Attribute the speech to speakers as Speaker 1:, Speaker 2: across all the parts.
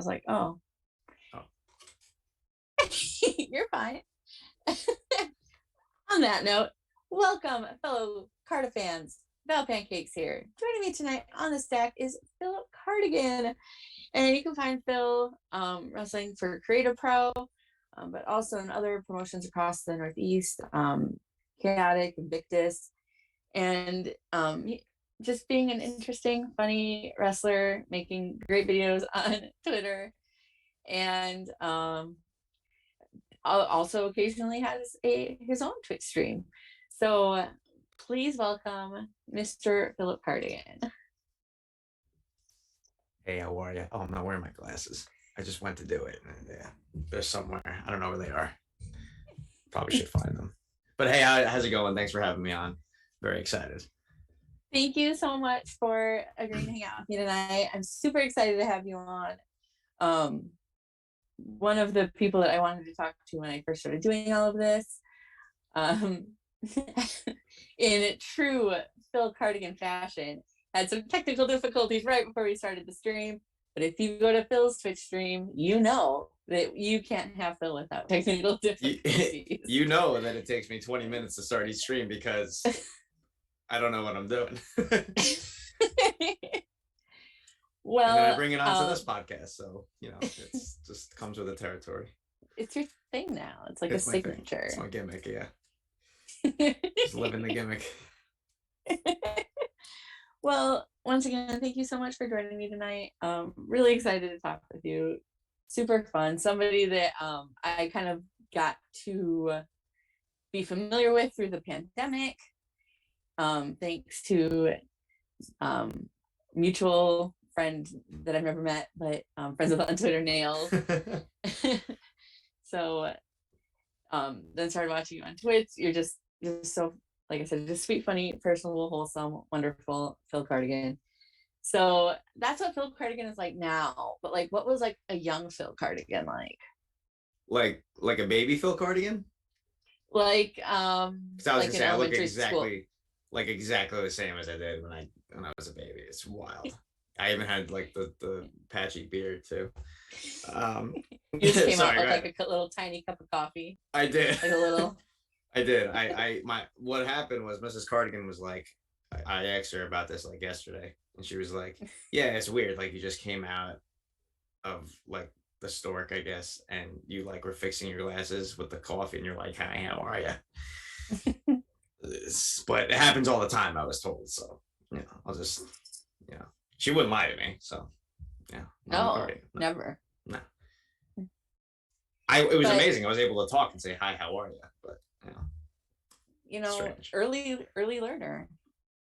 Speaker 1: was like, oh. You're fine. On that note, welcome, fellow Carta fans. Val Pancakes here. Joining me tonight on the stack is Phillip Cardigan. And you can find Phil wrestling for Creative Pro, but also in other promotions across the Northeast, Chaotic, Invictus, and just being an interesting, funny wrestler, making great videos on Twitter, and also occasionally has his own Twitch stream. So please welcome Mr. Phillip Cardigan.
Speaker 2: Hey, how are you? Oh, I'm not wearing my glasses. I just went to do it. Yeah, they're somewhere. I don't know where they are. Probably should find them. But hey, how's it going? Thanks for having me on. Very excited.
Speaker 1: Thank you so much for agreeing to hang out with me tonight. I'm super excited to have you on. One of the people that I wanted to talk to when I first started doing all of this, in true Phil Cardigan fashion, had some technical difficulties right before we started the stream. But if you go to Phil's Twitch stream, you know that you can't have Phil without technical difficulties.
Speaker 2: You know that it takes me 20 minutes to start each stream because I don't know what I'm doing.
Speaker 1: Well,
Speaker 2: and then I bring it onto this podcast, so you know, it's just comes with the territory.
Speaker 1: It's your thing now. It's like a signature.
Speaker 2: It's my gimmick, yeah. Just living the gimmick.
Speaker 1: Well, once again, thank you so much for joining me tonight. Really excited to talk with you. Super fun. Somebody that I kind of got to be familiar with through the pandemic, thanks to mutual friend that I've never met, but friends with on Twitter, Nails. So then started watching you on Twitch. You're just so, like I said, just sweet, funny, personable, wholesome, wonderful Phil Cardigan. So that's what Phil Cardigan is like now. But like, what was like a young Phil Cardigan like?
Speaker 2: Like a baby Phil Cardigan?
Speaker 1: Like
Speaker 2: I was gonna say I look exactly the same as I did when I was a baby. It's wild. I even had like the patchy beard too.
Speaker 1: You just came out with like a little tiny cup of coffee.
Speaker 2: I did.
Speaker 1: Like a little.
Speaker 2: I did. What happened was Mrs. Cardigan was like, I asked her about this like yesterday, and she was like, yeah, it's weird. Like you just came out of like the stork, I guess, and you like were fixing your glasses with the coffee, and you're like, hi, how are you? But it happens all the time, I was told. So, you know, I'll just, you know, she wouldn't lie to me. So, yeah.
Speaker 1: No, never.
Speaker 2: No. It was amazing. I was able to talk and say, hi, how are you? But,
Speaker 1: you know, strange. early learner.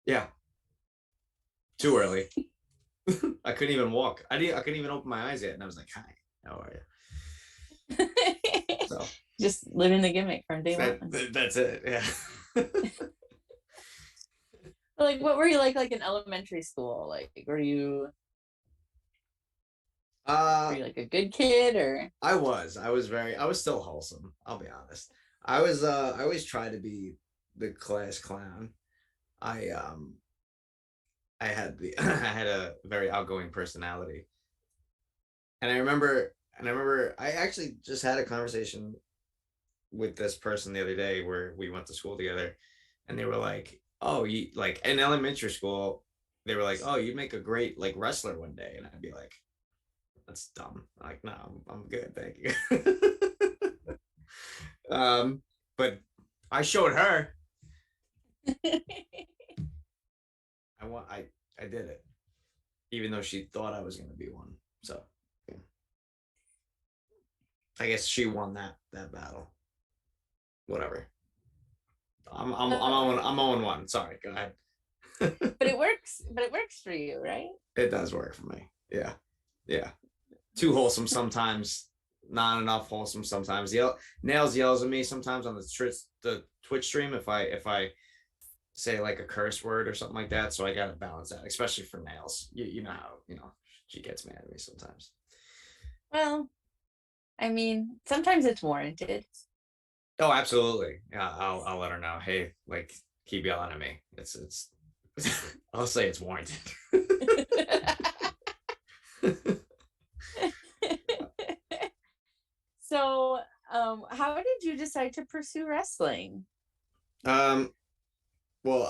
Speaker 2: Yeah. Too early. I couldn't even walk. I couldn't even open my eyes yet. And I was like, hi, how are you? So
Speaker 1: just living the gimmick from day one.
Speaker 2: That's it. Yeah.
Speaker 1: Like, what were you like in elementary school? Like, were you like a good kid, or?
Speaker 2: I was still wholesome. I'll be honest. I always tried to be the class clown. I had a very outgoing personality, and I remember I actually just had a conversation with this person the other day where we went to school together, and they were like, oh, you like in elementary school, they were like, oh, you'd make a great like wrestler one day, and I'd be like, that's dumb. Like, no, I'm good, thank you. But I showed her. I did it, even though she thought I was gonna be one. So, yeah. I guess she won that battle. Whatever. I'm on 1. Sorry, go ahead.
Speaker 1: But it works for you, right?
Speaker 2: It does work for me. Yeah. Too wholesome sometimes, not enough wholesome sometimes. Nails yells at me sometimes on the Twitch stream if I say like a curse word or something like that. So I gotta balance that, especially for Nails. You know how she gets mad at me sometimes.
Speaker 1: Well, I mean, sometimes it's warranted.
Speaker 2: Oh, absolutely. Yeah, I'll let her know. Hey, like, keep yelling at me. It's I'll say it's warranted.
Speaker 1: So, how did you decide to pursue wrestling?
Speaker 2: Um, well,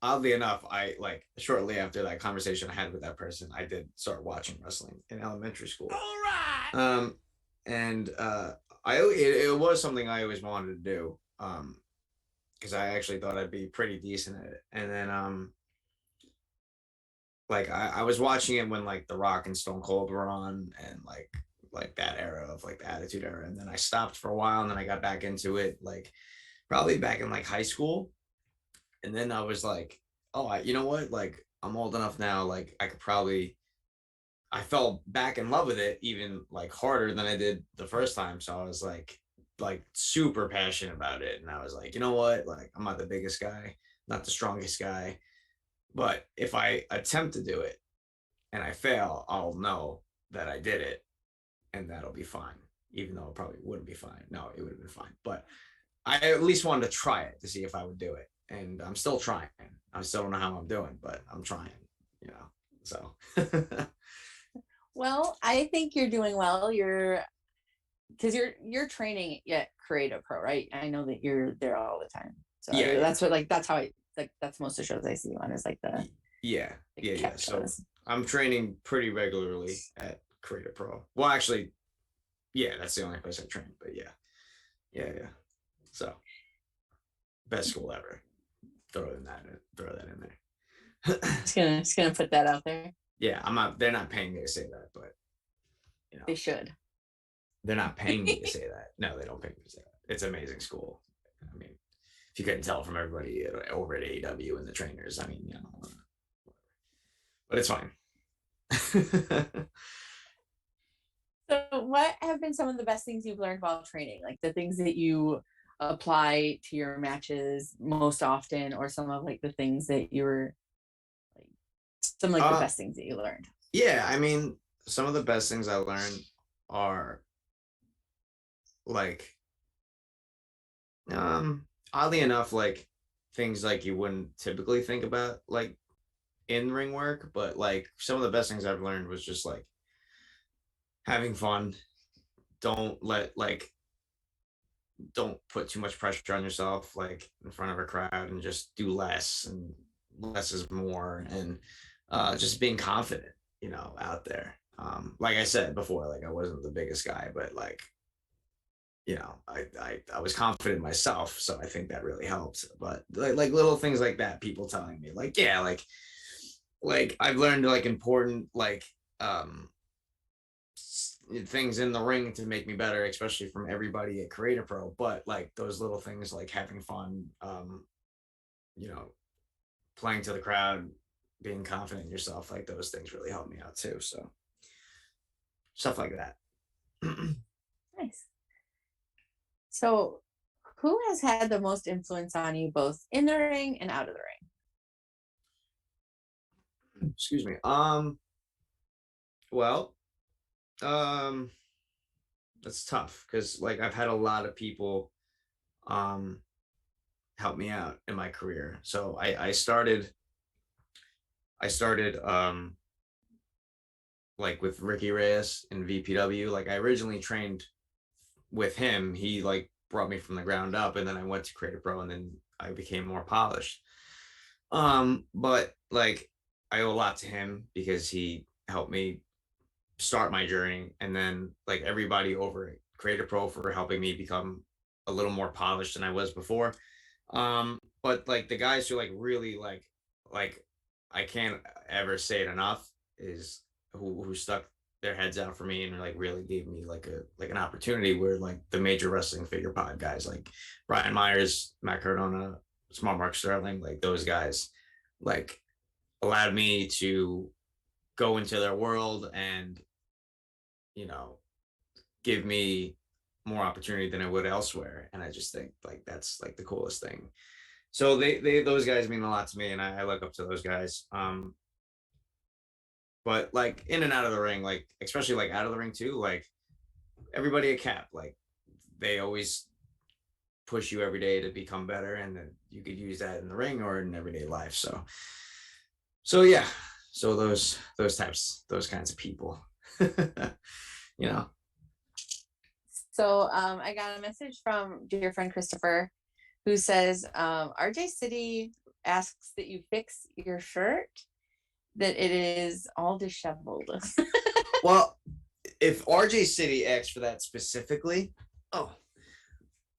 Speaker 2: oddly enough, I like shortly after that conversation I had with that person, I did start watching wrestling in elementary school.
Speaker 3: All right.
Speaker 2: And it was something I always wanted to do. Because I actually thought I'd be pretty decent at it. And then like I was watching it when like The Rock and Stone Cold were on, and like that era of like the Attitude Era, and then I stopped for a while, and then I got back into it like probably back in like high school, and then I was like, oh, you know what, like I'm old enough now, like I could probably, I fell back in love with it even like harder than I did the first time, so I was like super passionate about it, and I was like, you know what, like I'm not the biggest guy, not the strongest guy, but if I attempt to do it and I fail, I'll know that I did it, and that'll be fine. Even though it probably wouldn't be fine. No, it would have been fine. But I at least wanted to try it to see if I would do it. And I'm still trying. I still don't know how I'm doing, but I'm trying, you know. So
Speaker 1: Well, I think you're doing well. Because you're training at Creative Pro, right? I know that you're there all the time. So
Speaker 2: yeah,
Speaker 1: that's what like that's how I like that's most of the shows I see you on is like the
Speaker 2: yeah, yeah, yeah. So
Speaker 1: shows.
Speaker 2: I'm training pretty regularly at Creative Pro. Well, actually, yeah, that's the only place I train. But yeah, yeah, yeah. So best school ever. Throw that in there.
Speaker 1: Just gonna put that out there.
Speaker 2: Yeah, I'm not. They're not paying me to say that, but you know,
Speaker 1: They should.
Speaker 2: they're not paying me to say that. No, they don't pay me to say that. It's an amazing school. I mean, if you couldn't tell from everybody over at AEW and the trainers, I mean, you know, but it's fine.
Speaker 1: So, what have been some of the best things you've learned while training? Like the things that you apply to your matches most often, or some of like the things that you were like, some like the best things that you learned.
Speaker 2: Yeah, I mean, some of the best things I learned are like, oddly enough, like things like you wouldn't typically think about, like in ring work, but like some of the best things I've learned was just like having fun. Don't let like don't put too much pressure on yourself like in front of a crowd, and just do less, and less is more, and just being confident, you know, out there. Like I said before, like I wasn't the biggest guy, but like, you know, I was confident in myself, so I think that really helped. But like little things like that, people telling me like, yeah, like I've learned like important like things in the ring to make me better, especially from everybody at Creative Pro. But like those little things, like having fun, you know, playing to the crowd, being confident in yourself, like those things really help me out too. So stuff like that.
Speaker 1: Nice. So, who has had the most influence on you both in the ring and out of the ring?
Speaker 2: Excuse me. Well, um, that's tough because like I've had a lot of people um help me out in my career. So I started like with Ricky Reyes in VPW. Like I originally trained with him. He like brought me from the ground up, and then I went to Creative Pro, and then I became more polished. But like I owe a lot to him because he helped me start my journey, and then like everybody over at Creative Pro for helping me become a little more polished than I was before. But like the guys who like really like I can't ever say it enough is who stuck their heads out for me and like really gave me like an opportunity, where like the major wrestling figure pod guys like Brian Myers, Matt Cardona, Smart Mark Sterling, like those guys like allowed me to go into their world and, you know, give me more opportunity than I would elsewhere. And I just think like that's like the coolest thing. So they those guys mean a lot to me, and I look up to those guys. But like in and out of the ring, like especially like out of the ring too, like everybody at Cap, like they always push you every day to become better, and then you could use that in the ring or in everyday life. So yeah, so those kinds of people, you know.
Speaker 1: So I got a message from dear friend Christopher who says RJ City asks that you fix your shirt, that it is all disheveled.
Speaker 2: Well, if RJ City asked for that specifically,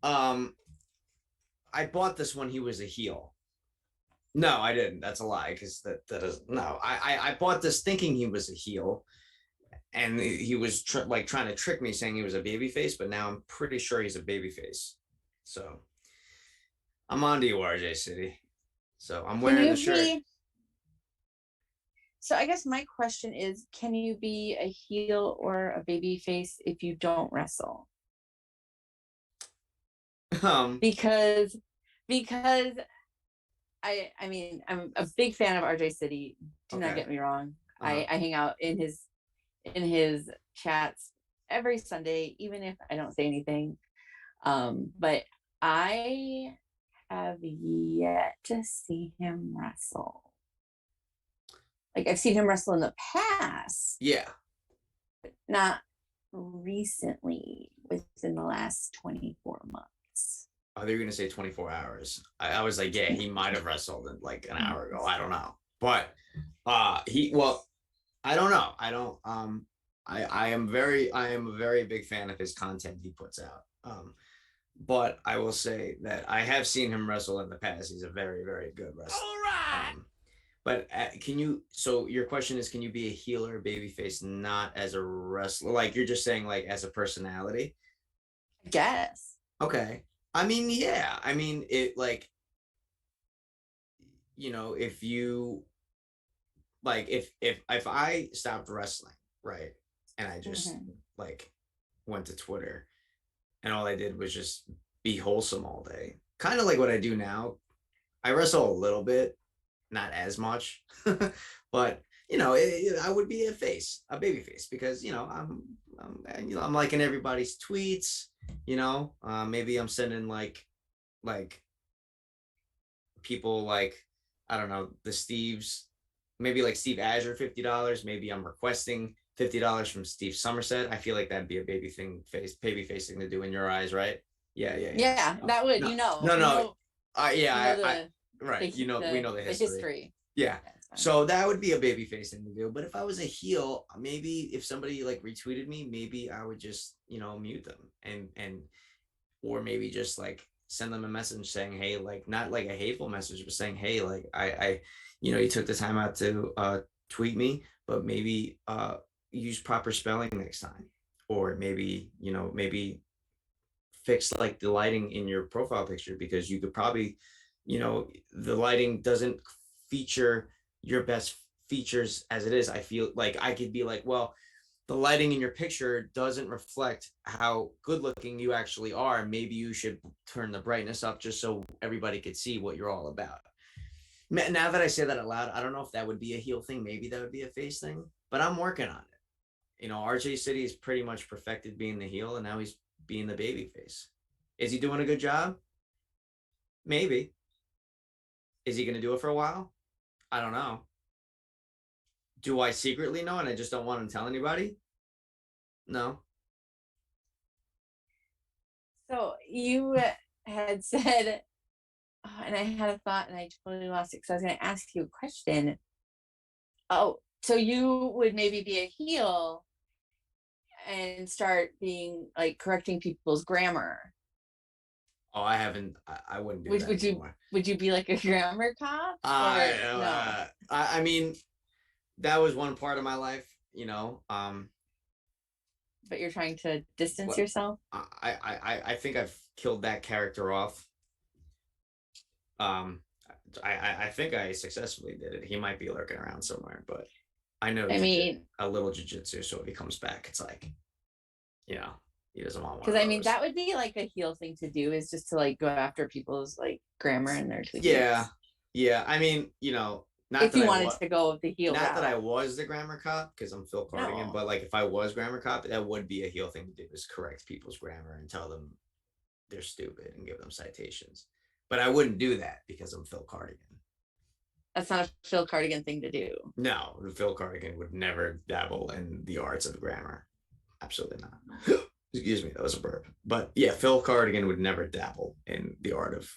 Speaker 2: I bought this when he was a heel. No, I didn't. That's a lie, because that is no. I bought this thinking he was a heel, and he was trying to trick me, saying he was a baby face. But now I'm pretty sure he's a baby face. So I'm on to you, RJ City. So I'm wearing the shirt.
Speaker 1: So I guess my question is, can you be a heel or a baby face if you don't wrestle? Because I mean, I'm a big fan of RJ City. Do not get me wrong. I hang out in his chats every Sunday, even if I don't say anything. But I have yet to see him wrestle. Like, I've seen him wrestle in the past.
Speaker 2: Yeah.
Speaker 1: But not recently, within the last 24 months.
Speaker 2: Oh, they were going to say 24 hours. I was like, yeah, he might have wrestled like an hour ago. I don't know. But I don't know. I am a very big fan of his content he puts out. But I will say that I have seen him wrestle in the past. He's a very, very good wrestler. All right. But so your question is, can you be a heel or a babyface not as a wrestler? Like, you're just saying, like, as a personality?
Speaker 1: I guess.
Speaker 2: Okay. I mean, yeah. I mean, it, like, if you, like, if I stopped wrestling, right, and I just like went to Twitter and all I did was just be wholesome all day, kind of like what I do now. I wrestle a little bit, not as much, but I would be a baby face, because I'm liking everybody's tweets. Maybe I'm sending like people, like, I don't know, the Steves, maybe like Steve Azure $50. Maybe I'm requesting $50 from Steve Somerset. I feel like that'd be a baby thing to do in your eyes, right?
Speaker 1: Yeah, that would,
Speaker 2: no.
Speaker 1: Right.
Speaker 2: We know the history. Yeah.
Speaker 1: Yeah,
Speaker 2: so that would be a baby face thing to do. But if I was a heel, maybe if somebody like retweeted me, maybe I would just, mute them, and or maybe just like send them a message saying, hey, like, not like a hateful message, but saying, hey, like, I you took the time out to tweet me, but maybe use proper spelling next time. Or maybe fix like the lighting in your profile picture, because you could probably, the lighting doesn't feature your best features as it is. I feel like I could be like, well, the lighting in your picture doesn't reflect how good looking you actually are. Maybe you should turn the brightness up just so everybody could see what you're all about. Now that I say that out loud, I don't know if that would be a heel thing. Maybe that would be a face thing, but I'm working on it. RJ City has pretty much perfected being the heel, and now he's being the baby face. Is he doing a good job? Maybe. Is he going to do it for a while? I don't know. Do I secretly know and I just don't want to tell anybody? No.
Speaker 1: So you had said, and I had a thought and I totally lost it because I was going to ask you a question. Oh, so you would maybe be a heel and start being like correcting people's grammar.
Speaker 2: Oh, I haven't. I wouldn't do that anymore.
Speaker 1: Would you be like a grammar cop?
Speaker 2: No. I mean, that was one part of my life,
Speaker 1: But you're trying to distance yourself.
Speaker 2: I think I've killed that character off. I think I successfully did it. He might be lurking around somewhere, but I know. A little jiu-jitsu, so if he comes back, it's like, he doesn't want one.
Speaker 1: Because I mean, that would be like a heel thing to do, is just to like go after people's like grammar and their tweets.
Speaker 2: Yeah. I mean, not
Speaker 1: if you wanted to go with the heel.
Speaker 2: Not that I was the grammar cop, because I'm Phil Cardigan, but like if I was grammar cop, that would be a heel thing to do, is correct people's grammar and tell them they're stupid and give them citations. But I wouldn't do that because I'm Phil Cardigan.
Speaker 1: That's not a Phil Cardigan thing to do.
Speaker 2: No, Phil Cardigan would never dabble in the arts of grammar. Absolutely not. Excuse me, that was a burp. But yeah, Phil Cardigan would never dabble in the art of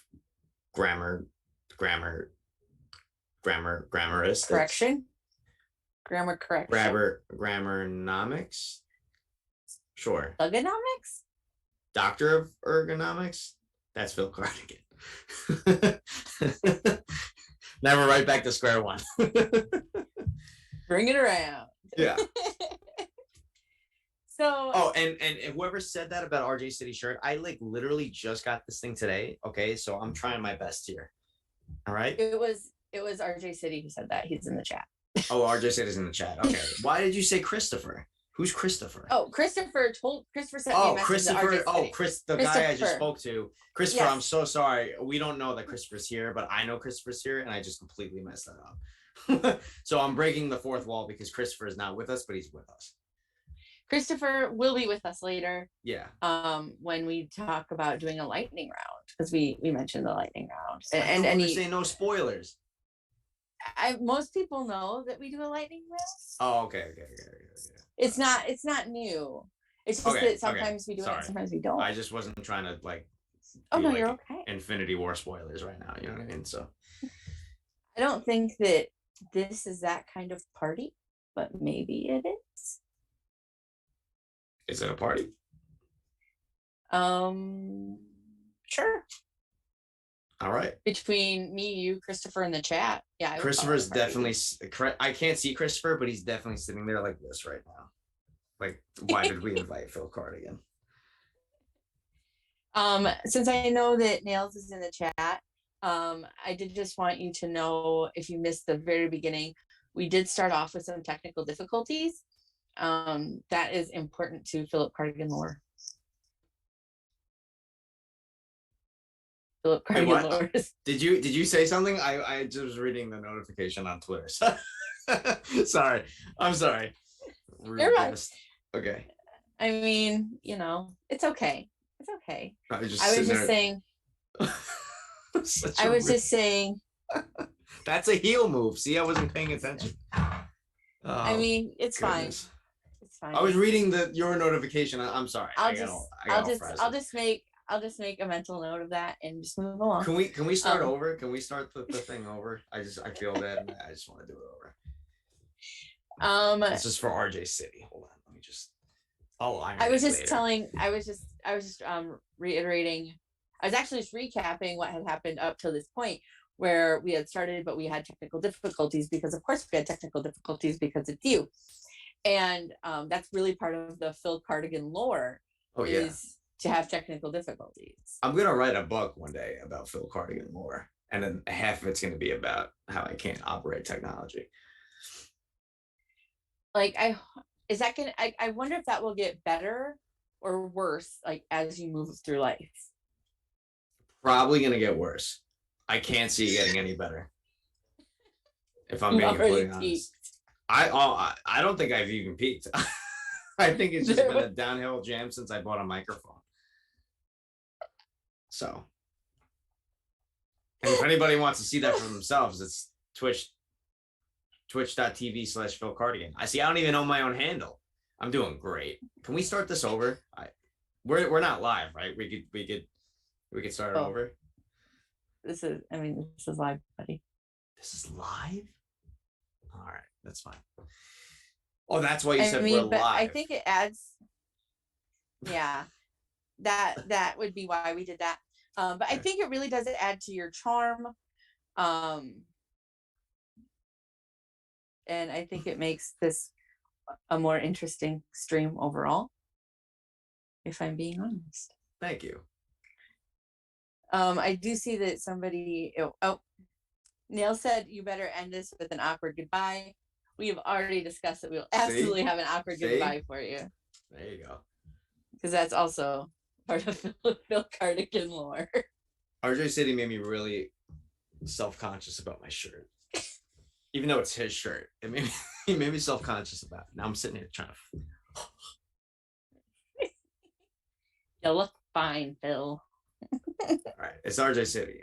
Speaker 2: grammar, grammar, grammaristics,
Speaker 1: Correction. Grammar correction.
Speaker 2: grammarnomics. Sure.
Speaker 1: Thugonomics.
Speaker 2: Doctor of ergonomics. That's Phil Cardigan. Never right back to square one.
Speaker 1: Bring it around.
Speaker 2: Yeah.
Speaker 1: So.
Speaker 2: Oh, and whoever said that about RJ City shirt, I like literally just got this thing today. Okay, so I'm trying my best here. All right.
Speaker 1: It was RJ City who said that. He's in the chat.
Speaker 2: Oh, RJ said is in the chat. Okay. Why did you say Christopher? Who's Christopher?
Speaker 1: Oh, Christopher sent me a message.
Speaker 2: Christopher. Oh, the guy I just spoke to. Christopher,
Speaker 1: yes.
Speaker 2: I'm so sorry. We don't know that Christopher's here, but I know Christopher's here, and I just completely messed that up. So I'm breaking the fourth wall because Christopher is not with us, but he's with us.
Speaker 1: Christopher will be with us later.
Speaker 2: Yeah.
Speaker 1: When we talk about doing a lightning round, because we mentioned the lightning round,
Speaker 2: and you say no spoilers.
Speaker 1: Most people know that we do a lightning round.
Speaker 2: Oh, okay.
Speaker 1: It's not new. It's just that sometimes we do it, sometimes we don't.
Speaker 2: I just wasn't trying to like.
Speaker 1: Oh no, you're okay.
Speaker 2: Infinity War spoilers right now. You know what I mean? So.
Speaker 1: I don't think that this is that kind of party, but maybe it is.
Speaker 2: Is it a party?
Speaker 1: Sure.
Speaker 2: All right.
Speaker 1: Between me, you, Christopher, and the chat. Yeah.
Speaker 2: Christopher's definitely. I can't see Christopher, but he's definitely sitting there like this right now. Like, why did we invite Phil Cardigan?
Speaker 1: Since I know that Nails is in the chat, I did just want you to know, if you missed the very beginning, we did start off with some technical difficulties. That is important to Phillip Cardigan lore. Phillip Cardigan lore.
Speaker 2: Did you say something? I just was reading the notification on Twitter. Sorry. I'm sorry.
Speaker 1: You're right.
Speaker 2: Okay.
Speaker 1: I mean, it's okay. It's okay.
Speaker 2: I was just saying. That's a heel move. See, I wasn't paying attention.
Speaker 1: I mean, it's goodness. Fine. It's fine.
Speaker 2: I was reading your notification. I'm sorry.
Speaker 1: I'll just make a mental note of that and just move along.
Speaker 2: Can we start over? Can we start the thing over? I feel bad. I just want to do it over. This is for RJ City. Hold on. Let me just. I was just
Speaker 1: reiterating. I was actually just recapping what had happened up till this point, where we had started, but we had technical difficulties because, of course, we had technical difficulties because it's you. And that's really part of the Phil Cardigan lore, is to have technical difficulties.
Speaker 2: I'm going to write a book one day about Phil Cardigan lore, and then half of it's going to be about how I can't operate technology.
Speaker 1: Like, I wonder if that will get better or worse, like, as you move through life.
Speaker 2: Probably going to get worse. I can't see it getting any better. If I'm being completely honest. I don't think I've even peaked. I think it's just been a downhill jam since I bought a microphone. So. And if anybody wants to see that for themselves, it's twitch.tv/Phil Cardigan. I don't even know my own handle. I'm doing great. Can we start this over? We're not live, right? We could start it over.
Speaker 1: This is live, buddy.
Speaker 2: This is live? All right, that's fine. Oh, that's why you said we're live.
Speaker 1: I think it adds. Yeah, that would be why we did that. But I think it really does add to your charm. And I think it makes this a more interesting stream overall, if I'm being honest.
Speaker 2: Thank you.
Speaker 1: I do see that somebody, Neil said you better end this with an awkward goodbye. We have already discussed that we'll absolutely have an awkward goodbye for you.
Speaker 2: There you go.
Speaker 1: Because that's also part of Phil Cardigan lore.
Speaker 2: RJ City made me really self-conscious about my shirt. Even though it's his shirt, he made me self-conscious about it. Now I'm sitting here trying to.
Speaker 1: You look fine, Phil.
Speaker 2: All right, it's RJ City.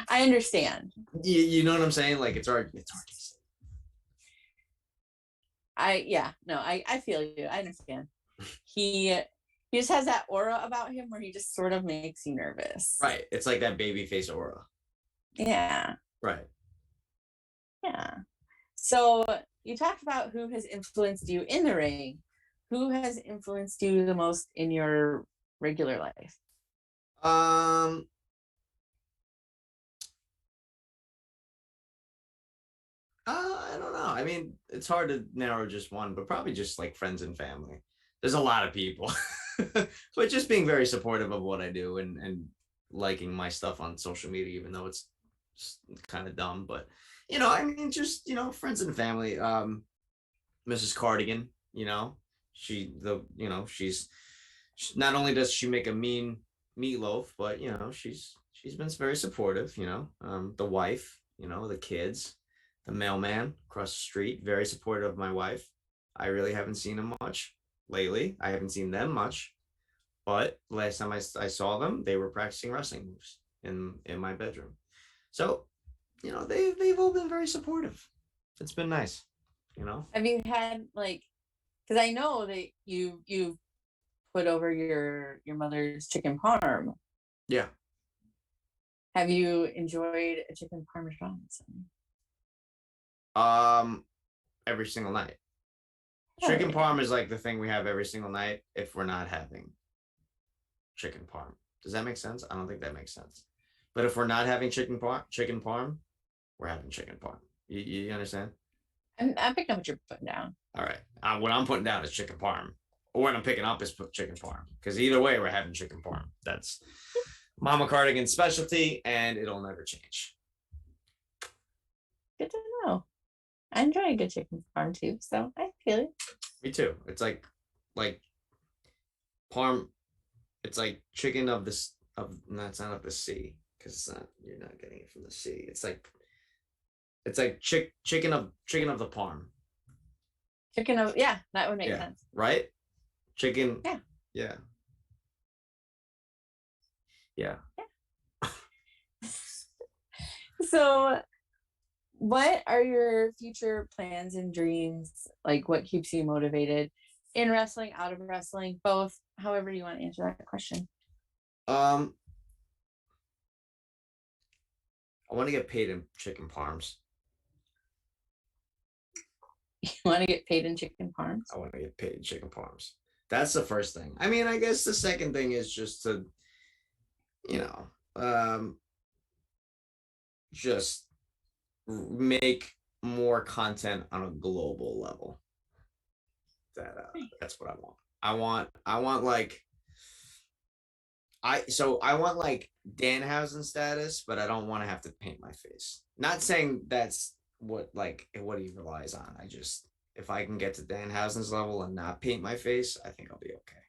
Speaker 1: I understand.
Speaker 2: You know what I'm saying? Like it's RJ City.
Speaker 1: I feel you. I understand. He he just has that aura about him where he just sort of makes you nervous.
Speaker 2: Right. It's like that baby face aura.
Speaker 1: Yeah.
Speaker 2: Right.
Speaker 1: Yeah. So you talked about who has influenced you in the ring. Who has influenced you the most in your regular life?
Speaker 2: Um, I don't know. I mean, it's hard to narrow just one, but probably just like friends and family. There's a lot of people, but just being very supportive of what I do and liking my stuff on social media, even though it's kind of dumb. But I mean, just friends and family. Mrs. Cardigan, she's not only does she make a mean meatloaf, but she's been very supportive. The wife, the kids, the mailman across the street, very supportive of my wife. I really haven't seen him much lately. I haven't seen them much, but last time I saw them, they were practicing wrestling moves in my bedroom. So, they've all been very supportive. It's been nice.
Speaker 1: Have you had like, because I know that you put over your mother's chicken parm.
Speaker 2: Yeah.
Speaker 1: Have you enjoyed a chicken parmesan?
Speaker 2: Every single night.
Speaker 1: Oh,
Speaker 2: Chicken
Speaker 1: yeah.
Speaker 2: parm is like the thing we have every single night if we're not having chicken parm. Does that make sense? I don't think that makes sense. But if we're not having chicken parm, we're having chicken parm. You understand?
Speaker 1: I'm picking up what you're putting down.
Speaker 2: All right. What I'm putting down is chicken parm. Or what I'm picking up is chicken parm. Because either way, we're having chicken parm. That's Mama Cardigan's specialty, and it'll never change.
Speaker 1: Good to know. I enjoy a good chicken parm too, so I feel it.
Speaker 2: Me too. It's like parm. It's like chicken of this of no, it's not of the sea because it's not. You're not getting it from the sea. It's like chicken of the parm.
Speaker 1: Chicken of that would make sense.
Speaker 2: Right? Chicken.
Speaker 1: Yeah.
Speaker 2: Yeah. Yeah.
Speaker 1: So what are your future plans and dreams? Like what keeps you motivated in wrestling, out of wrestling, both, however you want to answer that question.
Speaker 2: I want to get paid in chicken parms.
Speaker 1: You want to get paid in chicken parms?
Speaker 2: I want to get paid in chicken parms. That's the first thing. I mean, I guess the second thing is just to, just make more content on a global level. That's what I want. I want like I want like Danhausen status, but I don't want to have to paint my face. Not saying that's what he relies on. I just, if I can get to Danhausen's level and not paint my face, I think I'll be okay.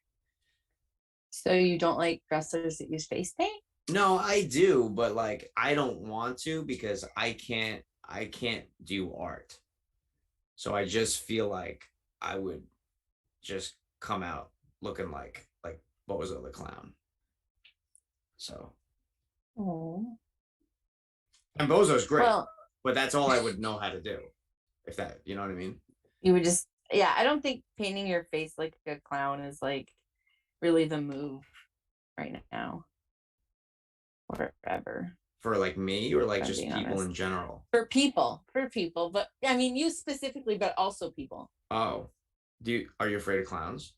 Speaker 1: So you don't like wrestlers that use face paint?
Speaker 2: No, I do, but like I don't want to because I can't do art. So I just feel like I would just come out looking like what was the other clown? So and Bozo's great, well, but that's all I would know how to do. If that, you know what I mean?
Speaker 1: You would just, I don't think painting your face like a clown is like really the move right now or ever.
Speaker 2: For like me or like just people honest. In general?
Speaker 1: For people, but I mean you specifically, but also people.
Speaker 2: Oh, are you afraid of clowns?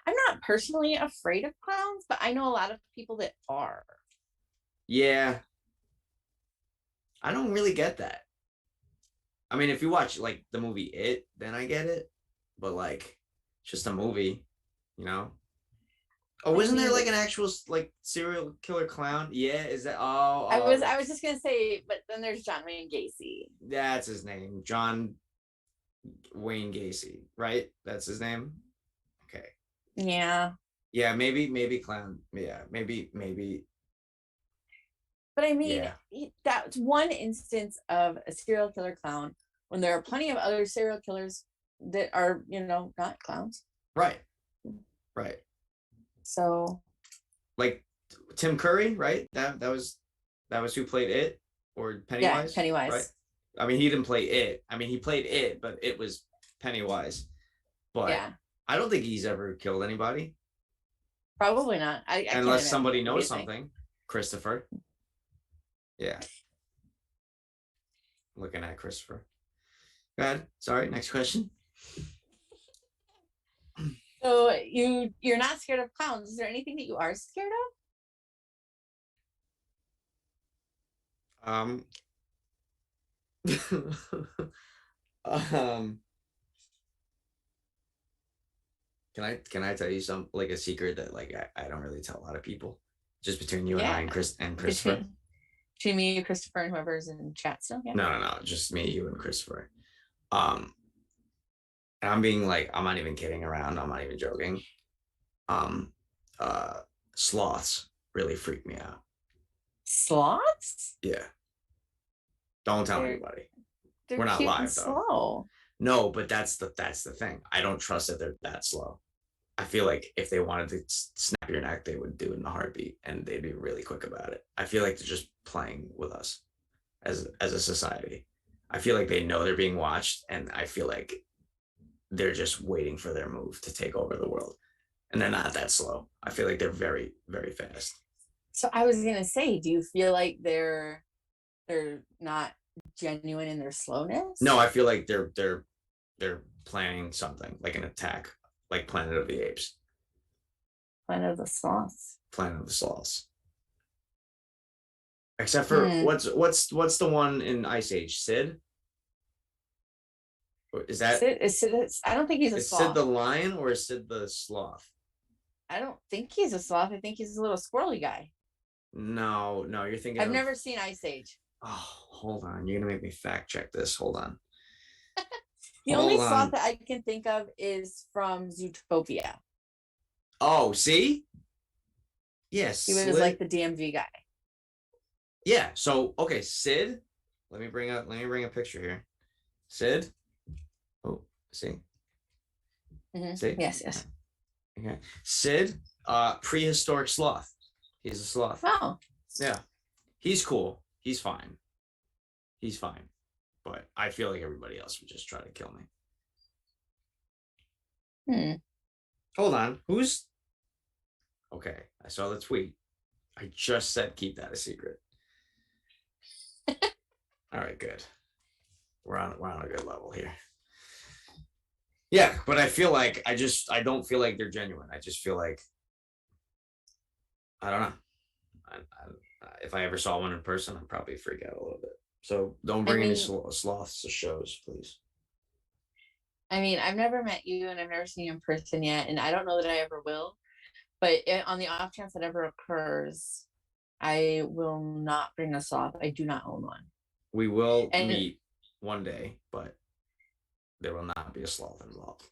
Speaker 1: I'm not personally afraid of clowns, but I know a lot of people that are.
Speaker 2: Yeah. I don't really get that. I mean, if you watch like the movie It, then I get it. But like, it's just a movie, Oh, wasn't there like an actual like serial killer clown? Yeah, is that? Oh,
Speaker 1: I was just gonna say, but then there's John Wayne Gacy.
Speaker 2: That's his name, John Wayne Gacy, right? That's his name. Okay.
Speaker 1: Yeah.
Speaker 2: Yeah, maybe clown. Yeah, maybe.
Speaker 1: But I mean, that's one instance of a serial killer clown when there are plenty of other serial killers that are, not clowns.
Speaker 2: Right.
Speaker 1: So,
Speaker 2: like Tim Curry, right? That was who played It, or Pennywise.
Speaker 1: Yeah, Pennywise.
Speaker 2: Right? I mean, he didn't play It. I mean, he played It, but It was Pennywise, but
Speaker 1: Yeah,
Speaker 2: I don't think he's ever killed anybody
Speaker 1: probably not. I can't
Speaker 2: unless
Speaker 1: imagine.
Speaker 2: somebody
Speaker 1: What do
Speaker 2: knows
Speaker 1: you think?
Speaker 2: something. Christopher. Yeah. Looking at Christopher. Go ahead. Sorry. Next question.
Speaker 1: So you're not scared of clowns. Is there anything that you are scared
Speaker 2: Um. um. Can I tell you some like a secret that like I don't really tell a lot of people, just between
Speaker 1: of?
Speaker 2: you and I
Speaker 1: Yeah,
Speaker 2: and Christopher.
Speaker 1: between me, Christopher, and whoever's in chat still. Yeah.
Speaker 2: No, just me, you, and Christopher. Um, and I'm being like, I'm not even kidding around. I'm not even joking. Um, uh, Sloths really freak me out.
Speaker 1: Sloths?
Speaker 2: Yeah, don't tell
Speaker 1: They're
Speaker 2: anybody.
Speaker 1: they're
Speaker 2: We're not
Speaker 1: cute and
Speaker 2: live though.
Speaker 1: slow.
Speaker 2: No, but that's the thing. I don't trust that they're that slow. I feel like if they wanted to snap your neck, they would do it in a heartbeat, and they'd be really quick about it. I feel like they're just playing with us as a society. I feel like they know they're being watched, and I feel like they're just waiting for their move to take over the world. And they're not that slow. I feel like they're very, very fast.
Speaker 1: So I was gonna say, do you feel like they're not genuine in their slowness?
Speaker 2: No, I feel like they're planning something like an attack, like Planet of the Apes,
Speaker 1: Planet of the Sloths.
Speaker 2: Planet of the Sloths. Except for
Speaker 1: Hmm.
Speaker 2: what's the one in Ice Age? Sid? Is that
Speaker 1: I don't think he's a
Speaker 2: is Sid
Speaker 1: sloth.
Speaker 2: the lion or is Sid the sloth?
Speaker 1: I don't think he's a sloth. I think he's a little squirrely guy.
Speaker 2: No, you're thinking
Speaker 1: I've
Speaker 2: of.
Speaker 1: never seen Ice Age.
Speaker 2: Oh, hold on. You're gonna make me fact check this. Hold on.
Speaker 1: The only
Speaker 2: Hold
Speaker 1: sloth
Speaker 2: on.
Speaker 1: that I can think of is from Zootopia.
Speaker 2: Oh, see? Yes.
Speaker 1: He was like the DMV guy.
Speaker 2: Yeah. So okay, Sid. Let me bring a picture here. Sid. Oh, see.
Speaker 1: Mm-hmm.
Speaker 2: See?
Speaker 1: Yes.
Speaker 2: Okay. Sid, prehistoric sloth. He's a sloth.
Speaker 1: Oh.
Speaker 2: Yeah. He's cool. He's fine. He's fine. But I feel like everybody else would just try to kill me.
Speaker 1: Hmm.
Speaker 2: Hold on. Who's okay? I saw the tweet. I just said keep that a secret. All right, good. We're on a good level here. Yeah, but I feel like I don't feel like they're genuine. I just feel like I don't know. If I ever saw one in person, I'd probably freak out a little bit. So don't bring any sloths to shows, please.
Speaker 1: I mean, I've never met you and I've never seen you in person yet, and I don't know that I ever will. But on the off chance that ever occurs, I will not bring a sloth. I do not own one.
Speaker 2: We will meet one day, but there will not be a sloth involved.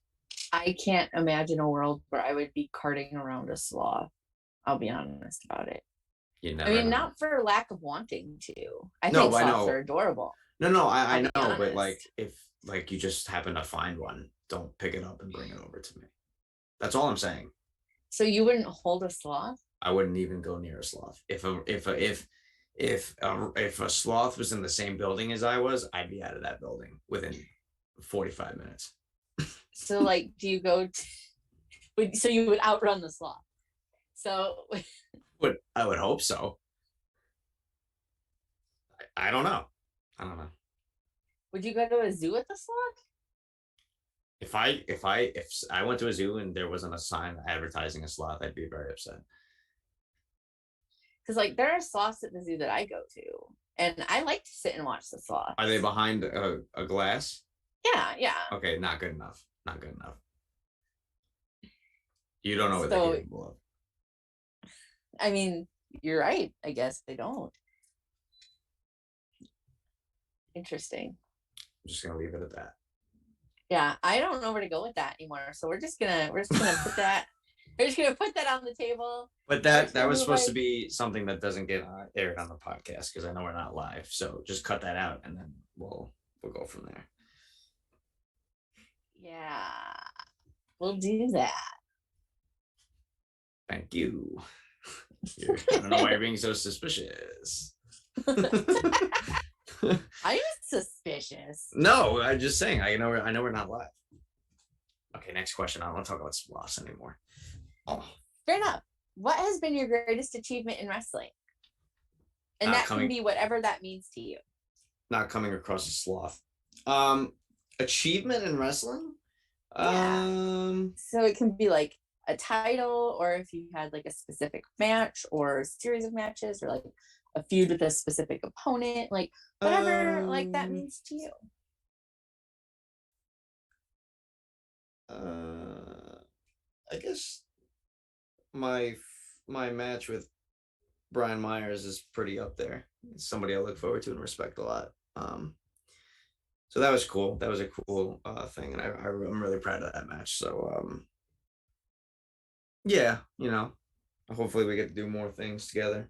Speaker 1: I can't imagine a world where I would be carting around a sloth. I'll be honest about it. I mean, not for lack of wanting to. I think sloths are adorable.
Speaker 2: No, I know, but like if like you just happen to find one, don't pick it up and bring it over to me. That's all I'm saying.
Speaker 1: So you wouldn't hold a sloth?
Speaker 2: I wouldn't even go near a sloth. If a sloth was in the same building as I was, I'd be out of that building within 45 minutes.
Speaker 1: So like, do you go? So you would outrun the sloth. So.
Speaker 2: I would hope so. I don't know.
Speaker 1: Would you go to a zoo with the sloth?
Speaker 2: If I went to a zoo and there wasn't a sign advertising a sloth, I'd be very upset.
Speaker 1: Because like there are sloths at the zoo that I go to, and I like to sit and watch the sloth.
Speaker 2: Are they behind a glass?
Speaker 1: Yeah.
Speaker 2: Okay, not good enough. You don't know what they're capable of.
Speaker 1: I mean, you're right. I guess they don't. Interesting.
Speaker 2: I'm just gonna leave it at that.
Speaker 1: Yeah, I don't know where to go with that anymore. So we're just gonna put that. We're just gonna put that on the table.
Speaker 2: But that was supposed to be something that doesn't get aired on the podcast because I know we're not live. So just cut that out and then we'll go from there.
Speaker 1: Yeah, we'll do that.
Speaker 2: Thank you. I don't know why you're being so suspicious.
Speaker 1: I'm suspicious.
Speaker 2: No, I'm just saying. I know we're not live. Okay, next question. I don't want to talk about sloths anymore.
Speaker 1: Oh, fair enough. What has been your greatest achievement in wrestling? And
Speaker 2: Not
Speaker 1: that can
Speaker 2: coming,
Speaker 1: be whatever that means to you.
Speaker 2: not coming across a sloth. Achievement in wrestling.
Speaker 1: Yeah.
Speaker 2: Um,
Speaker 1: So it can be like a title, or if you had like a specific match or a series of matches, or like a feud with a specific opponent, like whatever like that
Speaker 2: um,
Speaker 1: means to you.
Speaker 2: I guess my my match with Brian Myers is pretty up there. It's somebody I look forward to and respect a lot. So that was cool. That was a cool thing, and I'm really proud of that match. So yeah, hopefully we get to do more things together.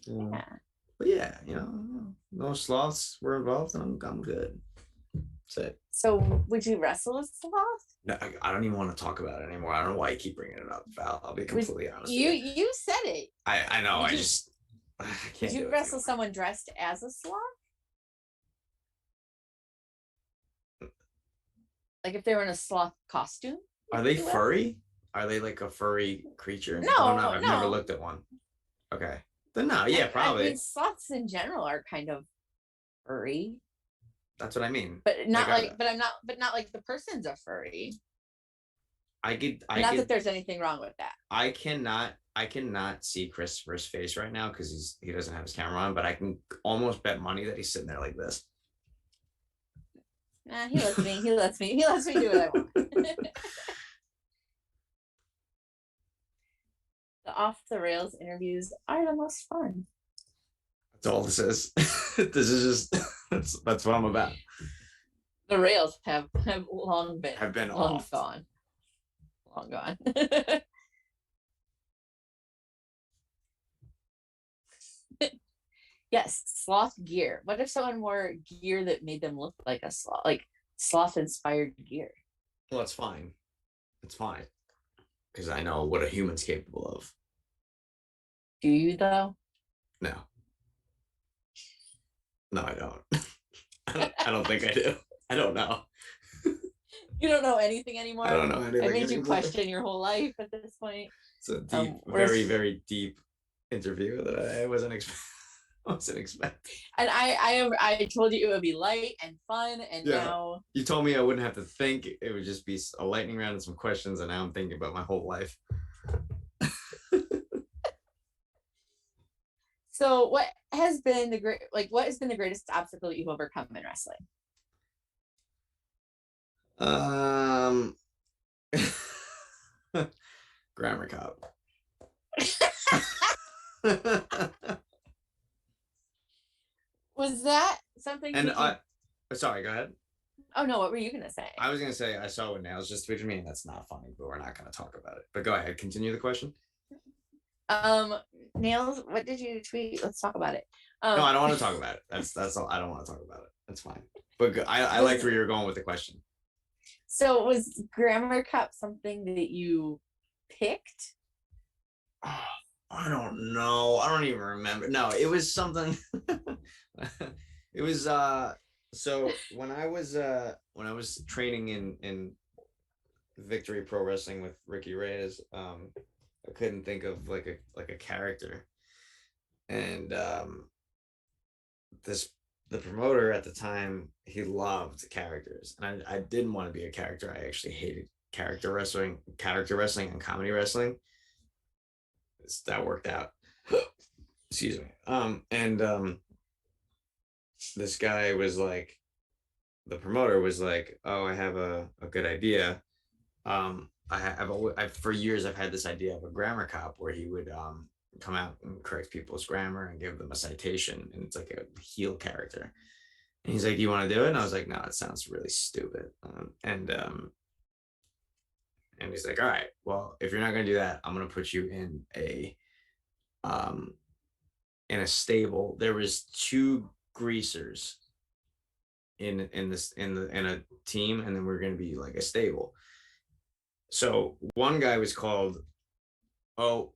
Speaker 1: Yeah.
Speaker 2: But yeah, no sloths were involved, and I'm good. That's it.
Speaker 1: So would you wrestle a sloth?
Speaker 2: No, I don't even want to talk about it anymore. I don't know why you keep bringing it up, Val. I'll be
Speaker 1: Would
Speaker 2: completely honest with
Speaker 1: you
Speaker 2: you.
Speaker 1: you said it.
Speaker 2: I know.
Speaker 1: Would
Speaker 2: I
Speaker 1: you
Speaker 2: just I
Speaker 1: would
Speaker 2: can't do
Speaker 1: you
Speaker 2: it
Speaker 1: wrestle
Speaker 2: anymore.
Speaker 1: someone dressed as a sloth? Like if they were in a sloth costume,
Speaker 2: Are
Speaker 1: if
Speaker 2: they
Speaker 1: you will?
Speaker 2: furry? Are they like a furry creature? I don't know.
Speaker 1: No,
Speaker 2: I've never
Speaker 1: no.
Speaker 2: looked at one. Okay. Then no, yeah,
Speaker 1: I mean,
Speaker 2: probably.
Speaker 1: sloths in general are kind of furry,
Speaker 2: That's what I mean.
Speaker 1: but
Speaker 2: Like
Speaker 1: not like, but I'm not, but not like the person's a furry.
Speaker 2: I
Speaker 1: Not that
Speaker 2: could,
Speaker 1: there's anything wrong with that.
Speaker 2: I cannot see Christopher's face right now because he doesn't have his camera on, but I can almost bet money that he's sitting there like this.
Speaker 1: Nah, he lets me do what I want. The off the rails interviews are the most fun.
Speaker 2: That's all this is. This is just that's what I'm about.
Speaker 1: The rails have long been
Speaker 2: Have been
Speaker 1: long
Speaker 2: off.
Speaker 1: gone, long gone. Yes, sloth gear. What if someone wore gear that made them look like a sloth, like sloth inspired gear?
Speaker 2: Well, it's fine. It's fine because I know what a human's capable of.
Speaker 1: Do you though?
Speaker 2: No, no, I don't. I don't think I do. I don't know.
Speaker 1: You don't know anything
Speaker 2: I
Speaker 1: anymore.
Speaker 2: don't know
Speaker 1: I
Speaker 2: anything
Speaker 1: made you
Speaker 2: anymore.
Speaker 1: question your whole life at this point.
Speaker 2: It's a deep,
Speaker 1: We're
Speaker 2: very, very deep interview that I wasn't expecting.
Speaker 1: and I told you it would be light and fun, and
Speaker 2: Yeah.
Speaker 1: now
Speaker 2: You told me I wouldn't have to think. It would just be a lightning round and some questions, and now I'm thinking about my whole life.
Speaker 1: so what has been the greatest obstacle that you've overcome in wrestling?
Speaker 2: Um, grammar cop.
Speaker 1: Was that something
Speaker 2: And
Speaker 1: that you
Speaker 2: sorry, go ahead.
Speaker 1: oh no, what were you gonna say?
Speaker 2: I was gonna say I saw what nails just tweeted me, and that's not funny, but we're not gonna talk about it. But go ahead, continue the question.
Speaker 1: Um Nails, what did you tweet? Let's talk about it.
Speaker 2: No, I don't want to talk about it. That's all. I don't want to talk about it. That's fine. But I
Speaker 1: was
Speaker 2: liked where you were going with the question.
Speaker 1: so was grammar cup something that you picked?
Speaker 2: Oh, I don't know. I don't even remember. No, it was something. It was so when I was training in Victory Pro Wrestling with Ricky Reyes, I couldn't think of like a character. And this the promoter at the time, he loved characters, and I didn't want to be a character. I actually hated character wrestling and comedy wrestling. That worked out. Excuse me. And this guy was like, the promoter was like, "Oh, I have a good idea. I've for years I've had this idea of a grammar cop where he would come out and correct people's grammar and give them a citation, and it's like a heel character." And he's like, "You want to do it?" And I was like, "No, it sounds really stupid." And he's like, "All right, well, if you're not gonna do that, I'm gonna put you um in a stable." There was two greasers in a team, and then we're gonna be like a stable. So one guy was called O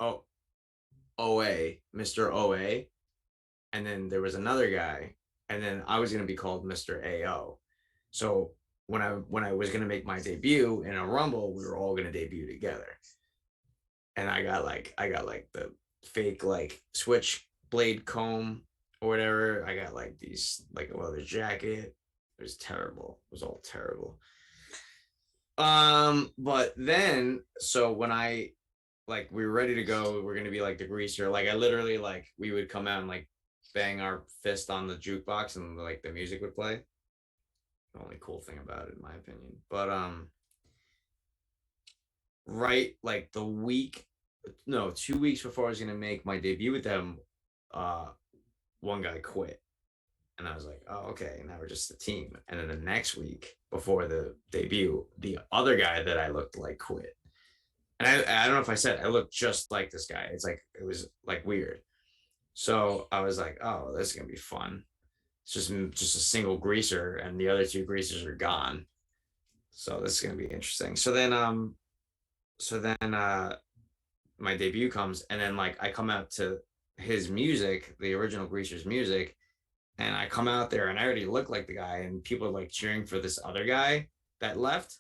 Speaker 2: O OA, Mr. OA, and then there was another guy, and then I was gonna be called Mr. AO. So when I was gonna make my debut in a Rumble, we were all gonna debut together. And I got like the fake like switchblade comb or whatever. I got like these like a leather jacket. It was terrible. It was all terrible. But then so when I like we were ready to go, we're gonna be like the greaser. Like I literally like we would come out and like bang our fist on the jukebox and like the music would play. The only cool thing about it, in my opinion. But right like the week, no, 2 weeks before I was gonna make my debut with them, one guy quit. And I was like, oh, okay, now we're just a team. And then the next week before the debut, the other guy that I looked like quit. And I don't know if I said I looked just like this guy. It's like it was like weird. So I was like, oh, this is gonna be fun. It's just a single greaser, and the other two greasers are gone. So this is gonna be interesting. So then my debut comes, and then like I come out to his music, the original greaser's music, and I come out there and I already look like the guy, and people are like cheering for this other guy that left.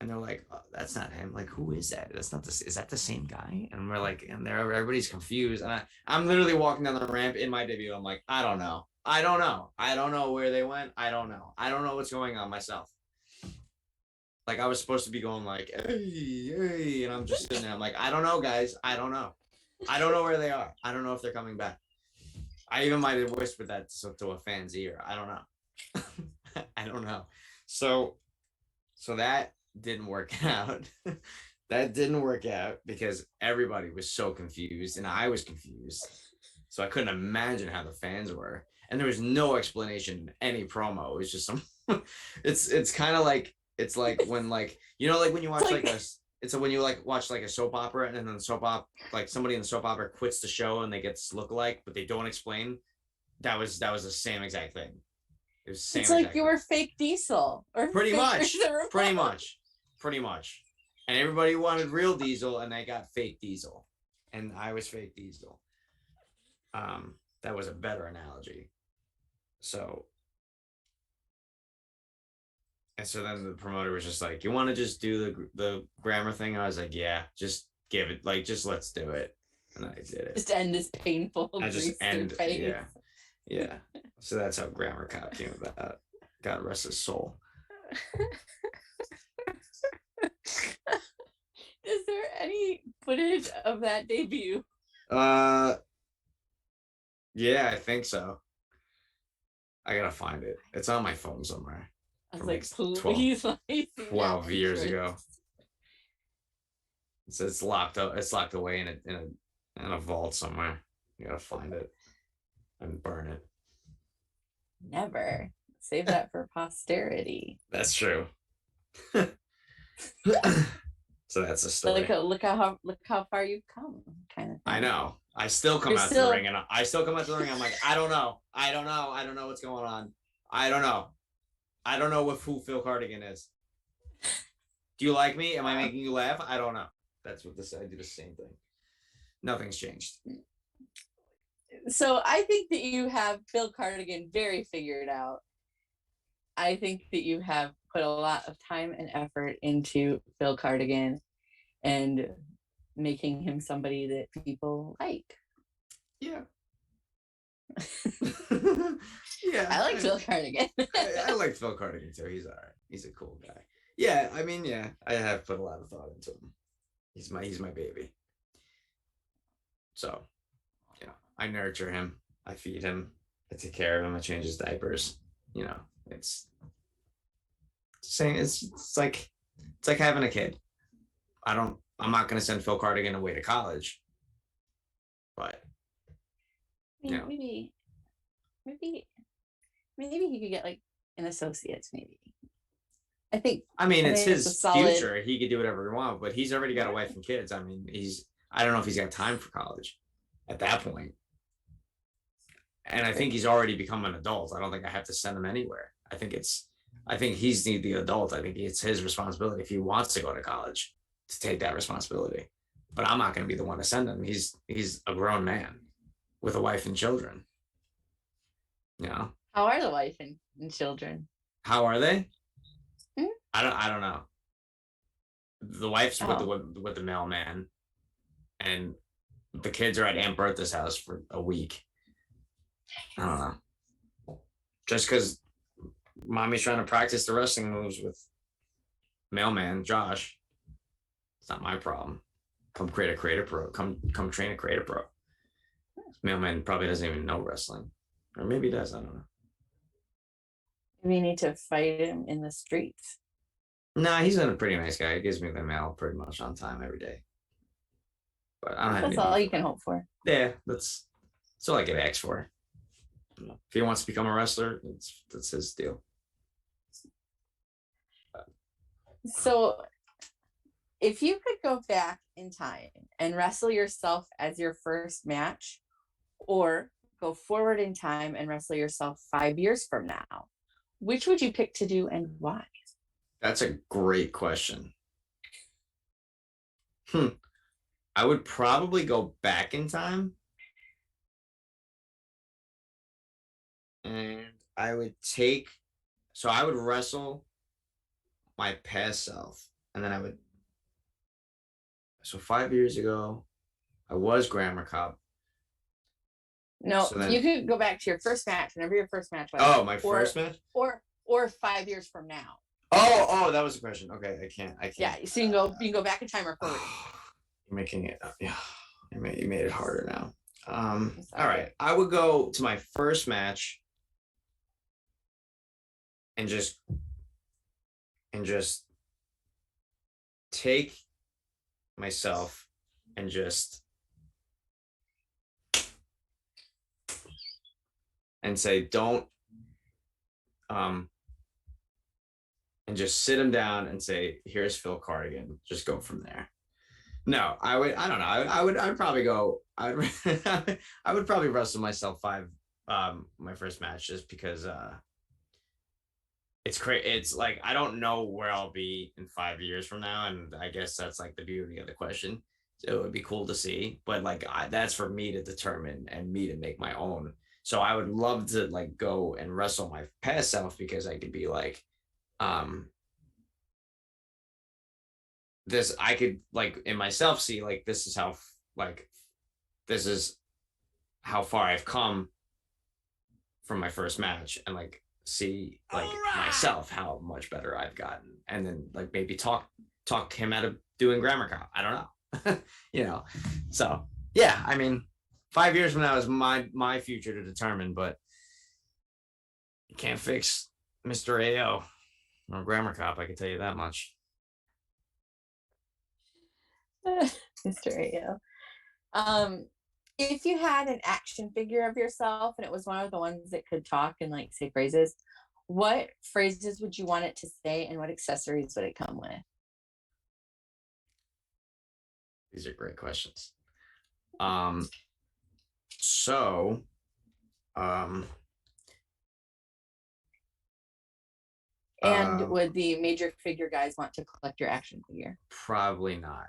Speaker 2: And they're like, oh, that's not him. Like, who is that? That's not this. Is that the same guy? And we're like, and everybody's confused. And I'm literally walking down the ramp in my debut. I'm like, I don't know. I don't know. I don't know where they went. I don't know. I don't know what's going on myself. Like I was supposed to be going like, hey, hey, and I'm just sitting there. I'm like, I don't know, guys. I don't know. I don't know where they are. I don't know if they're coming back. I even might have whispered that to a fan's ear. I don't know. I don't know. So that didn't work out. That didn't work out because everybody was so confused and I was confused. So I couldn't imagine how the fans were. And there was no explanation in any promo. It was just some it's kind of like it's like when like like when you watch like when you like watch like a soap opera and then the soap opera like somebody in the soap opera quits the show and they get this lookalike, but they don't explain. That was the same exact thing. It was the same.
Speaker 1: It's like you were fake Diesel, or
Speaker 2: pretty much. And everybody wanted real Diesel, and they got fake Diesel, and I was fake Diesel. That was a better analogy. So then the promoter was just like, "You want to just do the grammar thing?" I was like, "Yeah, just give it. Like, just let's do it." And I did it.
Speaker 1: Just end this painful.
Speaker 2: I just end. Phase. Yeah. So that's how Grammar Cop came about. God rest his soul.
Speaker 1: Is there any footage of that debut?
Speaker 2: Yeah, I think so. I gotta find it. It's on my phone somewhere.
Speaker 1: I was like, please,
Speaker 2: 12 years ago. So it's locked up. It's locked away in a vault somewhere. You gotta find it and burn it.
Speaker 1: Never. Save that for posterity.
Speaker 2: That's true. So that's a story.
Speaker 1: Look how far you've come, kind of thing.
Speaker 2: I know. I still come out to the ring, and I still come out to the ring. I'm like, I don't know what's going on. I don't know who Phil Cardigan is. Do you like me? Am I making you laugh? I don't know. That's what I do the same thing. Nothing's changed.
Speaker 1: So I think that you have Phil Cardigan very figured out. I think that you have put a lot of time and effort into Phil Cardigan and making him somebody that people like.
Speaker 2: Yeah. Yeah.
Speaker 1: I like Phil Cardigan.
Speaker 2: I like Phil Cardigan too. He's all right. He's a cool guy. Yeah, I mean, yeah, I have put a lot of thought into him. He's my baby. So, I nurture him. I feed him. I take care of him. I change his diapers. It's saying it's like having a kid. I'm not gonna send Phil Cardigan away to college, but
Speaker 1: maybe he could get like an associate's. Maybe I mean
Speaker 2: it's his future. He could do whatever he wants, but he's already got a wife and kids. I mean, I don't know if he's got time for college at that point. And I think he's already become an adult. I don't think I have to send him anywhere. I think he's the adult. I think it's his responsibility if he wants to go to college to take that responsibility. But I'm not going to be the one to send him. He's a grown man with a wife and children.
Speaker 1: How are the wife and children?
Speaker 2: How are they? I don't know. The wife's with the
Speaker 1: Oh,
Speaker 2: with the mailman, and the kids are at Aunt Bertha's house for a week. I don't know. Just because mommy's trying to practice the wrestling moves with mailman Josh, it's not my problem. Come create a creative pro. Come train a creative pro. Mailman probably doesn't even know wrestling, or maybe he does. I don't know.
Speaker 1: we need to fight him in the streets.
Speaker 2: Nah, he's a pretty nice guy. He gives me the mail pretty much on time every day. But I don't have any
Speaker 1: That's all
Speaker 2: beef
Speaker 1: you
Speaker 2: with
Speaker 1: can
Speaker 2: him.
Speaker 1: hope for.
Speaker 2: Yeah, that's all I get asked for. If he wants to become a wrestler, that's his deal.
Speaker 1: So, if you could go back in time and wrestle yourself as your first match, or go forward in time and wrestle yourself 5 years from now, which would you pick to do and why?
Speaker 2: That's a great question. I would probably go back in time, and I would take. So I would wrestle my past self, and then I would. So 5 years ago, I was Grammar Cop.
Speaker 1: No,
Speaker 2: So
Speaker 1: you
Speaker 2: then,
Speaker 1: could go back to your first match, whenever your first match was,
Speaker 2: oh, my
Speaker 1: or
Speaker 2: first match.
Speaker 1: or 5 years from now.
Speaker 2: Oh, that was the question. Okay, I
Speaker 1: Yeah,
Speaker 2: can't.
Speaker 1: so you can go back in time or forward in time.
Speaker 2: You're making it. Yeah, you made it harder now.
Speaker 1: I'm
Speaker 2: All
Speaker 1: sorry.
Speaker 2: right, I would go to my first match and just take myself and just and say don't um and just sit him down and say here's Phil Cardigan, just go from there. No, I don't know, I'd probably go, I would probably wrestle myself five my first match, just because it's crazy. It's like I don't know where I'll be in 5 years from now, and I guess that's like the beauty of the question. So it would be cool to see, but like that's for me to determine and me to make my own. So I would love to like go and wrestle my past self, because I could be like, um, this. I could like in myself see like like this is how far I've come from my first match, and like see like myself how much better I've gotten, and then like maybe talk him out of doing Grammar Cop. I don't know. you know. So yeah, I mean, 5 years from now is my future to determine, but you can't fix Mr. AO or Grammar Cop, I can tell you that much.
Speaker 1: Mr. AO. Um, if you had an action figure of yourself and it was one of the ones that could talk and like say phrases, what phrases would you want it to say and what accessories would it come with?
Speaker 2: These are great questions. Um so um
Speaker 1: And
Speaker 2: uh
Speaker 1: would the major figure guys want to collect your action figure?
Speaker 2: Probably not.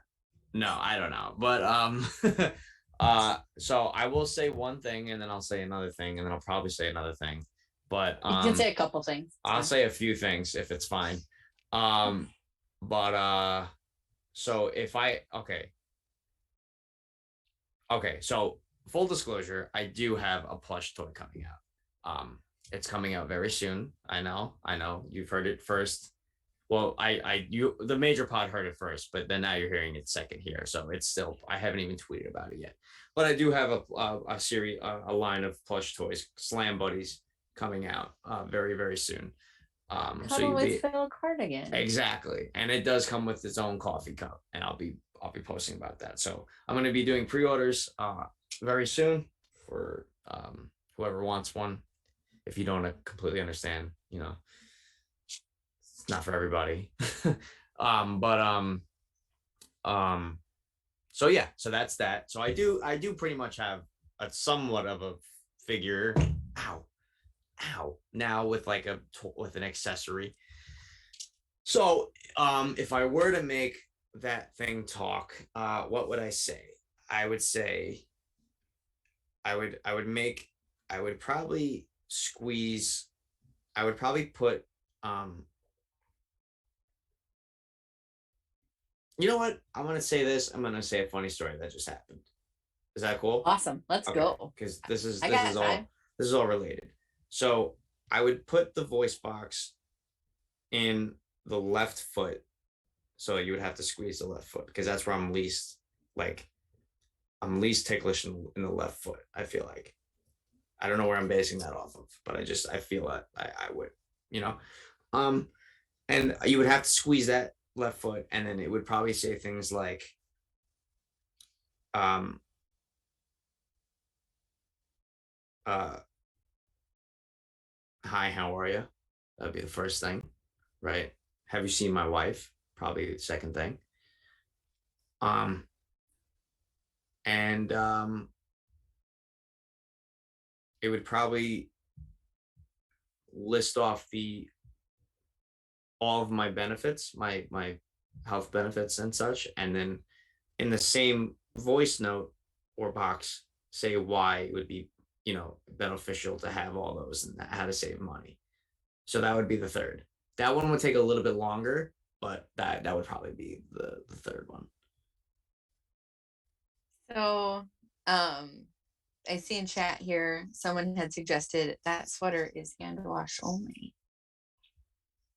Speaker 2: No, I don't know. But so I will say one thing, and then I'll say another thing, and then I'll probably say another thing. But
Speaker 1: You can say a couple things.
Speaker 2: I'll say a few things if it's fine. But so if I okay, so full disclosure, I do have a plush toy coming out. It's coming out very soon. I know. You've heard it first. Well, you, the major pod heard it first, but then now you're hearing it second here. So it's still, I haven't even tweeted about it yet, but I do have a series, a line of plush toys, Slam Buddies, coming out very, very soon. So
Speaker 1: Cuddle
Speaker 2: you'll
Speaker 1: with
Speaker 2: be
Speaker 1: Phil Cardigan.
Speaker 2: exactly, and it does come with its own coffee cup, and I'll be posting about that. So I'm going to be doing pre-orders very soon for whoever wants one. If you don't completely understand, it's not for everybody. But um so yeah, so that's that. So I do pretty much have a somewhat of a figure. Ow, ow. Now with like with an accessory. So if I were to make that thing talk, what would I say? I would say I would make I would probably squeeze I would probably put um You know what? I'm gonna say this. I'm gonna say a funny story that just happened. Is that cool?
Speaker 1: Awesome. Let's
Speaker 2: Okay,
Speaker 1: go.
Speaker 2: because this is
Speaker 1: I
Speaker 2: this
Speaker 1: got
Speaker 2: is
Speaker 1: time.
Speaker 2: all this is all related. So I would put the voice box in the left foot. So you would have to squeeze the left foot because that's where I'm least ticklish in the left foot. I feel like I don't know where I'm basing that off of, but I feel that I would, you know, um, and you would have to squeeze that left foot, and then it would probably say things like, um, uh, "Hi, how are you?" That'd be the first thing, right? Have you seen my wife? Probably the second thing. Um, and it would probably list off the all of my benefits, my health benefits and such, and then in the same voice note or box say why it would be, beneficial to have all those and how to save money. So that would be the third. That one would take a little bit longer, but that would probably be the third one.
Speaker 1: So, I see in chat here someone had suggested that sweater is hand wash only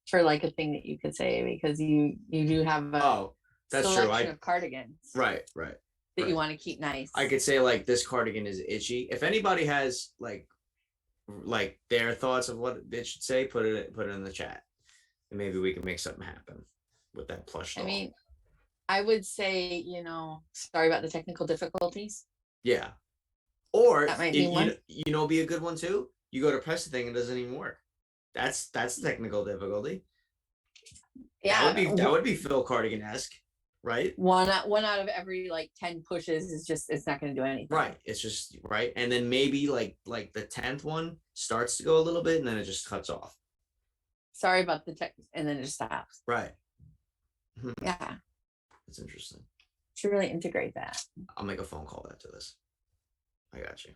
Speaker 1: for like a thing that you could say because you do have a
Speaker 2: Oh, that's true.
Speaker 1: selection of cardigans
Speaker 2: Right.
Speaker 1: that you want to keep nice.
Speaker 2: I could say like this cardigan is itchy. If anybody has like their thoughts of what it should say, put it in the chat, and maybe we can make something happen with that plush doll.
Speaker 1: I mean, I would say, sorry about the technical difficulties.
Speaker 2: Yeah. Or
Speaker 1: that might be one.
Speaker 2: Be a good one too. You go to press the thing and it doesn't even work. That's technical difficulty.
Speaker 1: Yeah,
Speaker 2: that would be Phil Cardigan-esque, right?
Speaker 1: One out of every like 10 pushes is just, it's not going to do anything.
Speaker 2: Right. It's just right. And then maybe like the 10th one starts to go a little bit and then it just cuts off.
Speaker 1: Sorry about the tech, and then it just stops.
Speaker 2: Right.
Speaker 1: Yeah.
Speaker 2: That's interesting.
Speaker 1: Should really integrate that.
Speaker 2: I'll make a phone call after this. I got you.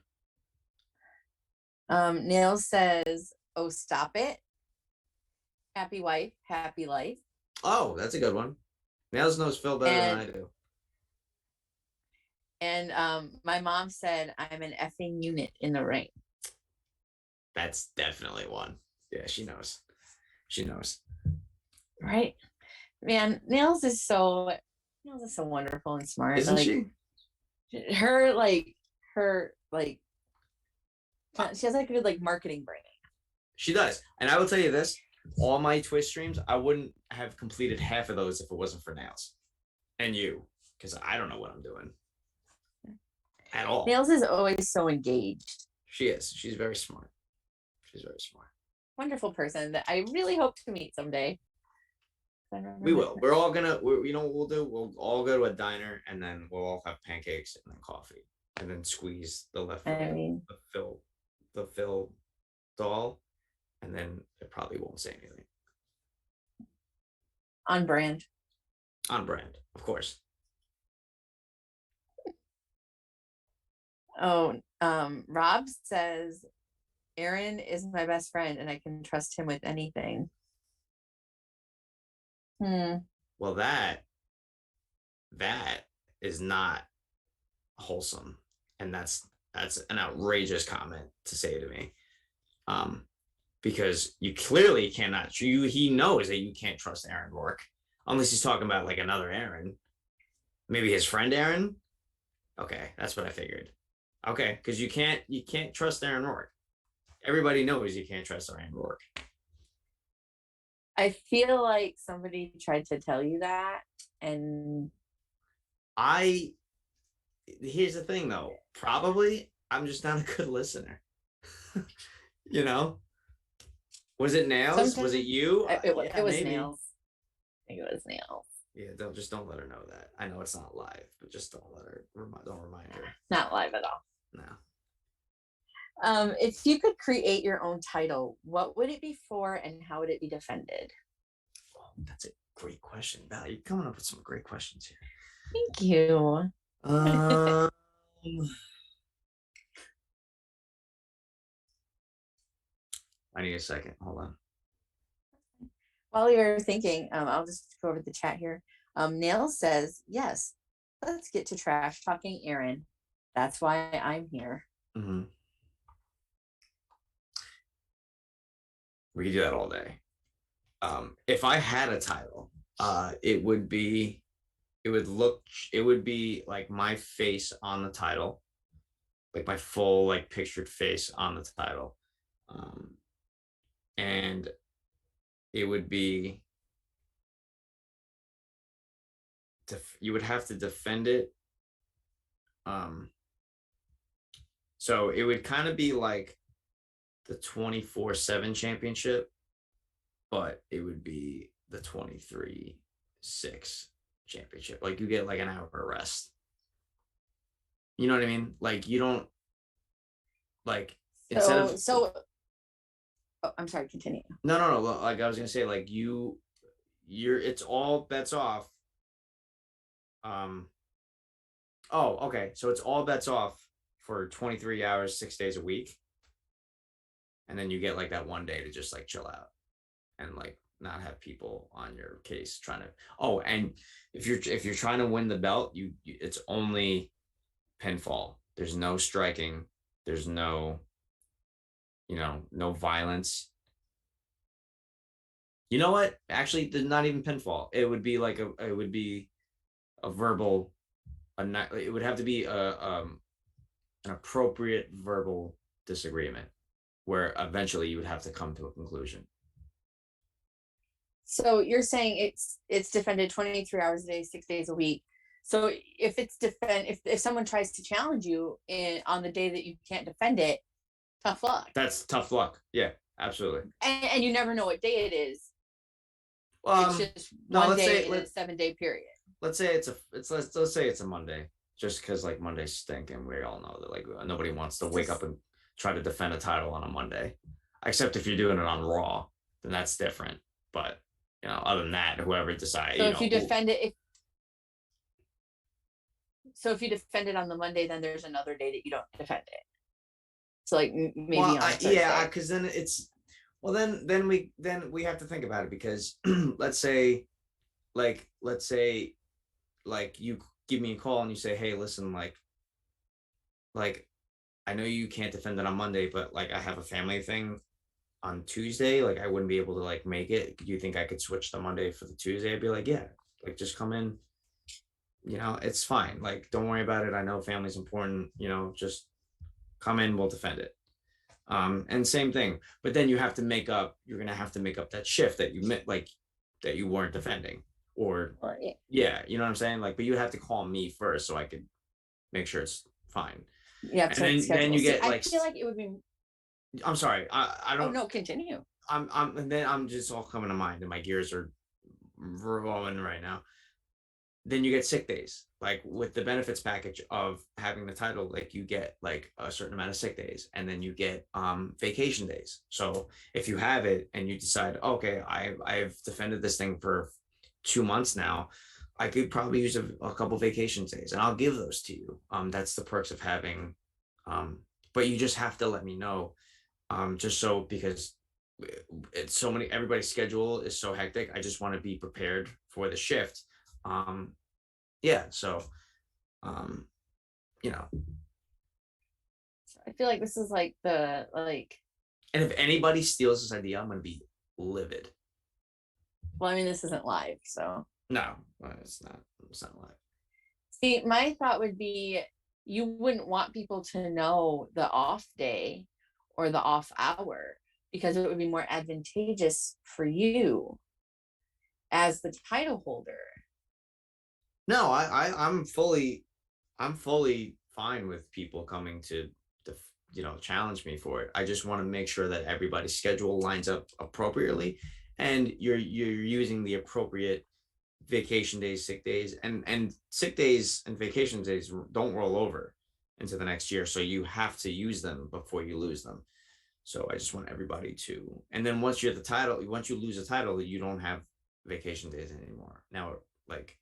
Speaker 1: Neil says, "Oh, stop it. Happy wife, happy life."
Speaker 2: Oh, that's a good one. Nails knows Phil better than I do.
Speaker 1: And my mom said, "I'm an effing unit in the ring."
Speaker 2: That's definitely one. Yeah, she knows. She knows.
Speaker 1: Right, man. Nails is so wonderful and smart.
Speaker 2: Isn't she?
Speaker 1: Her she has like a good like marketing brain.
Speaker 2: She does. And I will tell you this, all my Twitch streams, I wouldn't have completed half of those if it wasn't for Nails and you, because I don't know what I'm doing at all.
Speaker 1: Nails is always so engaged.
Speaker 2: She is. She's very smart. She's very smart.
Speaker 1: Wonderful person that I really hope to meet someday.
Speaker 2: We will. We're all gonna, you know what we'll do? We'll all go to a diner and then we'll all have pancakes and then coffee and then squeeze the left the Phil doll, and then it probably won't say anything.
Speaker 1: On brand.
Speaker 2: On brand, of course.
Speaker 1: Oh, Rob says, "Aaron is my best friend and I can trust him with anything."
Speaker 2: Well, that is not wholesome, and that's an outrageous comment to say to me, because you clearly cannot. He knows that you can't trust Aaron Rourke unless he's talking about like another Aaron, maybe his friend Aaron. Okay, that's what I figured. Okay, because you can't trust Aaron Rourke. Everybody knows you can't trust Aaron Rourke.
Speaker 1: I feel like somebody tried to tell you that, and
Speaker 2: here's the thing though, probably I'm just not a good listener. You know, was it Nails? Sometimes, was it you?
Speaker 1: It was maybe. Nails. I think it was Nails.
Speaker 2: Yeah, don't let her know that. I know it's not live, but just don't remind her.
Speaker 1: Not live at all.
Speaker 2: No.
Speaker 1: If you could create your own title, what would it be for and how would it be defended?
Speaker 2: Oh, that's a great question, Val. You're coming up with some great questions here.
Speaker 1: Thank you.
Speaker 2: I need a second. Hold on.
Speaker 1: While you're thinking, I'll just go over the chat here. Nail says, yes, let's get to trash talking Aaron. That's why I'm here.
Speaker 2: Mm-hmm. We could do that all day. If I had a title, it would be like my face on the title, like my full like pictured face on the title. And it would be you would have to defend it. So it would kind of be like the 24/7 championship, but it would be the 23/6 championship. Like you get like an hour rest. You know what I mean? Like you don't like instead of
Speaker 1: Oh, I'm sorry, continue.
Speaker 2: no. Like I was gonna say, like it's all bets off. Oh, okay. So it's all bets off for 23 hours, 6 days a week. And then you get like that one day to just like chill out and like not have people on your case trying to and if you're trying to win the belt, it's only pinfall. There's no striking, there's no no violence. You know what? Actually, there's not even pinfall. It would be like it would be a verbal it would have to be an appropriate verbal disagreement where eventually you would have to come to a conclusion.
Speaker 1: So you're saying it's defended 23 hours a day, 6 days a week. So if it's if someone tries to challenge you on the day that you can't defend it, tough luck.
Speaker 2: That's tough luck. Yeah, absolutely.
Speaker 1: And you never know what day it is. It's just
Speaker 2: no,
Speaker 1: one day in a 7-day period.
Speaker 2: Let's say let's say it's a Monday, just because like Mondays stink, and we all know that like nobody wants to wake up and try to defend a title on a Monday, except if you're doing it on Raw, then that's different. But other than that, whoever decides.
Speaker 1: So if you defend it, if you defend it on the Monday, then there's another day that you don't defend it. So like maybe on Thursday.
Speaker 2: Yeah, because then it's then we have to think about it, because let's say you give me a call and you say, hey, listen, like I know you can't defend it on Monday, but like I have a family thing on Tuesday, like I wouldn't be able to like make it. Do you think I could switch the Monday for the Tuesday? I'd be like, yeah, like just come in, it's fine, like don't worry about it, I know family's important, just come in, we'll defend it. And same thing, but then you're gonna have to make up that shift that that you weren't defending, or yeah, you know what I'm saying, like, but you would have to call me first so I could make sure it's fine.
Speaker 1: Yeah,
Speaker 2: and then you get
Speaker 1: I feel like it would be.
Speaker 2: I'm sorry, I don't.
Speaker 1: Oh no, continue.
Speaker 2: And then I'm just all coming to mind, and my gears are revolving right now. Then you get sick days, like with the benefits package of having the title, like you get like a certain amount of sick days, and then you get vacation days. So if you have it and you decide, okay, I've defended this thing for 2 months now, I could probably use a couple vacation days, and I'll give those to you. That's the perks of having, but you just have to let me know, just so, because it's so many, everybody's schedule is so hectic. I just want to be prepared for the shift. Yeah, so I
Speaker 1: feel like this is like
Speaker 2: and if anybody steals this idea, I'm gonna be livid.
Speaker 1: Well, I mean, this isn't live, so
Speaker 2: no, it's not live.
Speaker 1: See, my thought would be you wouldn't want people to know the off day or the off hour, because it would be more advantageous for you as the title holder.
Speaker 2: No, I'm fully fine with people coming to challenge me for it. I just want to make sure that everybody's schedule lines up appropriately, and you're using the appropriate vacation days, sick days, and sick days and vacation days don't roll over into the next year, so you have to use them before you lose them. So I just want everybody to, and then once you lose the title, you don't have vacation days anymore. Now, like,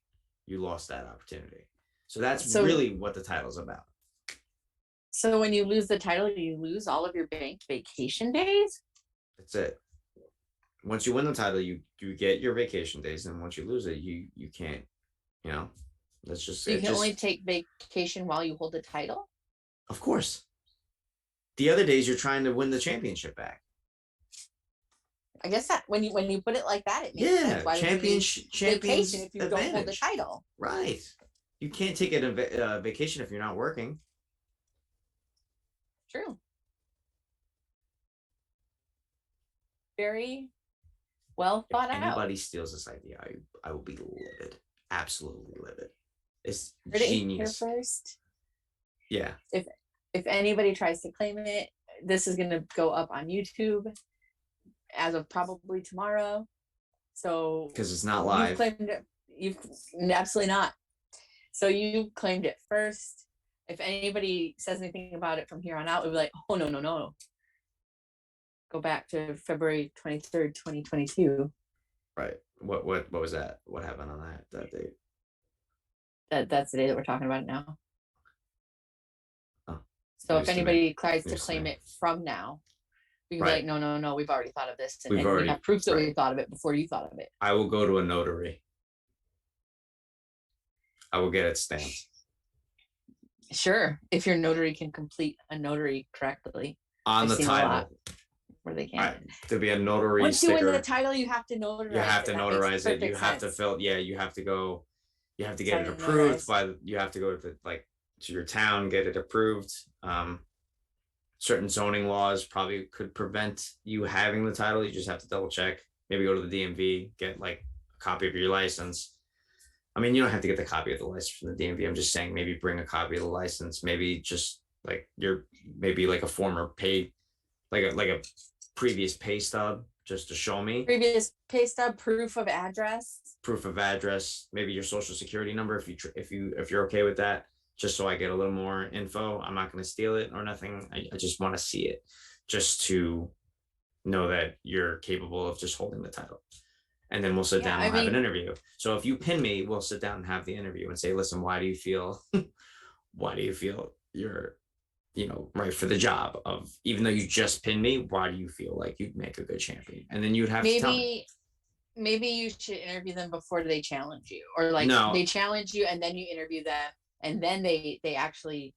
Speaker 2: you lost that opportunity. So that's really what the title's about.
Speaker 1: So when you lose the title, you lose all of your banked vacation days?
Speaker 2: That's it. Once you win the title, you get your vacation days, and once you lose it, you can't You know, that's just
Speaker 1: So you
Speaker 2: it.
Speaker 1: can only take vacation while you hold the title?
Speaker 2: Of course. The other days you're trying to win the championship back.
Speaker 1: I guess that when you put it like that, it makes sense.
Speaker 2: Yeah,
Speaker 1: Why would you need vacation if you don't hold the title?
Speaker 2: Right. You can't take a vacation if you're not working.
Speaker 1: True. Very well thought out.
Speaker 2: If anybody steals this idea, I will be livid. Absolutely livid. It's
Speaker 1: Heard it
Speaker 2: genius.
Speaker 1: here first.
Speaker 2: Yeah.
Speaker 1: If anybody tries to claim it, this is going to go up on YouTube as of probably tomorrow. So
Speaker 2: because it's not live.
Speaker 1: You've claimed it. You've absolutely not. So you claimed it first. If anybody says anything about it from here on out, we'll be like, oh no. Go back to February 23rd, 2022.
Speaker 2: Right. What was that? What happened on that date?
Speaker 1: That's the day that we're talking about now.
Speaker 2: Oh,
Speaker 1: so if anybody tries to claim it from now, we can be like, no, we've already thought of this. And we have proof that we thought of it before you thought of it.
Speaker 2: I will go to a notary. I will get it stamped.
Speaker 1: Sure. If your notary can complete a notary correctly.
Speaker 2: On the title.
Speaker 1: Where they can.
Speaker 2: Right. To be a notary
Speaker 1: Once
Speaker 2: sticker.
Speaker 1: you win the title, you have to notarize it.
Speaker 2: You have to notarize it. You have to fill, you have to go, you have to get it approved you have to go to your town, get it approved. Certain zoning laws probably could prevent you having the title. You just have to double check. Maybe go to the DMV, get like a copy of your license. I mean, you don't have to get the copy of the license from the DMV. I'm just saying maybe bring a copy of the license. Maybe just like maybe like a former pay, like a previous pay stub just to show me.
Speaker 1: Previous pay stub, proof of address.
Speaker 2: Maybe your social security number if you're okay with that. Just so I get a little more info. I'm not going to steal it or nothing. I just want to see it just to know that you're capable of just holding the title. And then we'll sit down and have an interview. So if you pin me, we'll sit down and have the interview and say, listen, why do you feel you're, right for the job of, even though you just pinned me, why do you feel like you'd make a good champion? And then you'd have to tell me.
Speaker 1: Maybe you should interview them before they challenge you, or they challenge you and then you interview them. And then they actually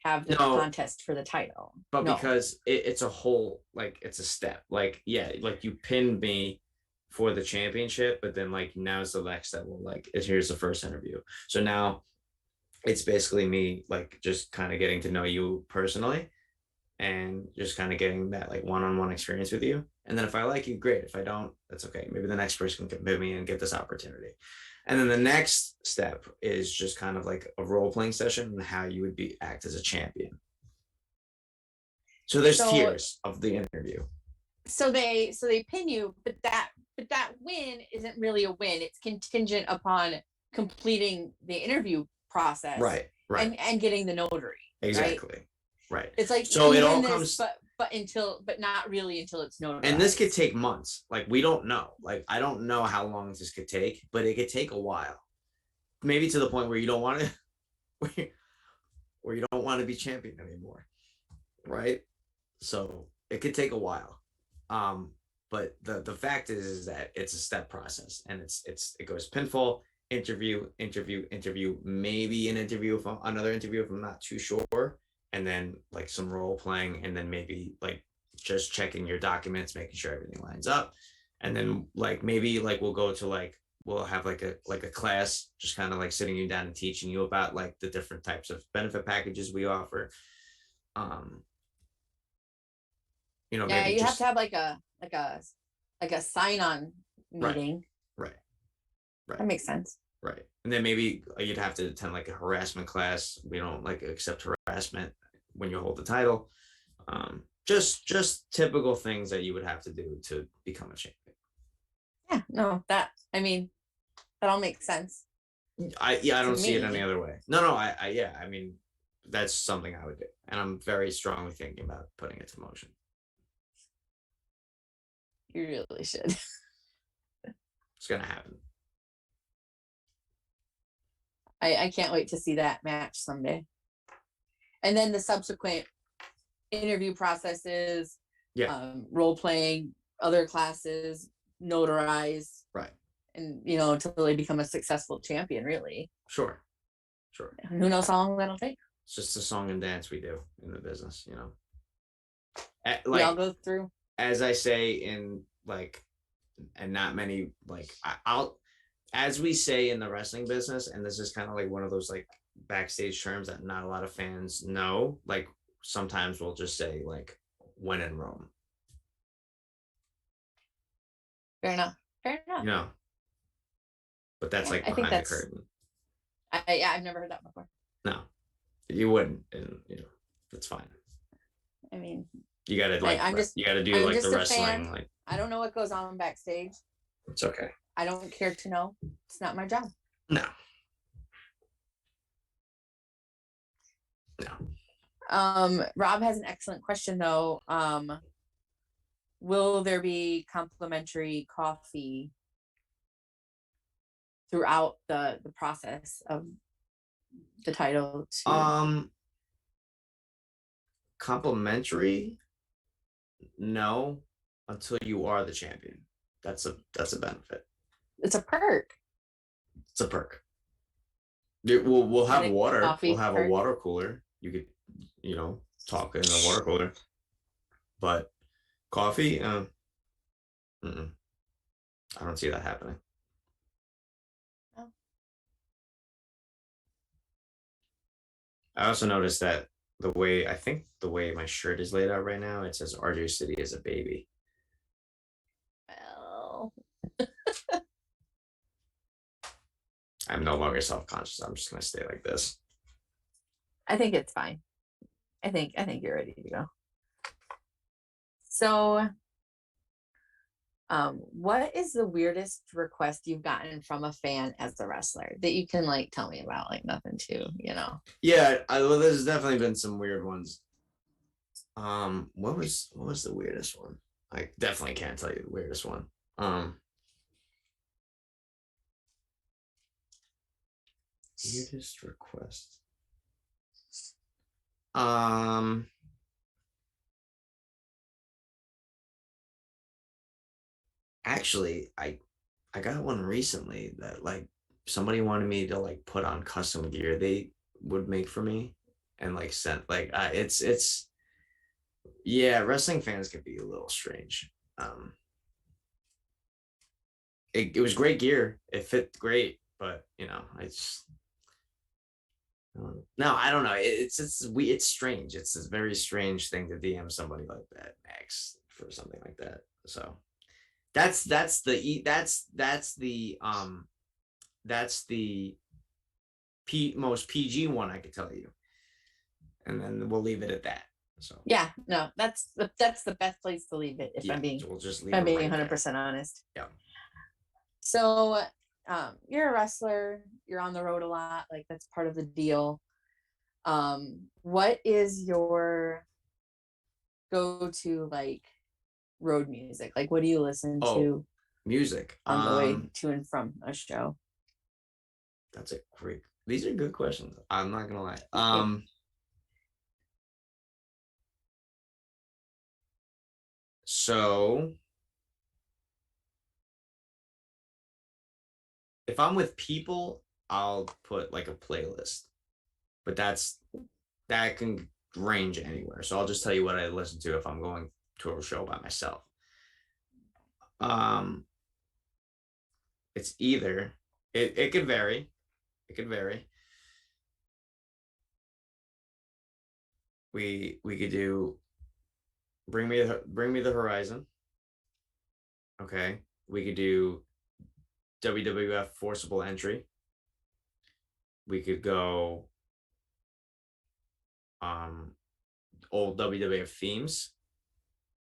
Speaker 1: have the contest for the title.
Speaker 2: But because it's a whole, it's a step. You pinned me for the championship, but then now's the next step. Well, here's the first interview. So now it's basically me just kind of getting to know you personally and just kind of getting that one-on-one experience with you. And then if I like you, great. If I don't, that's okay. Maybe the next person can move me and get this opportunity. And then the next step is just kind of like a role-playing session and how you would act as a champion. So there's tiers of the interview.
Speaker 1: So they pin you, but that win isn't really a win. It's contingent upon completing the interview process.
Speaker 2: Right.
Speaker 1: And getting the notary.
Speaker 2: Exactly. Right.
Speaker 1: It's like,
Speaker 2: so it all comes
Speaker 1: but not really until it's notarized.
Speaker 2: And this could take months. We don't know. I don't know how long this could take, but it could take a while. Maybe to the point where you don't want to where you don't want to be champion anymore. Right? So it could take a while. But the fact is that it's a step process, and it goes pinfall, interview, maybe an interview, another interview if I'm not too sure. And then some role playing, and then maybe just checking your documents, making sure everything lines up. And then maybe we'll go to we'll have a class, just kind of sitting you down and teaching you about the different types of benefit packages we offer.
Speaker 1: You have to have a sign-on meeting.
Speaker 2: Right.
Speaker 1: That makes sense.
Speaker 2: Right. And then maybe you'd have to attend a harassment class. We don't accept harassment when you hold the title. Just typical things that you would have to do to become a champion.
Speaker 1: Yeah, no, that all makes sense.
Speaker 2: I don't see it any other way. No, I mean, that's something I would do. And I'm very strongly thinking about putting it to motion.
Speaker 1: You really should.
Speaker 2: It's going to happen.
Speaker 1: I can't wait to see that match someday. And then the subsequent interview processes, role playing, other classes, notarize.
Speaker 2: Right.
Speaker 1: and until they become a successful champion, really.
Speaker 2: Sure.
Speaker 1: And who knows how long that'll take?
Speaker 2: It's just a song and dance we do in the business,
Speaker 1: We all
Speaker 2: Like,
Speaker 1: go through.
Speaker 2: as I say in like, and not many, like, I'll, as we say in the wrestling business, and this is kind of like one of those like backstage terms that not a lot of fans know, like sometimes we'll just say like, when in Rome.
Speaker 1: Fair enough.
Speaker 2: But that's like
Speaker 1: I think
Speaker 2: behind the curtain.
Speaker 1: I've never heard that before.
Speaker 2: No, you wouldn't, and that's fine.
Speaker 1: I mean,
Speaker 2: you gotta like, you gotta do
Speaker 1: I'm
Speaker 2: like
Speaker 1: just
Speaker 2: the
Speaker 1: a
Speaker 2: wrestling,
Speaker 1: fan.
Speaker 2: like
Speaker 1: I don't know what goes on backstage.
Speaker 2: it's okay.
Speaker 1: I don't care to know. It's not my job.
Speaker 2: No.
Speaker 1: Rob has an excellent question though. Will there be complimentary coffee throughout the process of the title
Speaker 2: Complimentary? No, until you are the champion. That's a benefit.
Speaker 1: It's a perk.
Speaker 2: It's a perk. We'll have water. We'll have
Speaker 1: perk.
Speaker 2: A water cooler. You could, talk in the water cooler. But coffee, I don't see that happening.
Speaker 1: Oh.
Speaker 2: I also noticed that the way my shirt is laid out right now, it says RJ City is a baby.
Speaker 1: Well,
Speaker 2: I'm no longer self-conscious. I'm just gonna stay like this.
Speaker 1: I think it's fine. I think you're ready to go. So, what is the weirdest request you've gotten from a fan as a wrestler that you can like tell me about? Like nothing too,
Speaker 2: Yeah, there's definitely been some weird ones. What was the weirdest one? I definitely can't tell you the weirdest one. Weirdest request. Actually, I got one recently that like somebody wanted me to like put on custom gear they would make for me and like sent like it's yeah, wrestling fans can be a little strange. It was great gear. It fit great, but it's no, I don't know. It's strange. It's a very strange thing to DM somebody like that Max for something like that. So that's the most PG one I could tell you, and then we'll leave it at that. So
Speaker 1: yeah, no, that's the best place to leave it. If I'm being 100% honest.
Speaker 2: Yeah.
Speaker 1: So, you're a wrestler. You're on the road a lot. Like that's part of the deal. What is your go-to like road music? Like, what do you listen to?
Speaker 2: Music
Speaker 1: on the way to and from a show.
Speaker 2: These are good questions. I'm not gonna lie. So if I'm with people, I'll put like a playlist, but that can range anywhere. So I'll just tell you what I listen to if I'm going to a show by myself. It's either it could vary. It could vary. We could do Bring Me the Horizon. Okay. We could do WWF Forcible Entry. We could go old WWE themes.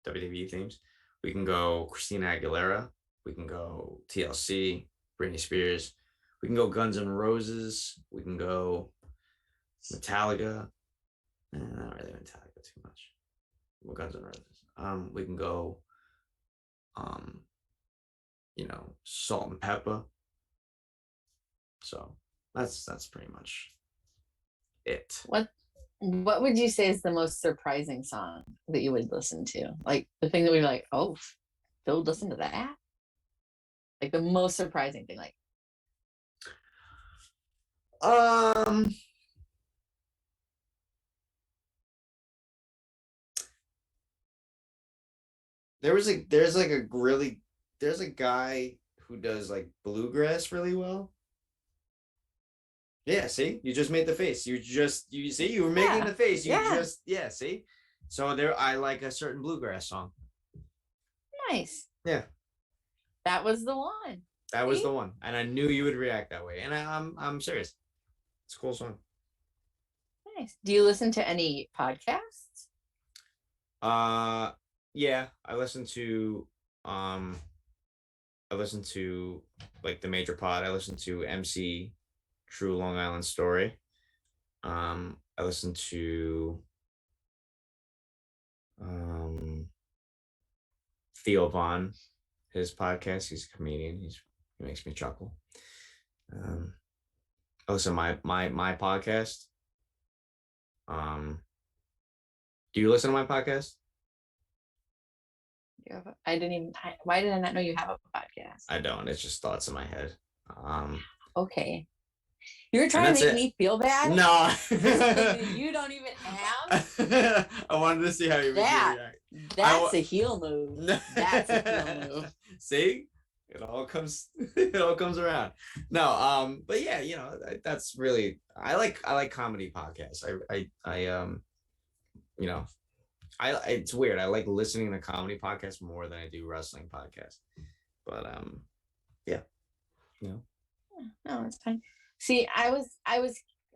Speaker 2: We can go Christina Aguilera. We can go TLC, Britney Spears. We can go Guns N' Roses. We can go Metallica. Not really Metallica too much. Well, Guns N' Roses. We can go Salt and Pepper. So that's pretty much it.
Speaker 1: What would you say is the most surprising song that you would listen to? Like the thing that we're like, oh, Phil, listen to that. Like the most surprising thing, like
Speaker 2: Um, there's a guy who does like bluegrass really well. Yeah, see, you just made the face. You see, you were making
Speaker 1: yeah,
Speaker 2: the face.
Speaker 1: yeah,
Speaker 2: Yeah, see. So there, I like a certain bluegrass song.
Speaker 1: nice.
Speaker 2: Yeah,
Speaker 1: That was the one.
Speaker 2: that was
Speaker 1: See,
Speaker 2: the one, and I knew you would react that way. And I'm serious. It's a cool song.
Speaker 1: nice. Do you listen to any podcasts?
Speaker 2: Uh, yeah, um, I listen to like the Major Pod. I listen to MC True Long Island Story. I listen to um Theo Vaughn, his podcast. He's a comedian. He makes me chuckle. Um, I listen to my podcast. Um, do you listen to my podcast?
Speaker 1: I didn't even. Why did I not know you have a podcast?
Speaker 2: I don't. It's just thoughts in my head.
Speaker 1: Okay, you're
Speaker 2: And
Speaker 1: trying to
Speaker 2: that's
Speaker 1: make
Speaker 2: it.
Speaker 1: me feel bad
Speaker 2: No.
Speaker 1: for something you don't even have.
Speaker 2: I wanted to see how you would
Speaker 1: That
Speaker 2: react.
Speaker 1: that's a heel move. That's a heel move.
Speaker 2: See, it all comes around. No, but yeah, that's really I like comedy podcasts. You know, it's weird. I like listening to comedy podcasts more than I do wrestling podcasts. But yeah, you know.
Speaker 1: No, it's fine. See, I was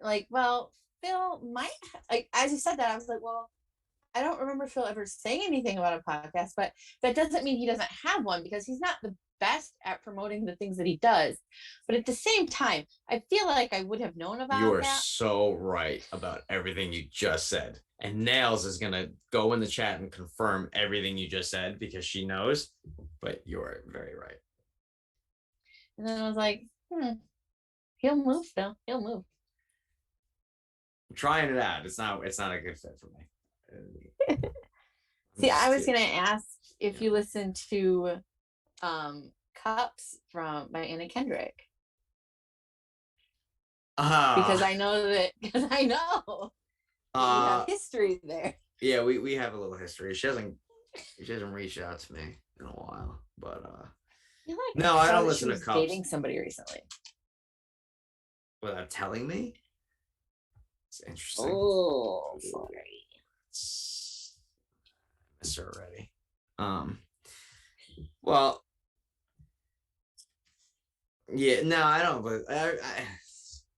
Speaker 1: like, well, Phil might like as you said that, I was like, well, I don't remember Phil ever saying anything about a podcast, but that doesn't mean he doesn't have one because he's not the best at promoting the things that he does. But at the same time, I feel like I would have known
Speaker 2: You
Speaker 1: about
Speaker 2: are
Speaker 1: that.
Speaker 2: so right about everything you just said. And Nails is going to go in the chat and confirm everything you just said because she knows, but you're very right.
Speaker 1: And then I was like, he'll move, Phil. He'll move.
Speaker 2: I'm trying it out. It's not a good fit for me.
Speaker 1: See, I was gonna ask if you listen to Cups by Anna Kendrick. Because I know that because I know that you have history there.
Speaker 2: Yeah, we have a little history. She hasn't reached out to me in a while, but no, I don't listen to Cups.
Speaker 1: Dating somebody recently
Speaker 2: without telling me. It's interesting.
Speaker 1: Oh, sorry.
Speaker 2: I miss her already. Well, yeah, no, I don't. But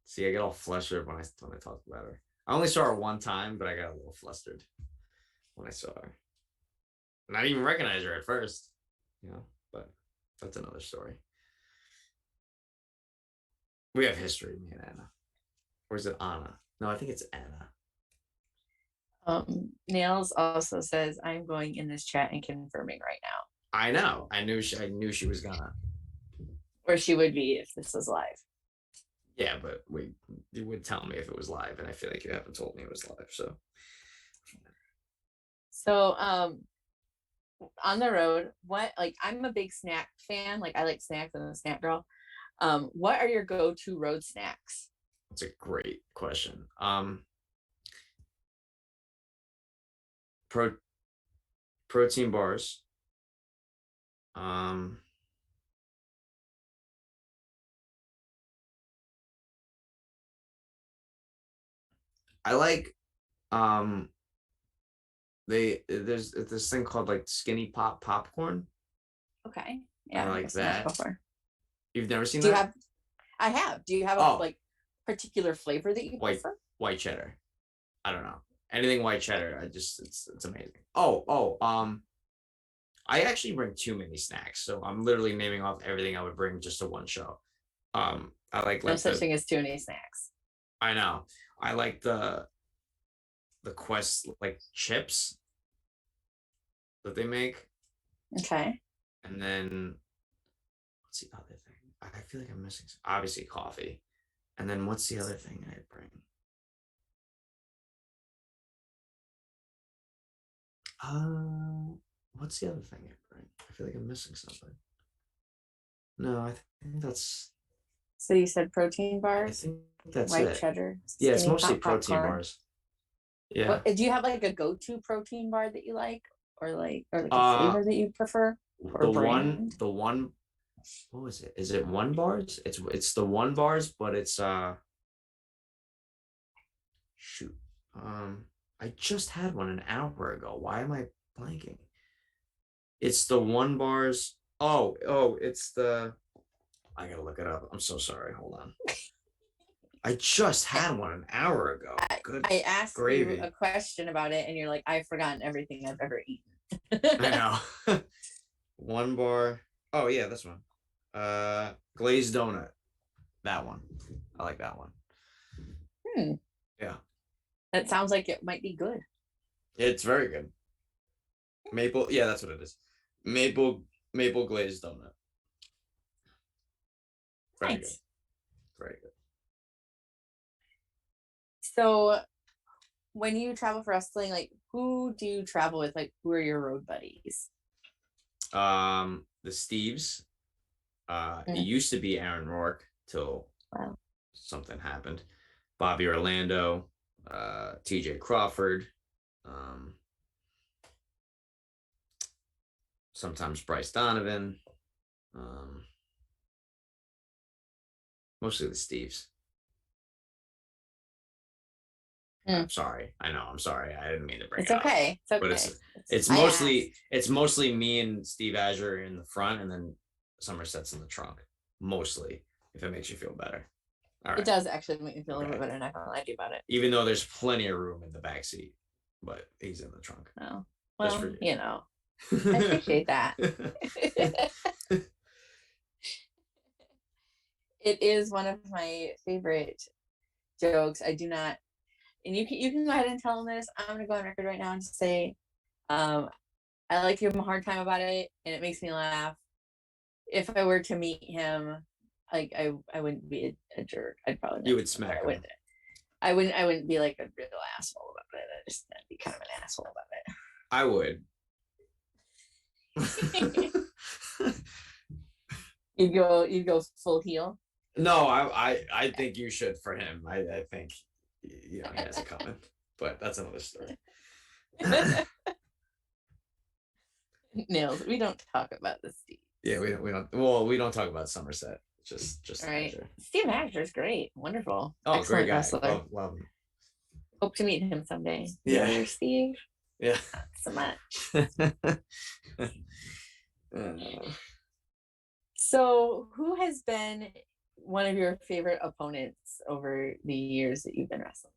Speaker 2: see, I get all flustered when I talk about her. I only saw her one time, but I got a little flustered when I saw her. Not even recognize her at first, but that's another story. We have history, me and Anna. Or is it Anna? No, I think it's Anna.
Speaker 1: Nails also says, I'm going in this chat and confirming right now.
Speaker 2: I know. I knew she was gonna.
Speaker 1: Or she would be if this was live.
Speaker 2: Yeah, but you would tell me if it was live, and I feel like you haven't told me it was live.
Speaker 1: So on the road, I'm a big snack fan. Like I like snacks and a snack girl. What are your go-to road snacks?
Speaker 2: That's a great question. Protein bars. I like there's this thing called like skinny pop popcorn.
Speaker 1: Okay. Yeah,
Speaker 2: I like that.
Speaker 1: Before.
Speaker 2: You've never seen
Speaker 1: that? I have. Do you have a particular flavor that you prefer?
Speaker 2: White cheddar. I don't know. Anything white cheddar. It's amazing. I actually bring too many snacks, so I'm literally naming off everything I would bring just to one show. I like
Speaker 1: no such thing as too many snacks.
Speaker 2: I know. I like the Quest like chips that they make.
Speaker 1: Okay.
Speaker 2: And then what's the other thing? I feel like I'm missing obviously coffee. And then what's the other thing I bring? What's the other thing I bring? I feel like I'm missing something. No, I think that's.
Speaker 1: So you said protein
Speaker 2: I
Speaker 1: bars,
Speaker 2: think that's
Speaker 1: white
Speaker 2: it.
Speaker 1: cheddar,
Speaker 2: Yeah, it's
Speaker 1: skinny
Speaker 2: mostly
Speaker 1: pop
Speaker 2: protein
Speaker 1: popcorn.
Speaker 2: bars. Yeah.
Speaker 1: What do you have like a go-to protein bar that you like, or like a
Speaker 2: Uh,
Speaker 1: flavor that you prefer, or
Speaker 2: the one,
Speaker 1: brand?
Speaker 2: the one. What was it? Is it one bars? It's the one bars, but it's shoot. I just had one an hour ago. Why am I blanking? It's the one bars. Oh, it's the. I gotta look it up. I'm so sorry. Hold on. I just had one an hour ago. Good
Speaker 1: I asked you a
Speaker 2: gravy.
Speaker 1: question about it, and you're like, I've forgotten everything I've ever
Speaker 2: I
Speaker 1: eaten.
Speaker 2: know. One bar. Oh yeah, this one. Glazed donut. That one. I like that one.
Speaker 1: Hmm.
Speaker 2: Yeah.
Speaker 1: That sounds like it might be good.
Speaker 2: It's very good. Maple. Yeah, that's what it is. Maple glazed donut. Very good.
Speaker 1: Nice.
Speaker 2: Very good.
Speaker 1: So when you travel for wrestling, like who do you travel with? Like who are your road buddies?
Speaker 2: The Steves. It
Speaker 1: Mm,
Speaker 2: used to be Aaron Rourke till
Speaker 1: wow.
Speaker 2: something happened. Bobby Orlando, TJ Crawford, um, sometimes Bryce Donovan, um, mostly the Steves.
Speaker 1: Mm.
Speaker 2: I'm sorry. I know. I'm sorry. I didn't mean to bring
Speaker 1: It's
Speaker 2: it up,
Speaker 1: okay. It's
Speaker 2: but
Speaker 1: okay. I asked.
Speaker 2: it's mostly me and Steve Azure in the front, and then Somerset's in the trunk. Mostly, if it makes you feel better. All
Speaker 1: It
Speaker 2: right.
Speaker 1: does actually make me feel a little
Speaker 2: Okay.
Speaker 1: bit better. Not gonna lie to you about it.
Speaker 2: Even though there's plenty of room in the back seat, but he's in the trunk.
Speaker 1: Oh,
Speaker 2: Just for
Speaker 1: well,
Speaker 2: you.
Speaker 1: you know, I appreciate that. It is one of my favorite jokes. I do not, and you can go ahead and tell him this. I'm gonna go on record right now and just say, um, I like to give him a hard time about it, and it makes me laugh. If I were to meet him, like I wouldn't be a jerk. I'd probably
Speaker 2: You
Speaker 1: meet
Speaker 2: would
Speaker 1: him, but
Speaker 2: smack
Speaker 1: I
Speaker 2: him.
Speaker 1: wouldn't. I wouldn't be like a real asshole about it. I just I'd be kind of an asshole about
Speaker 2: I would.
Speaker 1: it. You'd go full heel.
Speaker 2: No, I think you should for him. I think he has it coming, but that's another story.
Speaker 1: Nails. We don't talk about the Steve.
Speaker 2: Yeah, we don't talk about Somerset. Just
Speaker 1: All right.
Speaker 2: Azure.
Speaker 1: Steve Asher is great. Wonderful.
Speaker 2: Oh, great
Speaker 1: Excellent
Speaker 2: guy.
Speaker 1: wrestler.
Speaker 2: Love him.
Speaker 1: Hope to meet him someday.
Speaker 2: Yeah.
Speaker 1: Brother Steve.
Speaker 2: Yeah.
Speaker 1: Not so much. So, who has been one of your favorite opponents over the years that you've been wrestling?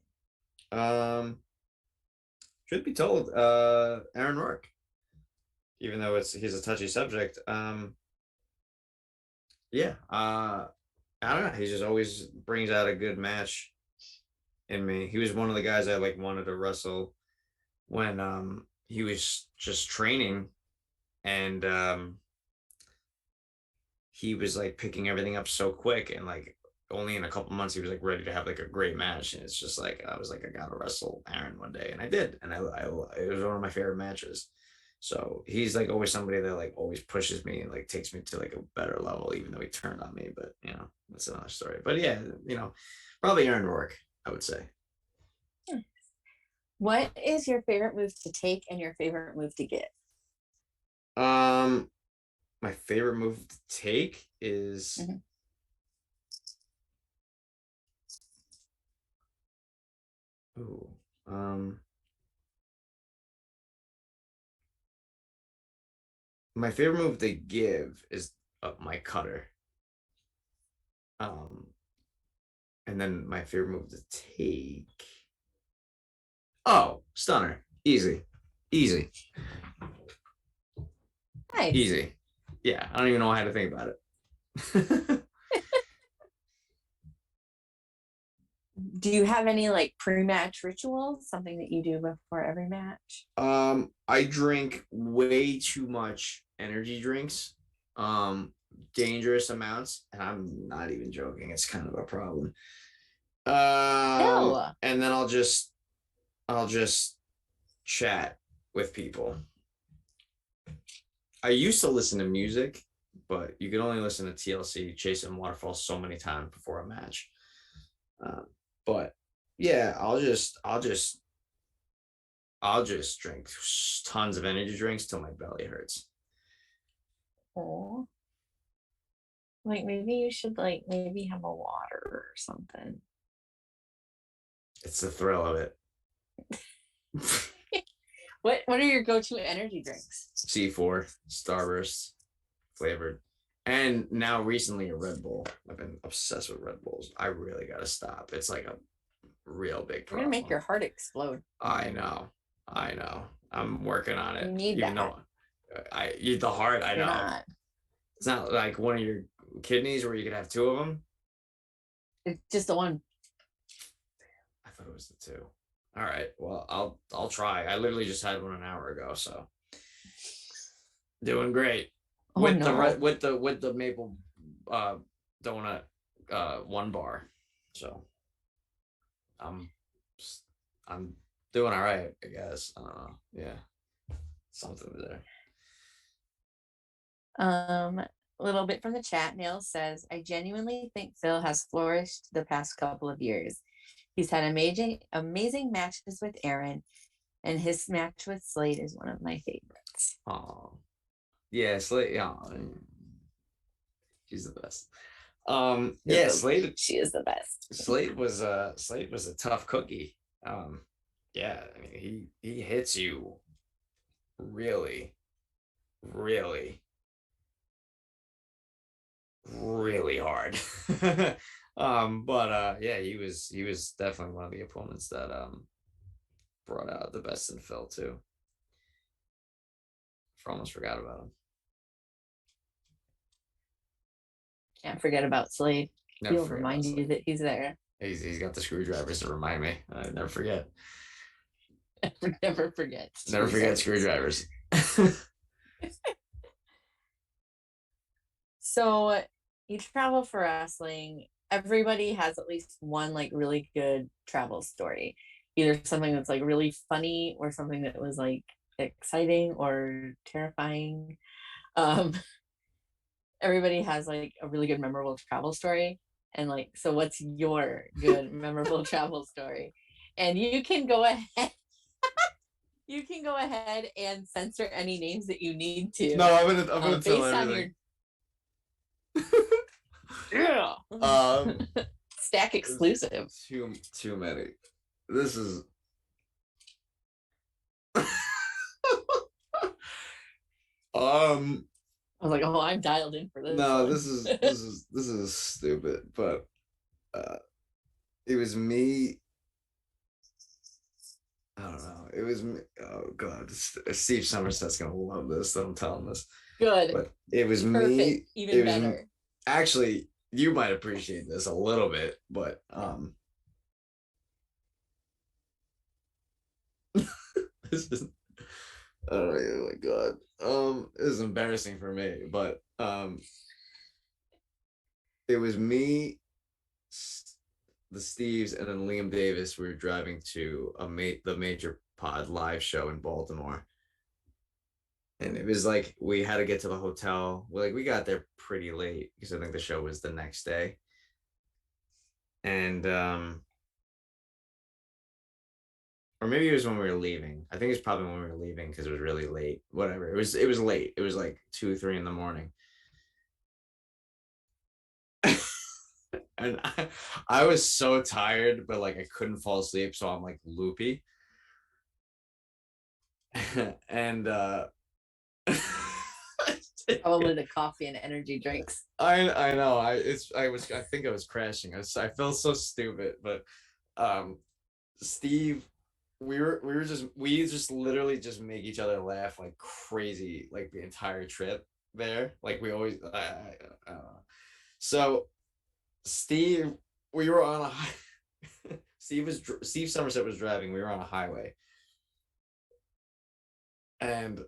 Speaker 2: Truth be told, Aaron Rourke, even though he's a touchy subject. Yeah. I don't know. He just always brings out a good match in me. He was one of the guys I like wanted to wrestle when he was just training, and he was like picking everything up so quick, and like only in a couple months he was like ready to have like a great match. And it's just like I was like, I gotta wrestle Aaron one day, and I did, and I it was one of my favorite matches. So he's like always somebody that like always pushes me and like takes me to like a better level, even though he turned on me. But that's another story. But yeah, probably Aaron Rourke, I would say.
Speaker 1: What is your favorite move to take and your favorite move to get?
Speaker 2: Um, my favorite move to take is
Speaker 1: Mhm.
Speaker 2: ooh, um, my favorite move to give is my cutter. Um, and then my favorite move to take. Oh, stunner, easy, easy,
Speaker 1: Nice.
Speaker 2: easy. Yeah, I don't even know how to think about it.
Speaker 1: Do you have any like pre-match rituals? Something that you do before every match?
Speaker 2: I drink way too much energy drinks, dangerous amounts, and I'm not even joking. It's kind of a problem.
Speaker 1: Ew.
Speaker 2: And then I'll just chat with people. I used to listen to music, but you can only listen to TLC Chasing Waterfalls so many times before a match. But yeah, I'll just drink tons of energy drinks till my belly hurts.
Speaker 1: Oh, like maybe you should like maybe have a water or something.
Speaker 2: It's the thrill of it.
Speaker 1: What are your go-to energy drinks?
Speaker 2: C4, Starburst, flavored. And now recently a Red Bull. I've been obsessed with Red Bulls. I really gotta stop. It's like a real big
Speaker 1: You're gonna make your
Speaker 2: problem.
Speaker 1: heart explode.
Speaker 2: I know. I know. I'm working on
Speaker 1: You
Speaker 2: it.
Speaker 1: need
Speaker 2: Even
Speaker 1: that.
Speaker 2: though the heart, I
Speaker 1: You're
Speaker 2: know.
Speaker 1: not.
Speaker 2: It's not like one of your kidneys where you could have two of them.
Speaker 1: It's just the one.
Speaker 2: I thought it was the two. All right. Well, I'll try. I literally just had one an hour ago, so doing great.
Speaker 1: Oh
Speaker 2: With
Speaker 1: no.
Speaker 2: the maple donut 1 bar. So I'm I'm doing all right, I guess. I don't know. Yeah. Something there.
Speaker 1: A little bit from the chat. Neil says, I genuinely think Phil has flourished the past couple of years. He's had amazing matches with Aaron, and his match with Slade is one of my favorites.
Speaker 2: Oh, yeah, Slade. Yeah, she's the best. Yeah,
Speaker 1: She is the best.
Speaker 2: Slade was a tough cookie. Yeah, I mean he hits you really, really, really hard. But yeah, he was definitely one of the opponents that brought out the best in Phil too. I almost forgot about him.
Speaker 1: Can't forget about Slade.
Speaker 2: Never
Speaker 1: He'll
Speaker 2: forget
Speaker 1: remind
Speaker 2: about
Speaker 1: you
Speaker 2: Slade.
Speaker 1: that he's there.
Speaker 2: He's got the screwdrivers to remind me. I never forget.
Speaker 1: Never forget.
Speaker 2: Never forget screwdrivers.
Speaker 1: So you travel for wrestling. Everybody has at least one like really good travel story. Either something that's like really funny or something that was like exciting or terrifying. Um, everybody has like a really good memorable travel story. And like, so what's your good memorable travel story? And you can go ahead. You can go ahead and censor any names that you need to.
Speaker 2: No, I'm gonna tell everything.
Speaker 1: Yeah. Stack exclusive.
Speaker 2: Too many. This is
Speaker 1: I was like, oh, I'm dialed in for this.
Speaker 2: No, this is stupid, but it was me. I don't know. It was me. Oh god, Steve Somerset's gonna love this that I'm telling this.
Speaker 1: Good.
Speaker 2: But it was
Speaker 1: perfect.
Speaker 2: Me.
Speaker 1: Even
Speaker 2: it
Speaker 1: better.
Speaker 2: Was, actually, you might appreciate this a little bit, but this is. Oh my god. This is embarrassing for me, but it was me, the Steves, and then Liam Davis. We were driving to the Major Pod live show in Baltimore, and it was like we had to get to the hotel. We got there pretty late because I think the show was the next day, and or maybe it was when we were leaving. I think it was probably when we were leaving because it was really late. Whatever. It was late. It was like 2, 3 in the morning. And I was so tired, but like I couldn't fall asleep, so I'm like loopy. And
Speaker 1: probably the coffee and energy drinks.
Speaker 2: I know. I think I was crashing. I felt so stupid, but Steve, we just literally just make each other laugh like crazy like the entire trip there. Like we always I don't know. So Steve, we were on a Steve Somerset was driving. We were on a highway, and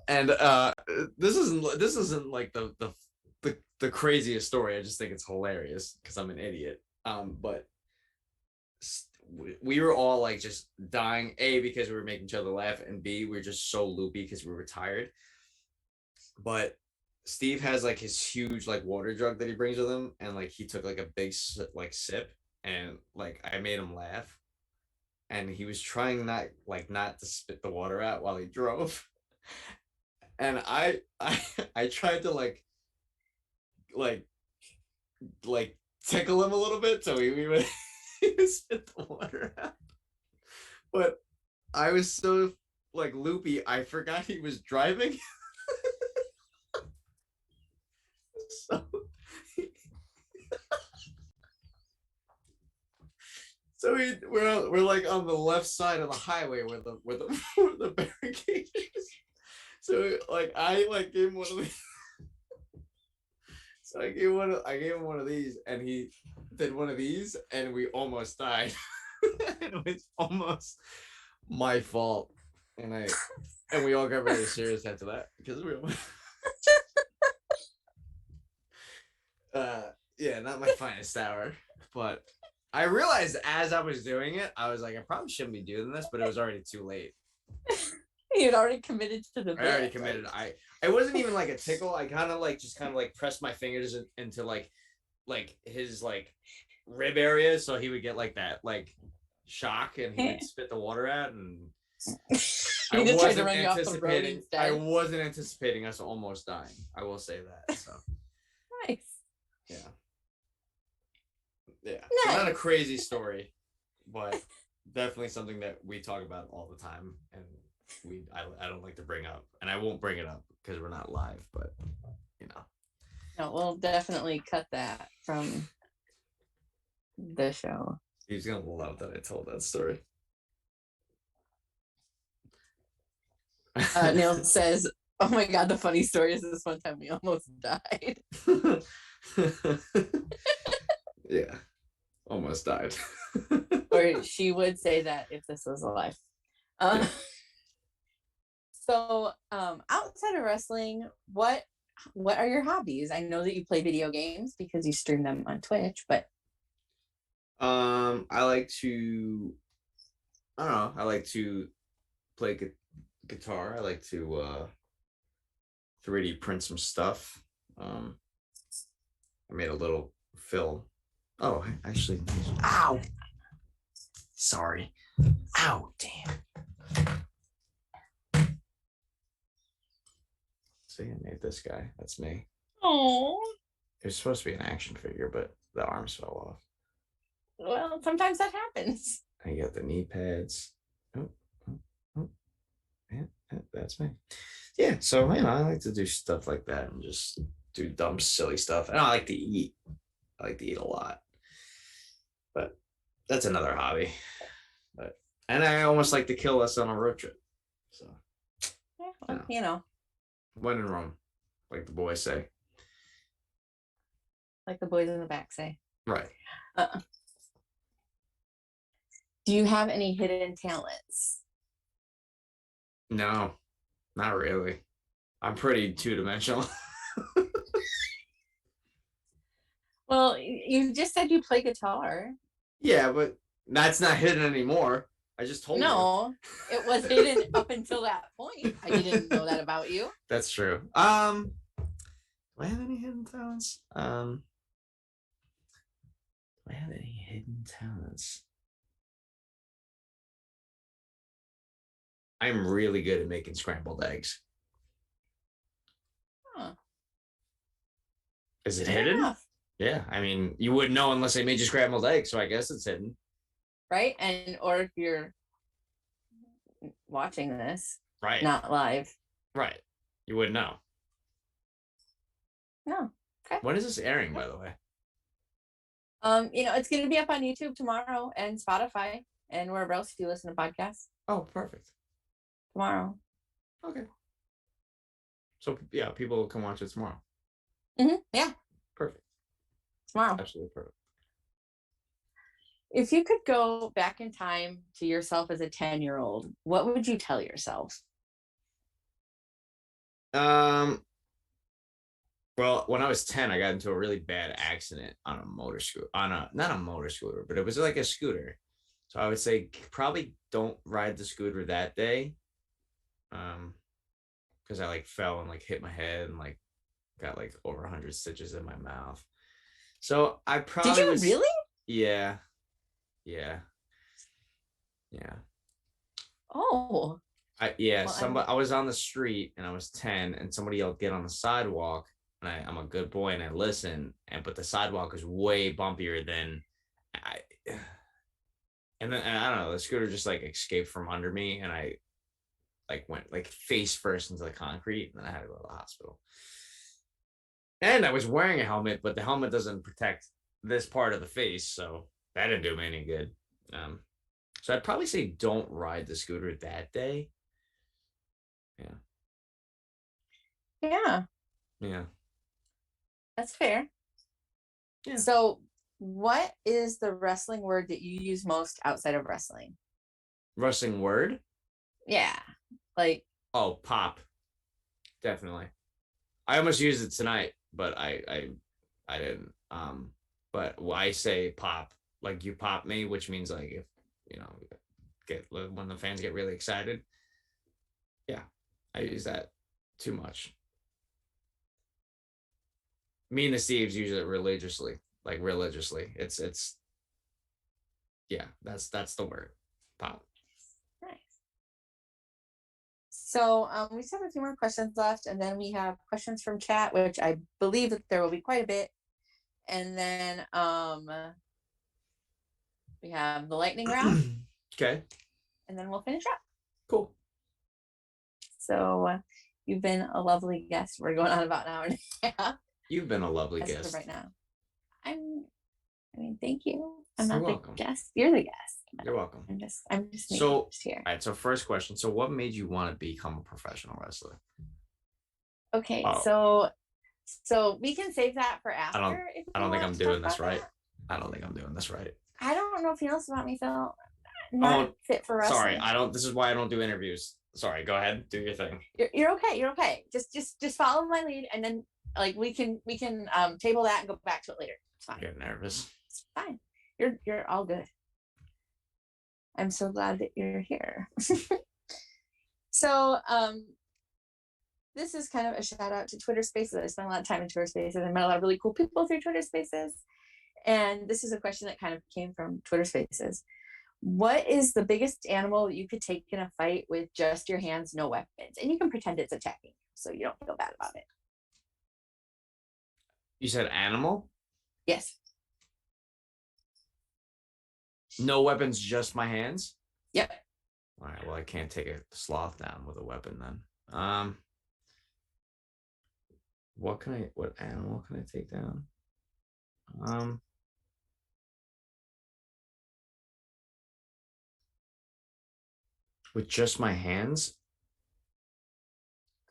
Speaker 2: and this isn't like the craziest story. I just think it's hilarious because I'm an idiot. But we were all like just dying. A, because we were making each other laugh, and B, we were just so loopy because we were tired. But Steve has like his huge like water jug that he brings with him, and like he took like a big like sip, and like I made him laugh, and he was trying not to spit the water out while he drove, and I tried to like like tickle him a little bit so he would he would spit the water out, but I was so like loopy I forgot he was driving. So we're like on the left side of the highway where where the barricade is. So like I like gave him one of these. So I gave him one of these, and he did one of these, and we almost died. It was almost my fault, and we all got very serious after that because we almost. Yeah, not my finest hour, but I realized as I was doing it, I was like, I probably shouldn't be doing this, but it was already too late.
Speaker 1: You'd already committed to the bit.
Speaker 2: I already committed. Right? I wasn't even like a tickle. I kind of like pressed my fingers into like his like rib area, so he would get like that like shock, and he would spit the water out. And I wasn't anticipating. I wasn't anticipating us almost dying. I will say that. So
Speaker 1: nice.
Speaker 2: Yeah. Yeah. Nice. So not a crazy story, but definitely something that we talk about all the time, and I don't like to bring up, and I won't bring it up because we're not live, but you know.
Speaker 1: No, we'll definitely cut that from the show.
Speaker 2: He's gonna love that I told that story.
Speaker 1: Neil says, "Oh my god, the funny story is this one time we almost died."
Speaker 2: Yeah, almost died.
Speaker 1: Or she would say that if this was alive. Yeah. So, outside of wrestling, what are your hobbies? I know that you play video games because you stream them on Twitch, but
Speaker 2: I like to, I don't know, I like to play guitar. I like to 3D print some stuff. I made a little film. Oh, actually, ow! Sorry. Ow, damn. See, I made this guy. That's me.
Speaker 1: Oh.
Speaker 2: It was supposed to be an action figure, but the arms fell off.
Speaker 1: Well, sometimes that happens.
Speaker 2: I got the knee pads. Oh. Yeah, that's me. Yeah, so I like to do stuff like that and just do dumb, silly stuff. And I like to eat. I like to eat a lot. But that's another hobby. And I almost like to kill us on a road trip. So
Speaker 1: yeah, well, you know.
Speaker 2: When in Rome, like the boys say.
Speaker 1: Like the boys in the back say.
Speaker 2: Right.
Speaker 1: Do you have any hidden talents?
Speaker 2: No, not really. I'm pretty two-dimensional.
Speaker 1: Well, you just said you play guitar.
Speaker 2: Yeah, but that's not hidden anymore. I just told you.
Speaker 1: No, it was hidden up until that point. I didn't know that about you.
Speaker 2: That's true. Do I have any hidden talents? Do I have any hidden talents? I'm really good at making scrambled eggs.
Speaker 1: Huh.
Speaker 2: Is it hidden? Enough. Yeah, I mean, you wouldn't know unless I made you scrambled eggs, so I guess it's hidden.
Speaker 1: Right? And or if you're watching this,
Speaker 2: right,
Speaker 1: not live.
Speaker 2: Right. You wouldn't know.
Speaker 1: No. Okay.
Speaker 2: When is this airing, by the way?
Speaker 1: It's gonna be up on YouTube tomorrow and Spotify and wherever else you listen to podcasts.
Speaker 2: Oh, perfect.
Speaker 1: Tomorrow.
Speaker 2: Okay. So yeah, people will come watch it tomorrow.
Speaker 1: Mm-hmm. Yeah.
Speaker 2: Perfect.
Speaker 1: Tomorrow.
Speaker 2: Absolutely perfect.
Speaker 1: If you could go back in time to yourself as a 10-year-old, what would you tell yourself?
Speaker 2: Well, when I was 10, I got into a really bad accident on a motor scooter. Not a motor scooter, but it was like a scooter. So I would say probably don't ride the scooter that day. because I like fell and like hit my head and like got like over 100 stitches in my mouth. So I
Speaker 1: Did
Speaker 2: probably
Speaker 1: you
Speaker 2: was,
Speaker 1: really?
Speaker 2: yeah, yeah, yeah.
Speaker 1: Oh,
Speaker 2: Yeah,
Speaker 1: well,
Speaker 2: somebody, I was on the street and I was 10 and somebody yelled, get on the sidewalk. And I'm a good boy and I listen, but the sidewalk is way bumpier than I, and then and I don't know, the scooter just like escaped from under me and I like went like face first into the concrete and then I had to go to the hospital. And I was wearing a helmet, but the helmet doesn't protect this part of the face, so that didn't do me any good. Um, so I'd probably say don't ride the scooter that day. Yeah.
Speaker 1: yeah,
Speaker 2: Yeah.
Speaker 1: that's fair.
Speaker 2: Yeah.
Speaker 1: So, what is the wrestling word that you use most outside of wrestling?
Speaker 2: Wrestling word?
Speaker 1: Yeah, like
Speaker 2: Oh, pop. Definitely. I almost used it tonight, but I didn't. But I say pop, like you pop me, which means like if you know get when the fans get really excited. Yeah, I use that too much. Me and the Steves use it religiously, like religiously. It's yeah, that's the word, pop.
Speaker 1: nice. So we just have a few more questions left, and then we have questions from chat, which I believe that there will be quite a bit. And then we have the lightning round,
Speaker 2: Okay,
Speaker 1: and then we'll finish up.
Speaker 2: cool.
Speaker 1: So you've been a lovely guest. We're going on about an hour and a half
Speaker 2: You've been a lovely
Speaker 1: as of
Speaker 2: guest.
Speaker 1: right now. I mean, thank you. I'm
Speaker 2: You're
Speaker 1: not
Speaker 2: welcome.
Speaker 1: the guest. You're the guest.
Speaker 2: You're welcome.
Speaker 1: I'm just me,
Speaker 2: So,
Speaker 1: just here.
Speaker 2: all right. So, first question. So, what made you want to become a professional wrestler?
Speaker 1: Okay,
Speaker 2: Oh,
Speaker 1: so we can save that for
Speaker 2: I don't.
Speaker 1: after if
Speaker 2: I
Speaker 1: you
Speaker 2: don't think
Speaker 1: want
Speaker 2: I'm
Speaker 1: to talk
Speaker 2: doing this
Speaker 1: about
Speaker 2: right.
Speaker 1: that.
Speaker 2: I don't think I'm doing this right.
Speaker 1: I don't know if you know this about me, Phil. Not
Speaker 2: Oh,
Speaker 1: fit for wrestling.
Speaker 2: sorry. I don't. This is why I don't do interviews. Sorry. Go ahead. Do your thing.
Speaker 1: You're okay. You're okay. Just follow my lead, and then like we can table that and go back to it later. It's fine.
Speaker 2: I get nervous.
Speaker 1: It's fine. You're all good. I'm so glad that you're here. So this is kind of a shout out to Twitter Spaces. I spent a lot of time in Twitter Spaces. I met a lot of really cool people through Twitter Spaces. And this is a question that kind of came from Twitter Spaces. What is the biggest animal that you could take in a fight with just your hands, no weapons? And you can pretend it's attacking, so you don't feel bad about it.
Speaker 2: You said animal?
Speaker 1: Yes.
Speaker 2: No weapons, just my hands?
Speaker 1: Yep.
Speaker 2: All right. Well, I can't take a sloth down with a weapon then. What animal can I take down? With just my hands?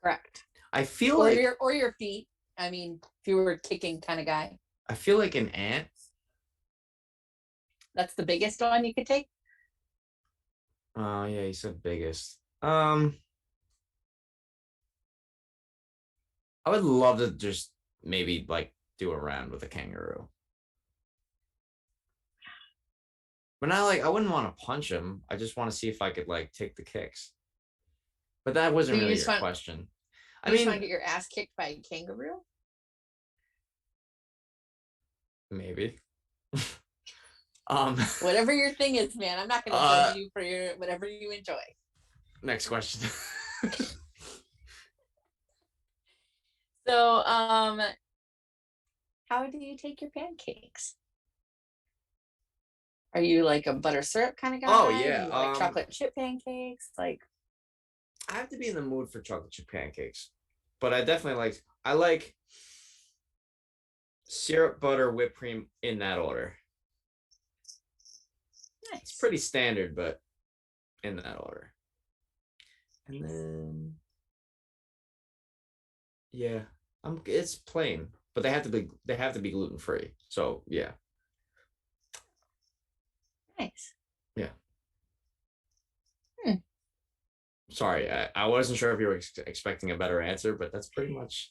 Speaker 1: Correct.
Speaker 2: I feel
Speaker 1: or
Speaker 2: like
Speaker 1: your feet. I mean, if you were a kicking kind of guy.
Speaker 2: I feel like an ant.
Speaker 1: That's the biggest one you could take.
Speaker 2: Oh yeah, you said biggest. I would love to just maybe like do a round with a kangaroo. But not like I wouldn't want to punch him. I just want to see if I could like take the kicks. But that wasn't really your question.
Speaker 1: I mean, just want to get your ass kicked by a kangaroo?
Speaker 2: Maybe.
Speaker 1: Whatever your thing is, man. I'm not gonna judge you for your whatever you enjoy.
Speaker 2: Next question.
Speaker 1: So, how do you take your pancakes? Are you like a butter syrup kind of guy?
Speaker 2: Oh yeah,
Speaker 1: like chocolate chip pancakes. Like,
Speaker 2: I have to be in the mood for chocolate chip pancakes, but I like syrup, butter, whipped cream in that order.
Speaker 1: nice.
Speaker 2: It's pretty standard, but in that order. And then yeah, it's plain, but they have to be gluten free. So yeah.
Speaker 1: Nice.
Speaker 2: Yeah. Sorry, I wasn't sure if you were expecting a better answer, but that's pretty much.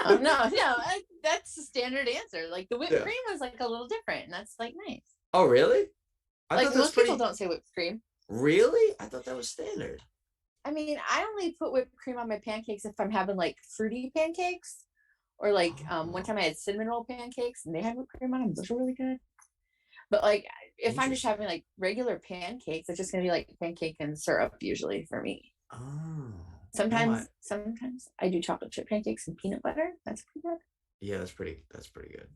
Speaker 1: no, that's the standard answer. Like the whipped cream was like a little different, and that's like nice.
Speaker 2: Oh really?
Speaker 1: Like most people don't say whipped cream.
Speaker 2: Really? I thought that was standard.
Speaker 1: I mean, I only put whipped cream on my pancakes if I'm having like fruity pancakes, or like one
Speaker 2: Oh,
Speaker 1: time I had cinnamon roll pancakes and they had whipped cream on them. Those were really good. But like if I'm just
Speaker 2: interesting.
Speaker 1: having like regular pancakes, it's just gonna be like pancake and syrup usually for me.
Speaker 2: Oh, no,
Speaker 1: Sometimes I do chocolate chip pancakes and peanut butter. That's pretty good.
Speaker 2: yeah, that's pretty good.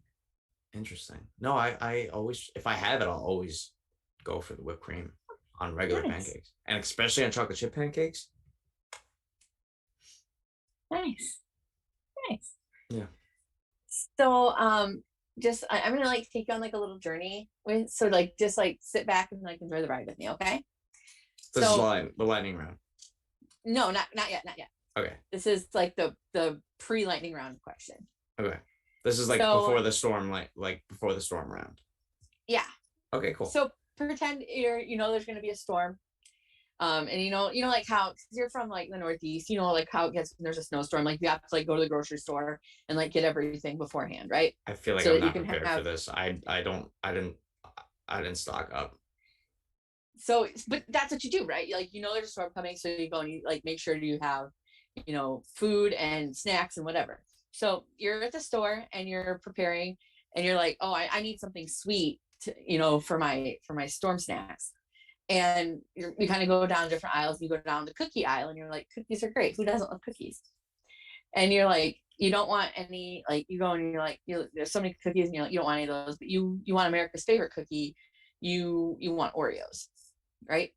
Speaker 2: Interesting. No, I always, if I have it, I'll always go for the whipped cream on regular
Speaker 1: Nice.
Speaker 2: pancakes, and especially on chocolate chip pancakes.
Speaker 1: Nice. Nice.
Speaker 2: Yeah.
Speaker 1: So just I'm gonna like take you on like a little journey with, so like just like sit back and like enjoy the ride with me, okay?
Speaker 2: This is
Speaker 1: So
Speaker 2: the lightning round.
Speaker 1: no, not yet, not yet.
Speaker 2: Okay.
Speaker 1: This is like the pre-lightning round question.
Speaker 2: Okay. This is like
Speaker 1: So
Speaker 2: before the storm, like before the storm round.
Speaker 1: yeah.
Speaker 2: Okay, cool.
Speaker 1: So pretend there's gonna be a storm. And like how, cause you're from like the Northeast, like how it gets when there's a snowstorm, like you have to like go to the grocery store and like get everything beforehand, right?
Speaker 2: I feel like
Speaker 1: So
Speaker 2: I'm
Speaker 1: that you
Speaker 2: not
Speaker 1: can
Speaker 2: prepared for
Speaker 1: have,
Speaker 2: this. I didn't stock up.
Speaker 1: so, but that's what you do, right? Like, there's a storm coming, so you go and you like make sure you have, food and snacks and whatever. So you're at the store and you're preparing and you're like, oh, I need something sweet to, for my storm snacks. And you kind of go down different aisles. You go down the cookie aisle and you're like, cookies are great. Who doesn't love cookies? And you're like, you don't want any, like you go and you're like, there's so many cookies and you're like, you don't want any of those, but you want America's favorite cookie. You want Oreos, right?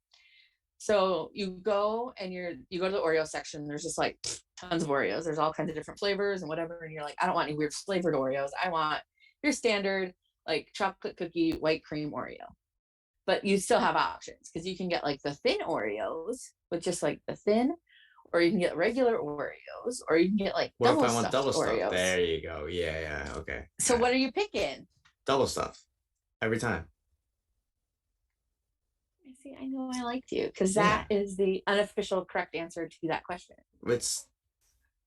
Speaker 1: So you go and you go to the Oreo section. There's just like tons of Oreos. There's all kinds of different flavors and whatever. And you're like, I don't want any weird flavored Oreos. I want your standard like chocolate cookie white cream Oreo. But you still have options because you can get like the thin Oreos with just like the thin, or you can get regular Oreos, or you can get like
Speaker 2: What if
Speaker 1: double
Speaker 2: I want
Speaker 1: stuffed
Speaker 2: double stuff?
Speaker 1: Oreos.
Speaker 2: There you go. Yeah, yeah. Okay.
Speaker 1: So what are you picking?
Speaker 2: Double stuff every time.
Speaker 1: I see. I know I liked you because
Speaker 2: Yeah.
Speaker 1: that is the unofficial correct answer to that question.
Speaker 2: It's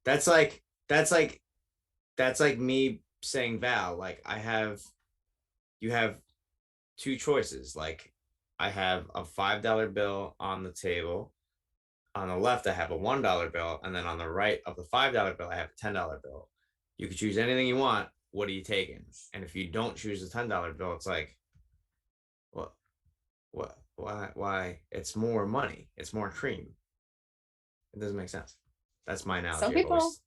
Speaker 2: that's like that's like that's like me saying Val, like you have two choices. Like I have a $5 bill on the table. On the left, I have a $1 bill, and then on the right of the $5 bill, I have a $10 bill. You can choose anything you want. What are you taking? And if you don't choose the $10 bill, it's like, what, why? It's more money. It's more cream. It doesn't make sense. That's my
Speaker 1: Some
Speaker 2: analogy. I've
Speaker 1: people,
Speaker 2: always.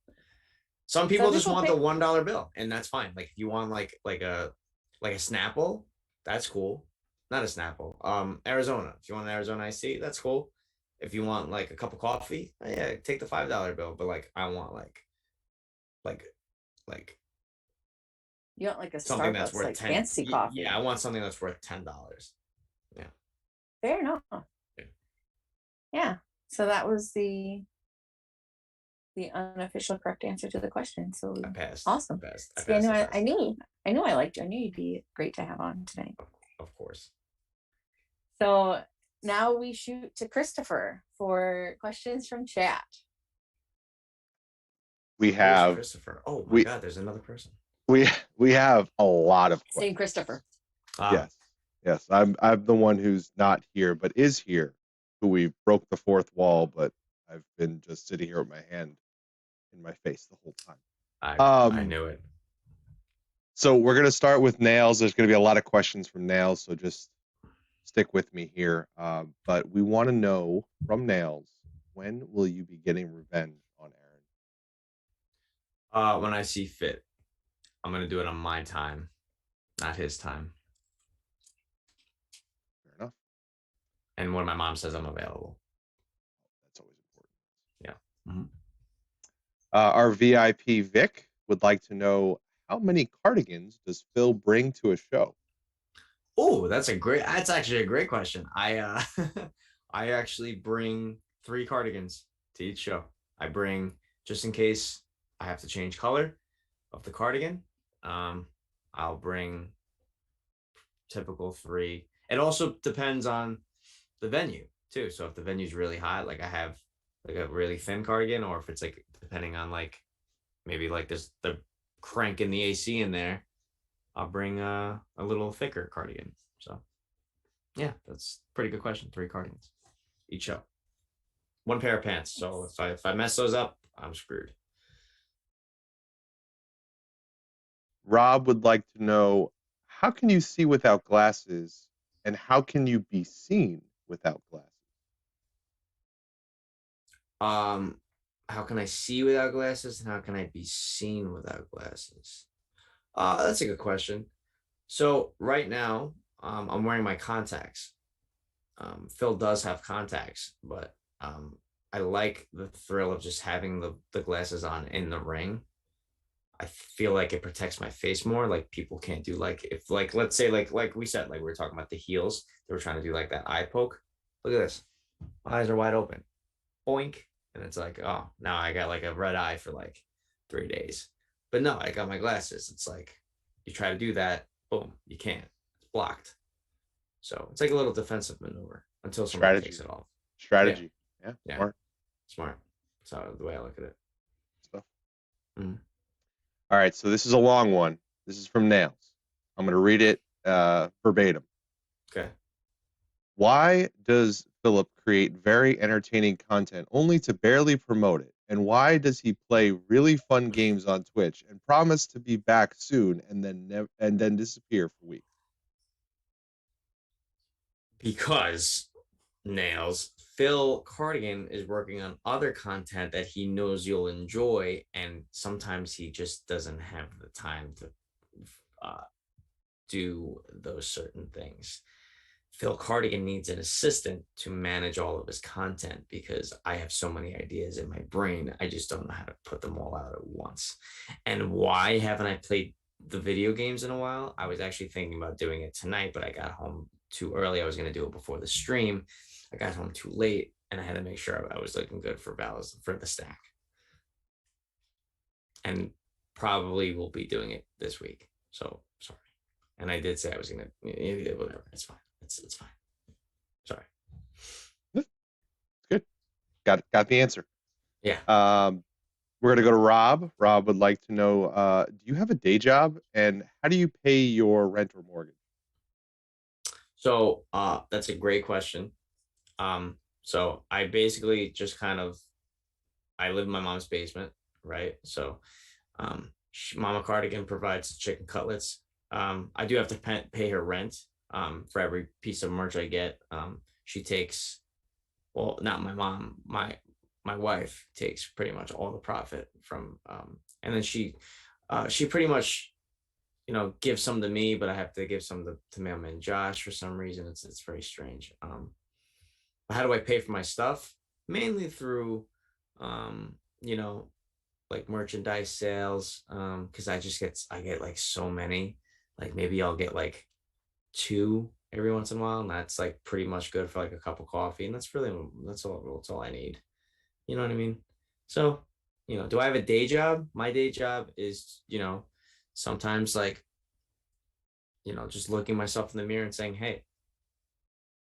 Speaker 2: Some people
Speaker 1: some
Speaker 2: just
Speaker 1: people
Speaker 2: want the
Speaker 1: pick.
Speaker 2: $1 bill, and that's fine. Like if you want like a Snapple, that's cool. Not a Snapple. Arizona. If you want an Arizona iced tea, that's cool. If you want like a cup of coffee, yeah, take the $5 bill. But like I want like like
Speaker 1: You want like a
Speaker 2: something that's
Speaker 1: Starbucks,
Speaker 2: worth
Speaker 1: like
Speaker 2: 10.
Speaker 1: fancy
Speaker 2: Yeah,
Speaker 1: coffee.
Speaker 2: I want something that's worth $10. Yeah.
Speaker 1: Fair enough.
Speaker 2: Yeah.
Speaker 1: Yeah. So that was the unofficial correct answer to the question. So
Speaker 2: I passed.
Speaker 1: awesome.
Speaker 2: I passed. I
Speaker 1: See, I
Speaker 2: passed
Speaker 1: knew
Speaker 2: the
Speaker 1: I
Speaker 2: test.
Speaker 1: knew I knew I liked you. I knew you'd be great to have on tonight.
Speaker 2: Of course.
Speaker 1: So now we shoot to Christopher for questions from chat.
Speaker 3: We
Speaker 2: Who is
Speaker 3: have
Speaker 2: Christopher? Oh my
Speaker 3: we
Speaker 2: God, there's another person.
Speaker 3: we have a lot of
Speaker 1: Same
Speaker 3: questions.
Speaker 1: Christopher.
Speaker 3: Yes. Yes. I'm the one who's not here but is here, who we broke the fourth wall, but I've been just sitting here with my hand in my face the whole time.
Speaker 2: I knew it.
Speaker 3: So we're gonna start with Nails. There's gonna be a lot of questions from Nails, so just stick with me here. But we want to know from Nails, when will you be getting revenge on Aaron?
Speaker 2: When I see fit, I'm gonna do it on my time, not his time.
Speaker 3: Fair enough.
Speaker 2: And when my mom says I'm available.
Speaker 3: That's always important.
Speaker 2: Yeah. Mm-hmm.
Speaker 3: Our VIP Vic would like to know, how many cardigans does Phil bring to a show?
Speaker 2: Oh, that's actually a great question. I actually bring 3 cardigans to each show. I bring, just in case I have to change color of the cardigan. I'll bring typical 3. It also depends on the venue too. So if the venue's really hot, like I have like a really thin cardigan, or if it's like depending on like maybe like there's the crank in the AC in there, I'll bring a little thicker cardigan. So yeah, that's a pretty good question. 3 cardigans each show. one pair of pants. So if I mess those up, I'm screwed.
Speaker 3: Rob would like to know, how can you see without glasses, and how can you be seen without glasses?
Speaker 2: How can I see without glasses, and how can I be seen without glasses? That's a good question. So right now, I'm wearing my contacts. Phil does have contacts, but I like the thrill of just having the glasses on in the ring. I feel like it protects my face more. Like people can't do like if like let's say like we said like we were talking about the heels. They were trying to do like that eye poke. Look at this. My eyes are wide open. Boink, and it's like oh now I got like a red eye for like 3 days. But no, I got my glasses. It's like you try to do that, boom, you can't. It's blocked. So it's like a little defensive maneuver until somebody
Speaker 3: Strategy.
Speaker 2: takes it off.
Speaker 3: Strategy. Yeah.
Speaker 2: Yeah.
Speaker 3: Smart
Speaker 2: Smart. So the way I look at it.
Speaker 3: stuff.
Speaker 2: Mhm.
Speaker 3: All right, so this is a long one. This is from Nails. I'm going to read it verbatim.
Speaker 2: Okay.
Speaker 3: Why does Philip create very entertaining content only to barely promote it? And why does he play really fun games on Twitch and promise to be back soon and then disappear for weeks?
Speaker 2: Because Nails, Phil Cardigan is working on other content that he knows you'll enjoy, and sometimes he just doesn't have the time to uh, do those certain things. Phil Cardigan needs an assistant to manage all of his content because I have so many ideas in my brain. I just don't know how to put them all out at once. And why haven't I played the video games in a while? I was actually thinking about doing it tonight, but I got home too early. I was going to do it before the stream. I got home too late, and I had to make sure I was looking good for the stack. And probably will be doing it this week. So sorry. And I did say I was going to, whatever. It's fine. It's fine. Sorry.
Speaker 3: Good. Got the answer.
Speaker 2: Yeah.
Speaker 3: We're gonna go to Rob. Rob would like to know, do you have a day job, and how do you pay your rent or mortgage?
Speaker 2: So that's a great question. So I basically just kind of I live in my mom's basement, right? So Mama Cardigan provides chicken cutlets. I do have to pay her rent for every piece of merch I get. She takes, well, not my mom, my wife takes pretty much all the profit from, and then she pretty much gives some to me, but I have to give some to mailman Josh for some reason. It's very strange. How do I pay for my stuff? Mainly through, um, you know, like merchandise sales. Because I get like so many. Like maybe I'll get like two every once in a while, and that's like pretty much good for like a cup of coffee, and that's all I need. You know what I mean? So, do I have a day job? My day job is, sometimes like, just looking myself in the mirror and saying, hey,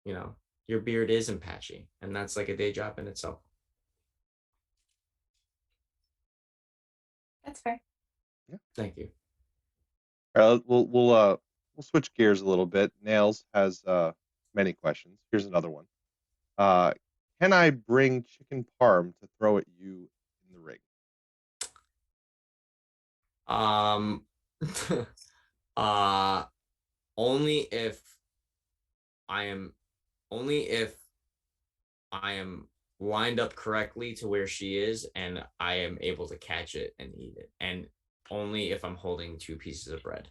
Speaker 2: your beard isn't patchy. And that's like a day job in itself.
Speaker 1: That's fair.
Speaker 2: Thank you.
Speaker 3: All right, we'll switch gears a little bit. Nails has many questions. Here's another one. Can I bring chicken parm to throw at you in the ring?
Speaker 2: Um, uh, only if I am, only if I am lined up correctly to where she is and I am able to catch it and eat it. And only if I'm holding two pieces of bread.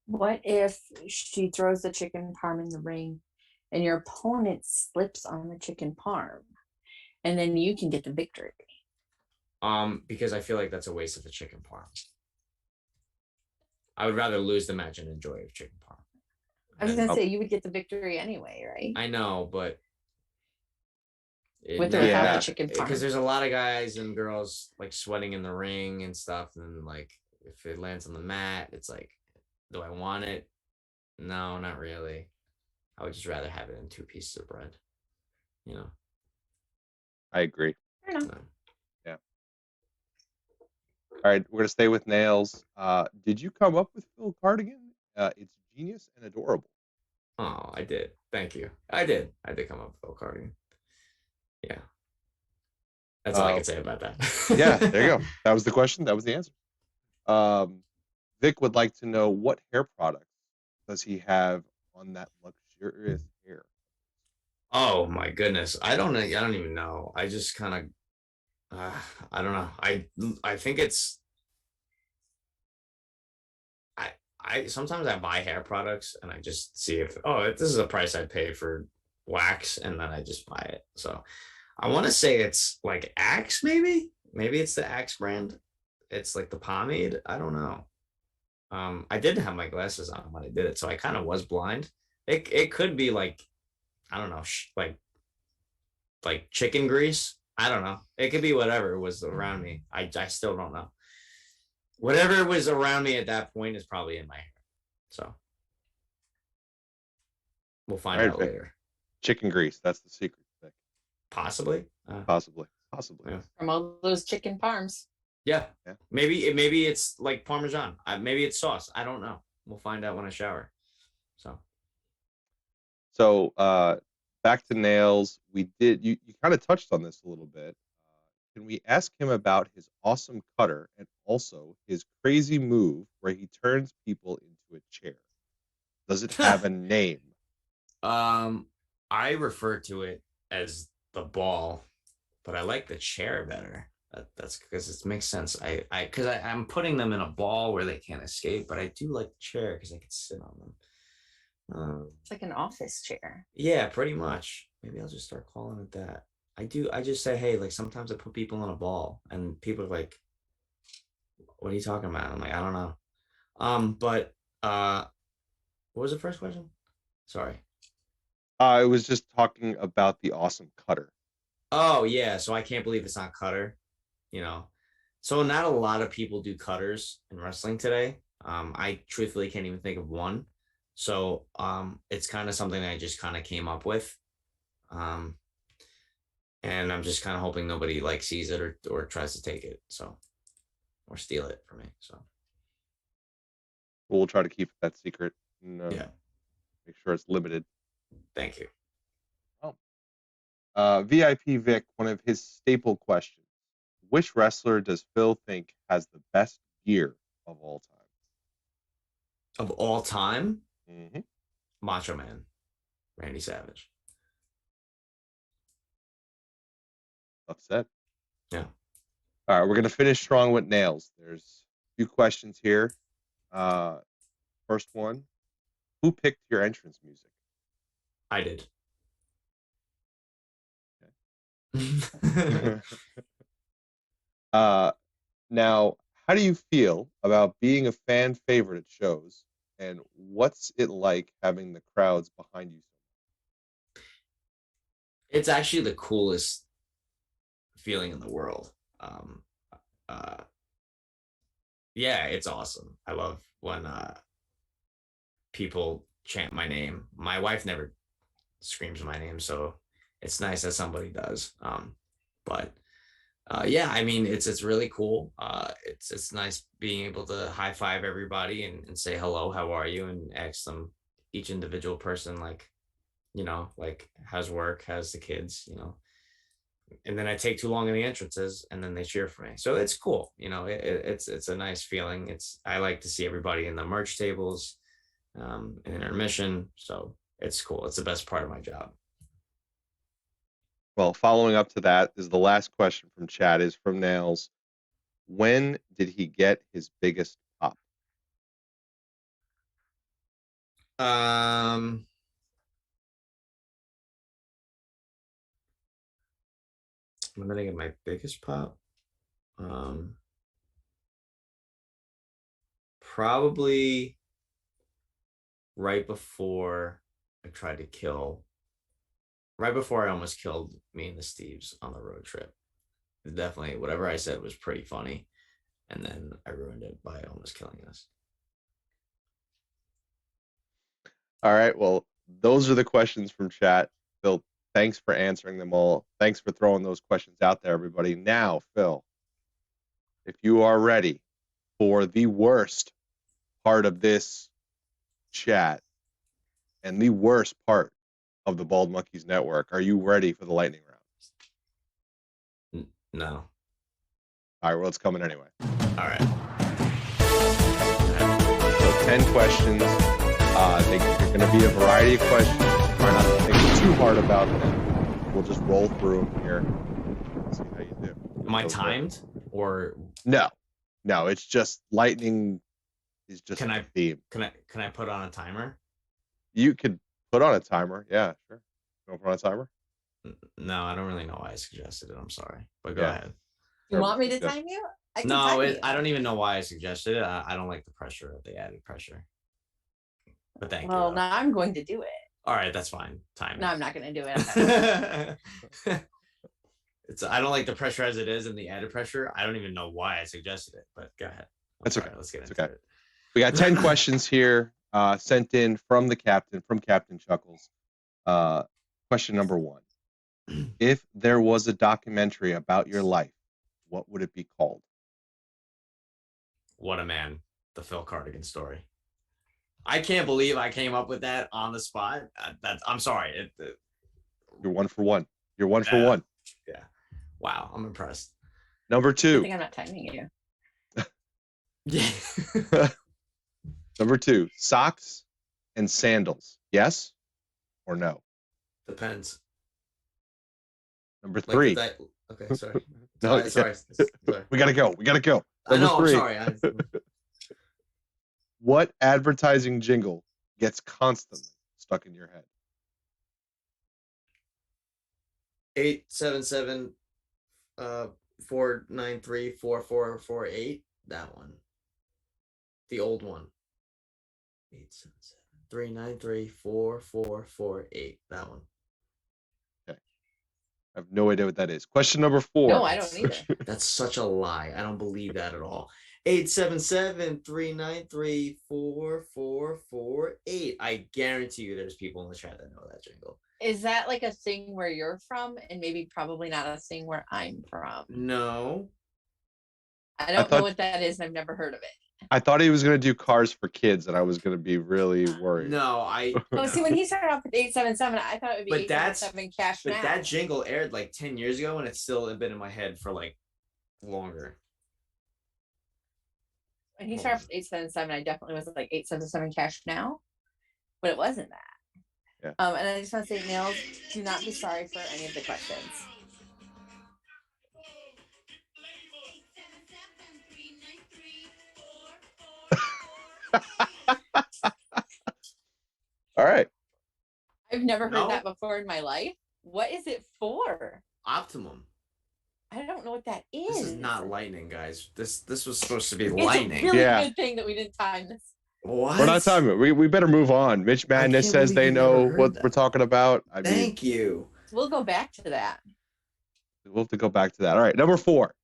Speaker 1: What if she throws the chicken parm in the ring and your opponent slips on the chicken parm and then you can get the victory?
Speaker 2: Because I feel like that's a waste of a chicken parm. I would rather lose the match and enjoy a chicken parm.
Speaker 1: I was gonna say you would get the victory anyway, right?
Speaker 2: I know, but
Speaker 1: With or without the chicken parm.
Speaker 2: because there's a lot of guys and girls like sweating in the ring and stuff, and like if it lands on the mat, it's like, do I want it? No, not really. I would just rather have it in two pieces of bread.
Speaker 3: I agree.
Speaker 1: Fair enough.
Speaker 3: Yeah. All right, we're gonna stay with Nails. Did you come up with Phil Cardigan? It's genius and adorable.
Speaker 2: Oh, I did. Thank you. I did come up with Phillip Cardigan. Yeah. That's all I can say about that.
Speaker 3: Yeah, there you go. That was the question. That was the answer. Vic would like to know, what hair products does he have on that luxurious hair?
Speaker 2: Oh my goodness. I don't know. I don't even know. I just kind of I don't know. I think it's I sometimes I buy hair products and I just see if this is a price I'd pay for wax, and then I just buy it. So I want to say it's like Axe, maybe. Maybe it's the Axe brand. It's like the pomade. I don't know. I did have my glasses on when I did it, so I kind of was blind. It could be like, I don't know, like chicken grease. I don't know. It could be whatever was around me. I still don't know. Whatever was around me at that point is probably in my hair. So we'll find
Speaker 3: All right,
Speaker 2: out
Speaker 3: Vic.
Speaker 2: later.
Speaker 3: Chicken grease. That's the secret, Vic.
Speaker 2: Possibly.
Speaker 3: Possibly.
Speaker 2: Yeah.
Speaker 1: From all those chicken parms.
Speaker 2: Yeah.
Speaker 3: Yeah.
Speaker 2: Maybe it's like Parmesan. Maybe it's sauce. I don't know. We'll find out when I shower.
Speaker 3: So back to Nails. You kind of touched on this a little bit. Can we ask him about his awesome cutter and also his crazy move where he turns people into a chair? Does it have a name?
Speaker 2: I refer to it as the ball, but I like the chair better. That's because it makes sense. I'm putting them in a ball where they can't escape, but I do like the chair because I can sit on them.
Speaker 1: It's like an office chair.
Speaker 2: Yeah, pretty much. Maybe I'll just start calling it that. I just say, hey, like sometimes I put people in a ball and people are like, what are you talking about? I'm like, I don't know. But what was the first question? Sorry.
Speaker 3: I was just talking about the awesome cutter.
Speaker 2: Oh yeah, so I can't believe it's not cutter, So not a lot of people do cutters in wrestling today. I truthfully can't even think of one. So it's kind of something I just kind of came up with. And I'm just kind of hoping nobody like sees it or tries to take it, or steal it from me. So
Speaker 3: We'll try to keep that secret and
Speaker 2: yeah,
Speaker 3: make sure it's limited.
Speaker 2: thank you.
Speaker 3: VIP Vic, one of his staple questions: which wrestler does Phil think has the best gear of all time?
Speaker 2: Of all time,
Speaker 3: Mm-hmm.
Speaker 2: Macho Man, Randy Savage.
Speaker 3: Upset.
Speaker 2: Yeah.
Speaker 3: All right, we're gonna finish strong with Nails. There's a few questions here. First one: who picked your entrance music?
Speaker 2: I did.
Speaker 3: Okay. Now, how do you feel about being a fan favorite at shows, and what's it like having the crowds behind you?
Speaker 2: It's actually the coolest feeling in the world. Uh, yeah, it's awesome. I love when people chant my name. My wife never screams my name, so it's nice that somebody does. But yeah, I mean, it's really cool. It's nice being able to high five everybody and say hello, how are you, and ask them, each individual person, like, like how's work, how's the kids, and then I take too long in the entrances and then they cheer for me. So it's cool. It's a nice feeling. I like to see everybody in the merch tables, in intermission. So it's cool. It's the best part of my job.
Speaker 3: Well, following up to that is the last question from chat is from Nails. When did he get his biggest pop?
Speaker 2: When did I get my biggest pop? Probably right before I tried to kill, right before I almost killed me and the Steves on the road trip. Definitely, whatever I said was pretty funny, and then I ruined it by almost killing us.
Speaker 3: All right. Well, those are the questions from chat. Phil, thanks for answering them all. Thanks for throwing those questions out there, everybody. Now, Phil, if you are ready for the worst part of this chat, and the worst part of the Bald Monkeys Network. Are you ready for the lightning round?
Speaker 2: No.
Speaker 3: All right, well, it's coming anyway.
Speaker 2: All right.
Speaker 3: So 10 questions. They're going to be a variety of questions. Try not to think too hard about them. We'll just roll through them here. See how you do.
Speaker 2: Am I timed or
Speaker 3: no? It's just lightning is just
Speaker 2: can
Speaker 3: a
Speaker 2: I
Speaker 3: theme.
Speaker 2: Can I put on a timer?
Speaker 3: You could put on a timer. Yeah, sure. You want to put on a timer?
Speaker 2: No, I don't really know why I suggested it. I'm sorry, but go
Speaker 3: Yeah.
Speaker 2: ahead.
Speaker 1: You want me to time you? I can
Speaker 2: No,
Speaker 1: time you.
Speaker 2: I don't even know why I suggested it. I don't like the pressure of the added pressure. But thank you.
Speaker 1: Well, now I'm going to do it.
Speaker 2: All right, that's fine. Time.
Speaker 1: No, I'm not going to do it.
Speaker 2: I don't like the pressure as it is and the added pressure. I don't even know why I suggested it, but go ahead.
Speaker 3: That's okay.
Speaker 2: Let's get into it.
Speaker 3: We got 10 questions here sent in from Captain Chuckles. Question number 1. If there was a documentary about your life, what would it be called?
Speaker 2: What a Man, the Phil Cardigan story. I can't believe I came up with that on the spot. I'm sorry.
Speaker 3: You're 1 for 1. You're 1 for 1.
Speaker 2: Yeah. Wow, I'm impressed.
Speaker 3: Number 2.
Speaker 1: I think I'm not timing you.
Speaker 2: Yeah.
Speaker 3: Number 2, socks and sandals. Yes or no?
Speaker 2: Depends.
Speaker 3: Number 3.
Speaker 2: Okay, sorry.
Speaker 3: No,
Speaker 2: sorry.
Speaker 3: We gotta go. Number
Speaker 2: I know.
Speaker 3: 3.
Speaker 2: I'm sorry.
Speaker 3: What advertising jingle gets constantly stuck in your head?
Speaker 2: 877 493 4448. That one. The old one. 877 393 4448. That one.
Speaker 3: Okay. I have no idea what that is. Question number 4.
Speaker 1: No, I don't either.
Speaker 2: That's such a lie. I don't believe that at all. 877 393 4448. I guarantee you there's people in the chat that know that jingle.
Speaker 1: Is that like a thing where you're from and maybe probably not a thing where I'm from?
Speaker 2: No.
Speaker 1: I don't know what that is. I've never heard of it.
Speaker 3: I thought he was going to do Cars for Kids, and I was going to be really worried.
Speaker 2: No,
Speaker 1: Oh, see, when he started off with 877, I thought it would be 877 Cash Now.
Speaker 2: But that jingle aired like 10 years ago, and it's still been in my head for like longer.
Speaker 1: When he started with 877, I definitely was like 877 Cash Now, but it wasn't that.
Speaker 3: Yeah.
Speaker 1: And I just want to say, Nails, do not be sorry for any of the questions.
Speaker 3: All right.
Speaker 1: I've never heard that before in my life. What is it for?
Speaker 2: Optimum.
Speaker 1: I don't know what that is.
Speaker 2: This is not lightning, guys. This was supposed to be
Speaker 1: it's
Speaker 2: lightning.
Speaker 1: It's a really good thing that we didn't time this.
Speaker 2: What?
Speaker 3: We're not timing it. We better move on. Mitch Madness says they know what we're talking about.
Speaker 2: Thank you.
Speaker 1: We'll go back to that.
Speaker 3: We'll have to go back to that. All right. Number 4.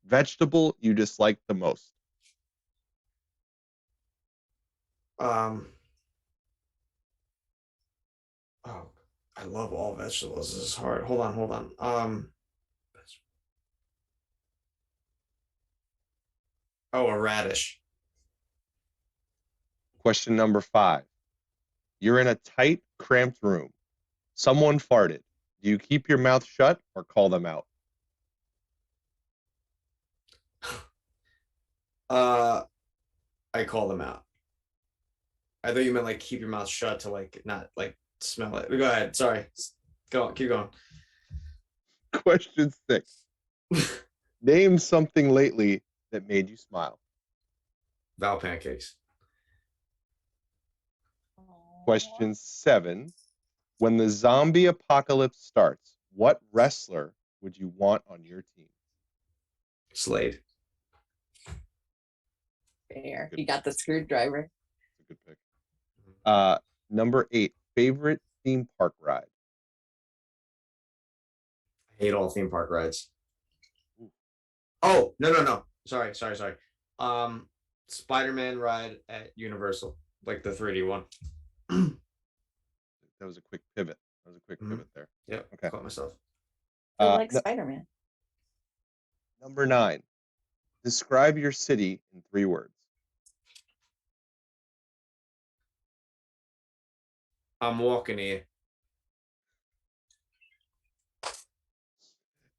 Speaker 3: Vegetable you dislike the most.
Speaker 2: Oh, I love all vegetables. This is hard. Hold on. A radish.
Speaker 3: Question number 5. You're in a tight, cramped room. Someone farted. Do you keep your mouth shut or call them out?
Speaker 2: I call them out. I thought you meant like keep your mouth shut to like not like smell it. Go ahead. Sorry. Keep going.
Speaker 3: Question 6. Name something lately that made you smile.
Speaker 2: Val Pancakes.
Speaker 3: Question 7. When the zombie apocalypse starts, what wrestler would you want on your team?
Speaker 2: Slade.
Speaker 1: Fair. You got the screwdriver.
Speaker 3: That's a good pick. Number 8. Favorite theme park ride.
Speaker 2: I hate all theme park rides. Oh, no. Sorry. Spider-Man ride at Universal, like the 3D one.
Speaker 3: That was a quick pivot. Pivot there.
Speaker 2: Yep.
Speaker 3: Okay.
Speaker 2: Caught myself.
Speaker 1: I like Spider-Man.
Speaker 3: Number 9. Describe your city in 3 words.
Speaker 2: I'm walking here.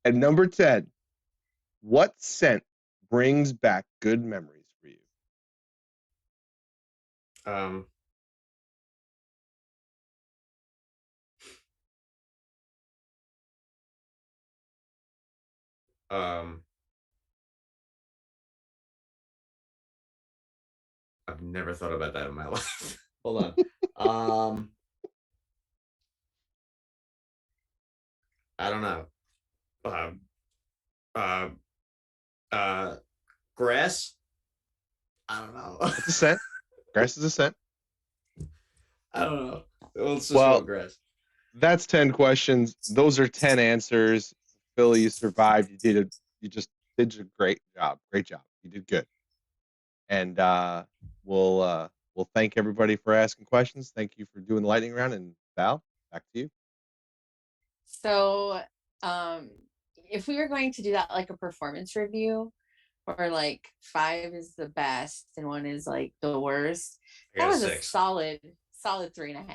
Speaker 3: And number 10, what scent brings back good memories for you?
Speaker 2: Um, um, I've never thought about that in my life. Hold on. I don't know. Uh, uh, uh, grass. I don't know.
Speaker 3: It's a scent. Grass is a scent.
Speaker 2: I don't know. Let's just go
Speaker 3: Well,
Speaker 2: with grass.
Speaker 3: that's 10 questions. Those are 10 answers. Phil, you survived. You just did a great job. Great job. You did good. And we'll thank everybody for asking questions. Thank you for doing the lightning round. And Val, back to you.
Speaker 1: So, um, if we were going to do that like a performance review, or like 5 is the best and 1 is like the worst,
Speaker 2: I
Speaker 1: that
Speaker 2: got a
Speaker 1: was a
Speaker 2: 6
Speaker 1: solid 3.5.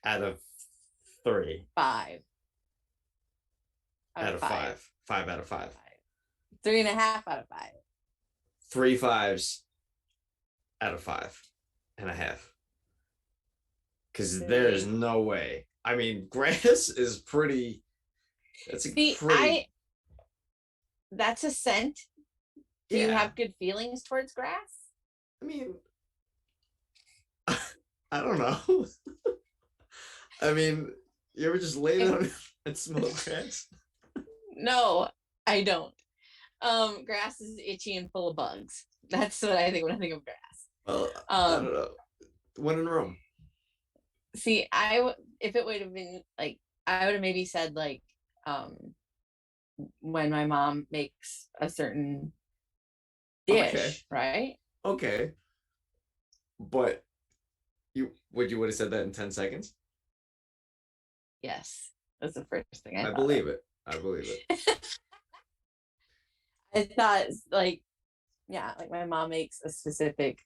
Speaker 2: out of 3
Speaker 1: 5 out
Speaker 2: out
Speaker 1: of
Speaker 2: of
Speaker 1: 5.
Speaker 2: 5. 5 out of 5.
Speaker 1: 3.5 out of 5.
Speaker 2: 3 5s out of 5.5. Because there is no way. I mean, grass is pretty. That's a
Speaker 1: See,
Speaker 2: pretty.
Speaker 1: that's a scent. Do you
Speaker 2: Yeah.
Speaker 1: have good feelings towards grass?
Speaker 2: I mean, I don't know. I mean, you ever just lay down and smell grass?
Speaker 1: No, I don't. Grass is itchy and full of bugs. That's what I think when I think of grass.
Speaker 2: Well, I don't know. When in Rome.
Speaker 1: See, if it would have been like, I would have maybe said like, when my mom makes a certain dish,
Speaker 2: Okay.
Speaker 1: right?
Speaker 2: Okay. But you would have said that in 10 seconds?
Speaker 1: Yes, that's the first thing I
Speaker 2: I
Speaker 1: thought
Speaker 2: believe
Speaker 1: of.
Speaker 2: it. I believe it.
Speaker 1: I thought like, yeah, like my mom makes a specific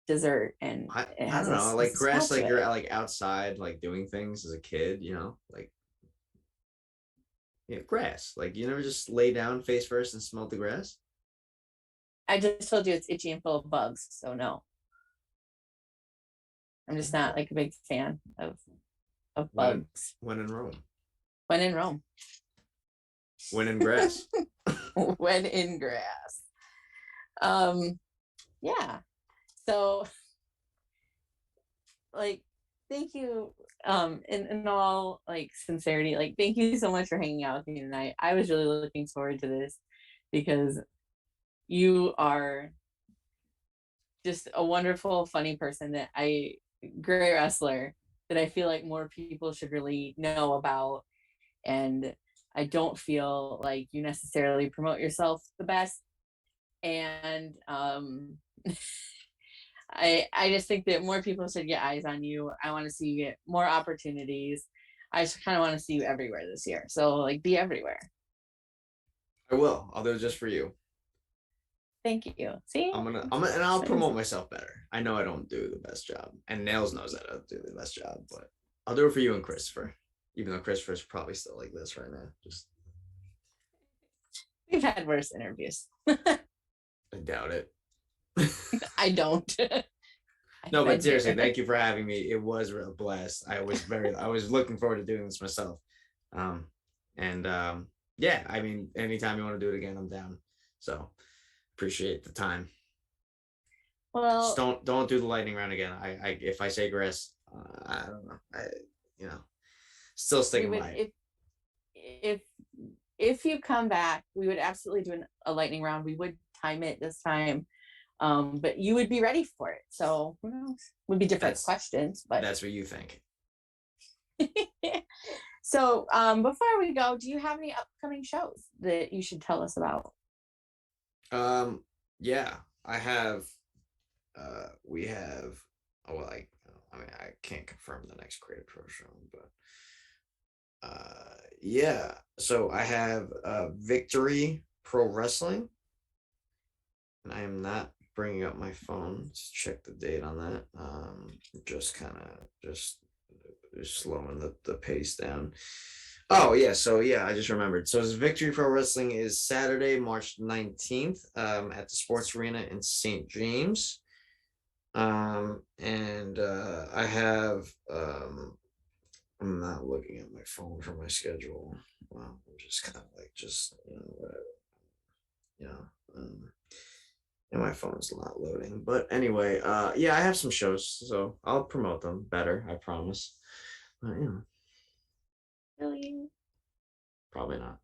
Speaker 1: dessert and it
Speaker 2: I
Speaker 1: has
Speaker 2: don't know,
Speaker 1: a
Speaker 2: like
Speaker 1: smell
Speaker 2: grass,
Speaker 1: to
Speaker 2: like you're
Speaker 1: it.
Speaker 2: like outside, like doing things as a kid, like yeah, grass. Like you never just lay down face first and smell the grass.
Speaker 1: I just told you it's itchy and full of bugs, so no. I'm just not like a big fan of
Speaker 2: When
Speaker 1: bugs.
Speaker 2: when in Rome.
Speaker 1: When in Rome.
Speaker 2: When in grass.
Speaker 1: When in grass. Yeah. So like thank you in all like sincerity, like thank you so much for hanging out with me tonight. I was really looking forward to this because you are just a wonderful funny person great wrestler that I feel like more people should really know about. And I don't feel like you necessarily promote yourself the best. And I just think that more people should get eyes on you. I want to see you get more opportunities. I just kind of want to see you everywhere this year. So like be everywhere.
Speaker 2: I will. I'll do it just for you.
Speaker 1: Thank you. See?
Speaker 2: And I'll promote myself better. I know I don't do the best job, and Nails knows that I don't do the best job, but I'll do it for you and Christopher. Even though Christopher's probably still like this right now. Just
Speaker 1: We've had worse interviews.
Speaker 2: I doubt it.
Speaker 1: I don't.
Speaker 2: No, but seriously, thank you for having me. It was a real blast. I was looking forward to doing this myself. And yeah, I mean, anytime you want to do it again, I'm down. So appreciate the time.
Speaker 1: Well,
Speaker 2: just don't do the lightning round again. I if I say grass, I don't know. You know, still sticking by it.
Speaker 1: If you come back, we would absolutely do a lightning round. We would time it this time, but you would be ready for it. So who knows? Would be different questions, but
Speaker 2: that's what you think.
Speaker 1: So before we go, do you have any upcoming shows that you should tell us about?
Speaker 2: Yeah, I have. We have. Oh, well, I mean, I can't confirm the next Creative Pro show, but yeah. So I have Victory Pro Wrestling and I am not bringing up my phone. Let's check the date on that. Just kind of just slowing the pace down. Oh yeah, so yeah, I just remembered. So his Victory Pro Wrestling is Saturday, March 19th, at the Sports Arena in St. James. And I have I'm not looking at my phone for my schedule. Well, I'm just kind of like just whatever, you know. And my phone's not loading. But anyway, yeah, I have some shows, so I'll promote them better, I promise.
Speaker 1: Really?
Speaker 2: Probably not.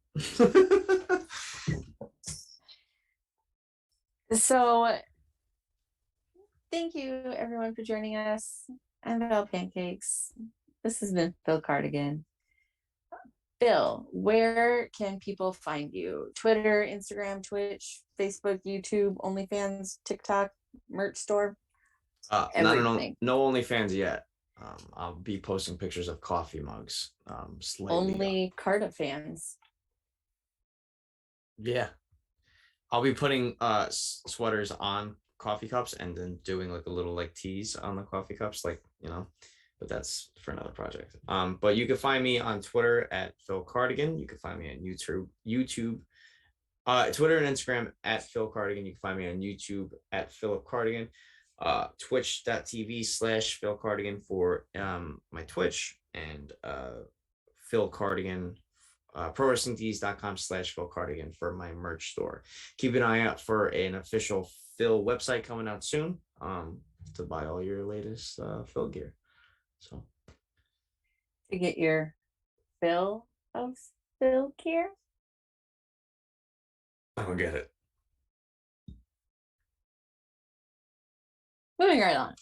Speaker 1: So thank you everyone for joining us. I'm Val Pancakes. This has been Phil Cardigan. Phil, where can people find you? Twitter, Instagram, Twitch, Facebook, YouTube, OnlyFans, TikTok, merch store, everything.
Speaker 2: No OnlyFans yet. I'll be posting pictures of coffee mugs. Slightly.
Speaker 1: Only Carta fans.
Speaker 2: Yeah. I'll be putting sweaters on coffee cups and then doing like a little like tease on the coffee cups, like, but that's for another project. But you can find me on Twitter at Phil Cardigan. You can find me on YouTube, Twitter and Instagram at Phil Cardigan. You can find me on YouTube at Phillip Cardigan, twitch.tv/Phil Cardigan for my Twitch, and Phil Cardigan, prowrestlingtees.com/Phil Cardigan for my merch store. Keep an eye out for an official Phil website coming out soon, to buy all your latest Phil gear. So
Speaker 1: To get your fill of Phil gear.
Speaker 2: I don't get it.
Speaker 1: Moving right on.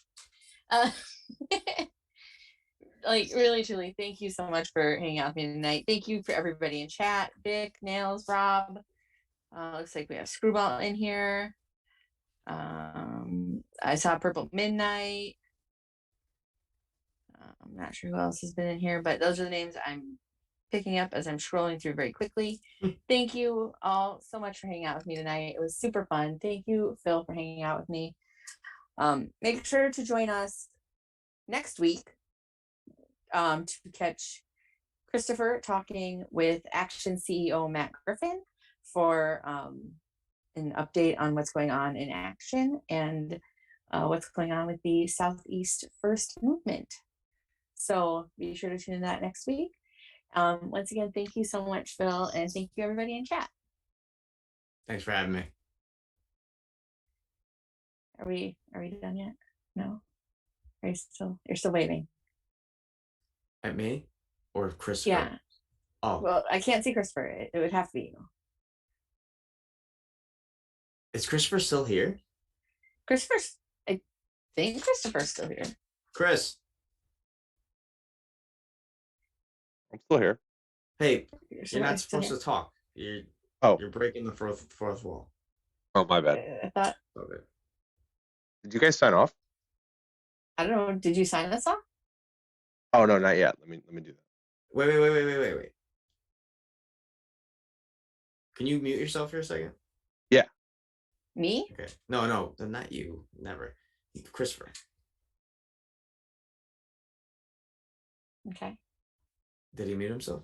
Speaker 1: Like, really, truly, thank you so much for hanging out with me tonight. Thank you for everybody in chat. Vic, Nails, Rob. Looks like we have Screwball in here. I saw Purple Midnight. I'm not sure who else has been in here, but those are the names I'm picking up as I'm scrolling through very quickly. Thank you all so much for hanging out with me tonight. It was super fun. Thank you, Phil, for hanging out with me. Make sure to join us next week to catch Christopher talking with Action CEO Matt Griffin for an update on what's going on in Action and what's going on with the Southeast First Movement. So be sure to tune in that next week. Once again, thank you so much, Phil, and thank you everybody in chat.
Speaker 2: Thanks for having me.
Speaker 1: Are we done yet? No? You're still waving.
Speaker 2: At me or Christopher?
Speaker 1: Yeah.
Speaker 2: Oh.
Speaker 1: Well, I can't see Christopher. It would have to be you.
Speaker 2: Is Christopher still here?
Speaker 1: I think Christopher's still here.
Speaker 2: Chris.
Speaker 3: I'm still here.
Speaker 2: Hey, you're not supposed to talk. You're breaking the fourth wall.
Speaker 3: Oh, my bad.
Speaker 1: I thought.
Speaker 2: Okay.
Speaker 3: Did you guys sign off?
Speaker 1: I don't know. Did you sign us off?
Speaker 3: Oh no, not yet. Let me do that.
Speaker 2: Wait. Can you mute yourself for a second?
Speaker 3: Yeah.
Speaker 1: Me?
Speaker 2: Okay. No, not you. Never. Christopher.
Speaker 1: Okay.
Speaker 2: Did he mute himself?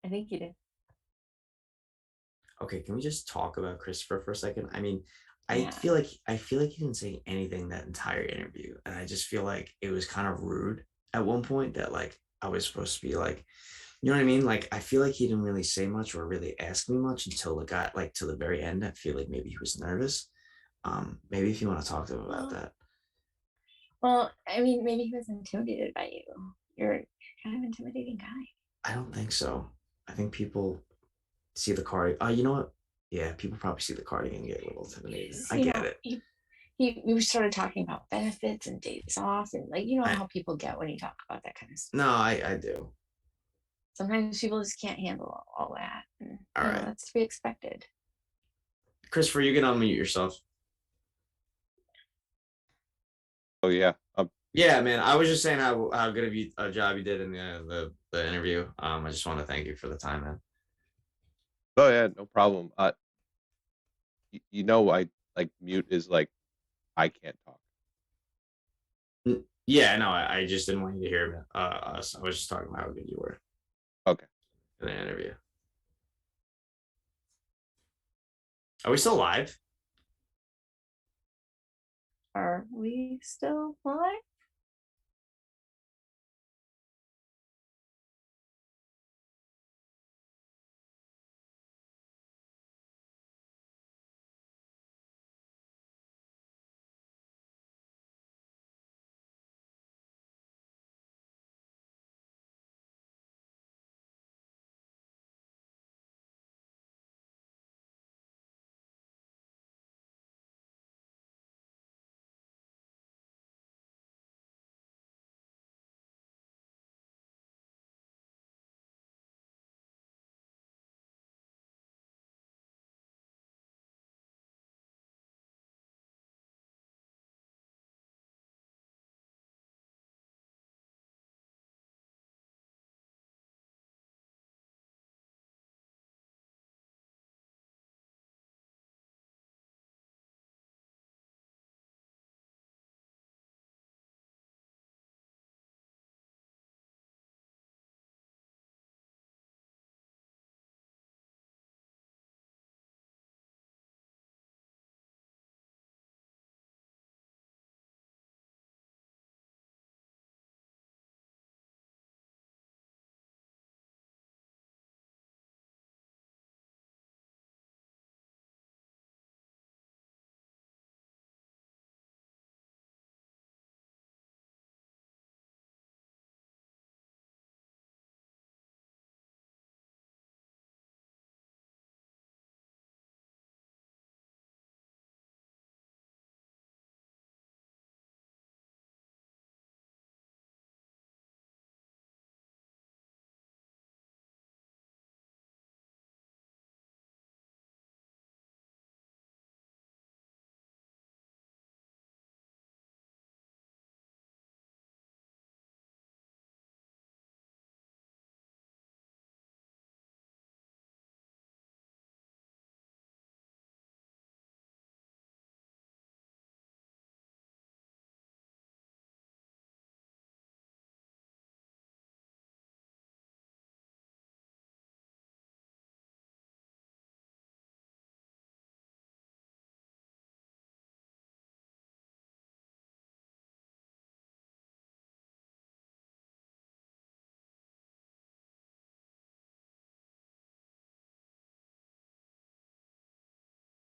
Speaker 1: I think he did.
Speaker 2: Okay, can we just talk about Christopher for a second? I mean, I feel like he didn't say anything that entire interview, and I just feel like it was kind of rude at one point that like I was supposed to be like, you know what I mean? Like I feel like he didn't really say much or really ask me much until it got like to the very end. I feel like maybe he was nervous. Maybe if you want to talk to him about that.
Speaker 1: Well, I mean, maybe he was intimidated by you. You're kind of intimidating guy.
Speaker 2: I don't think so. I think people see the card. You know what? Yeah, people probably see the cardigan and get a little intimidated. I get it.
Speaker 1: We started talking about benefits and days off, and like how people get when you talk about that kind of stuff.
Speaker 2: No, I do.
Speaker 1: Sometimes people just can't handle all that. And,
Speaker 2: all right,
Speaker 1: that's to be expected.
Speaker 2: Christopher, you can unmute yourself.
Speaker 3: Oh yeah.
Speaker 2: Yeah, man. I was just saying how good of a job you did in the interview. I just want to thank you for the time, man.
Speaker 3: Oh yeah, no problem. I Like mute is like I can't talk.
Speaker 2: Yeah, no, I just didn't want you to hear us. I was just talking about how good you were.
Speaker 3: Okay.
Speaker 2: In the interview. Are we still live?
Speaker 1: Are we still live?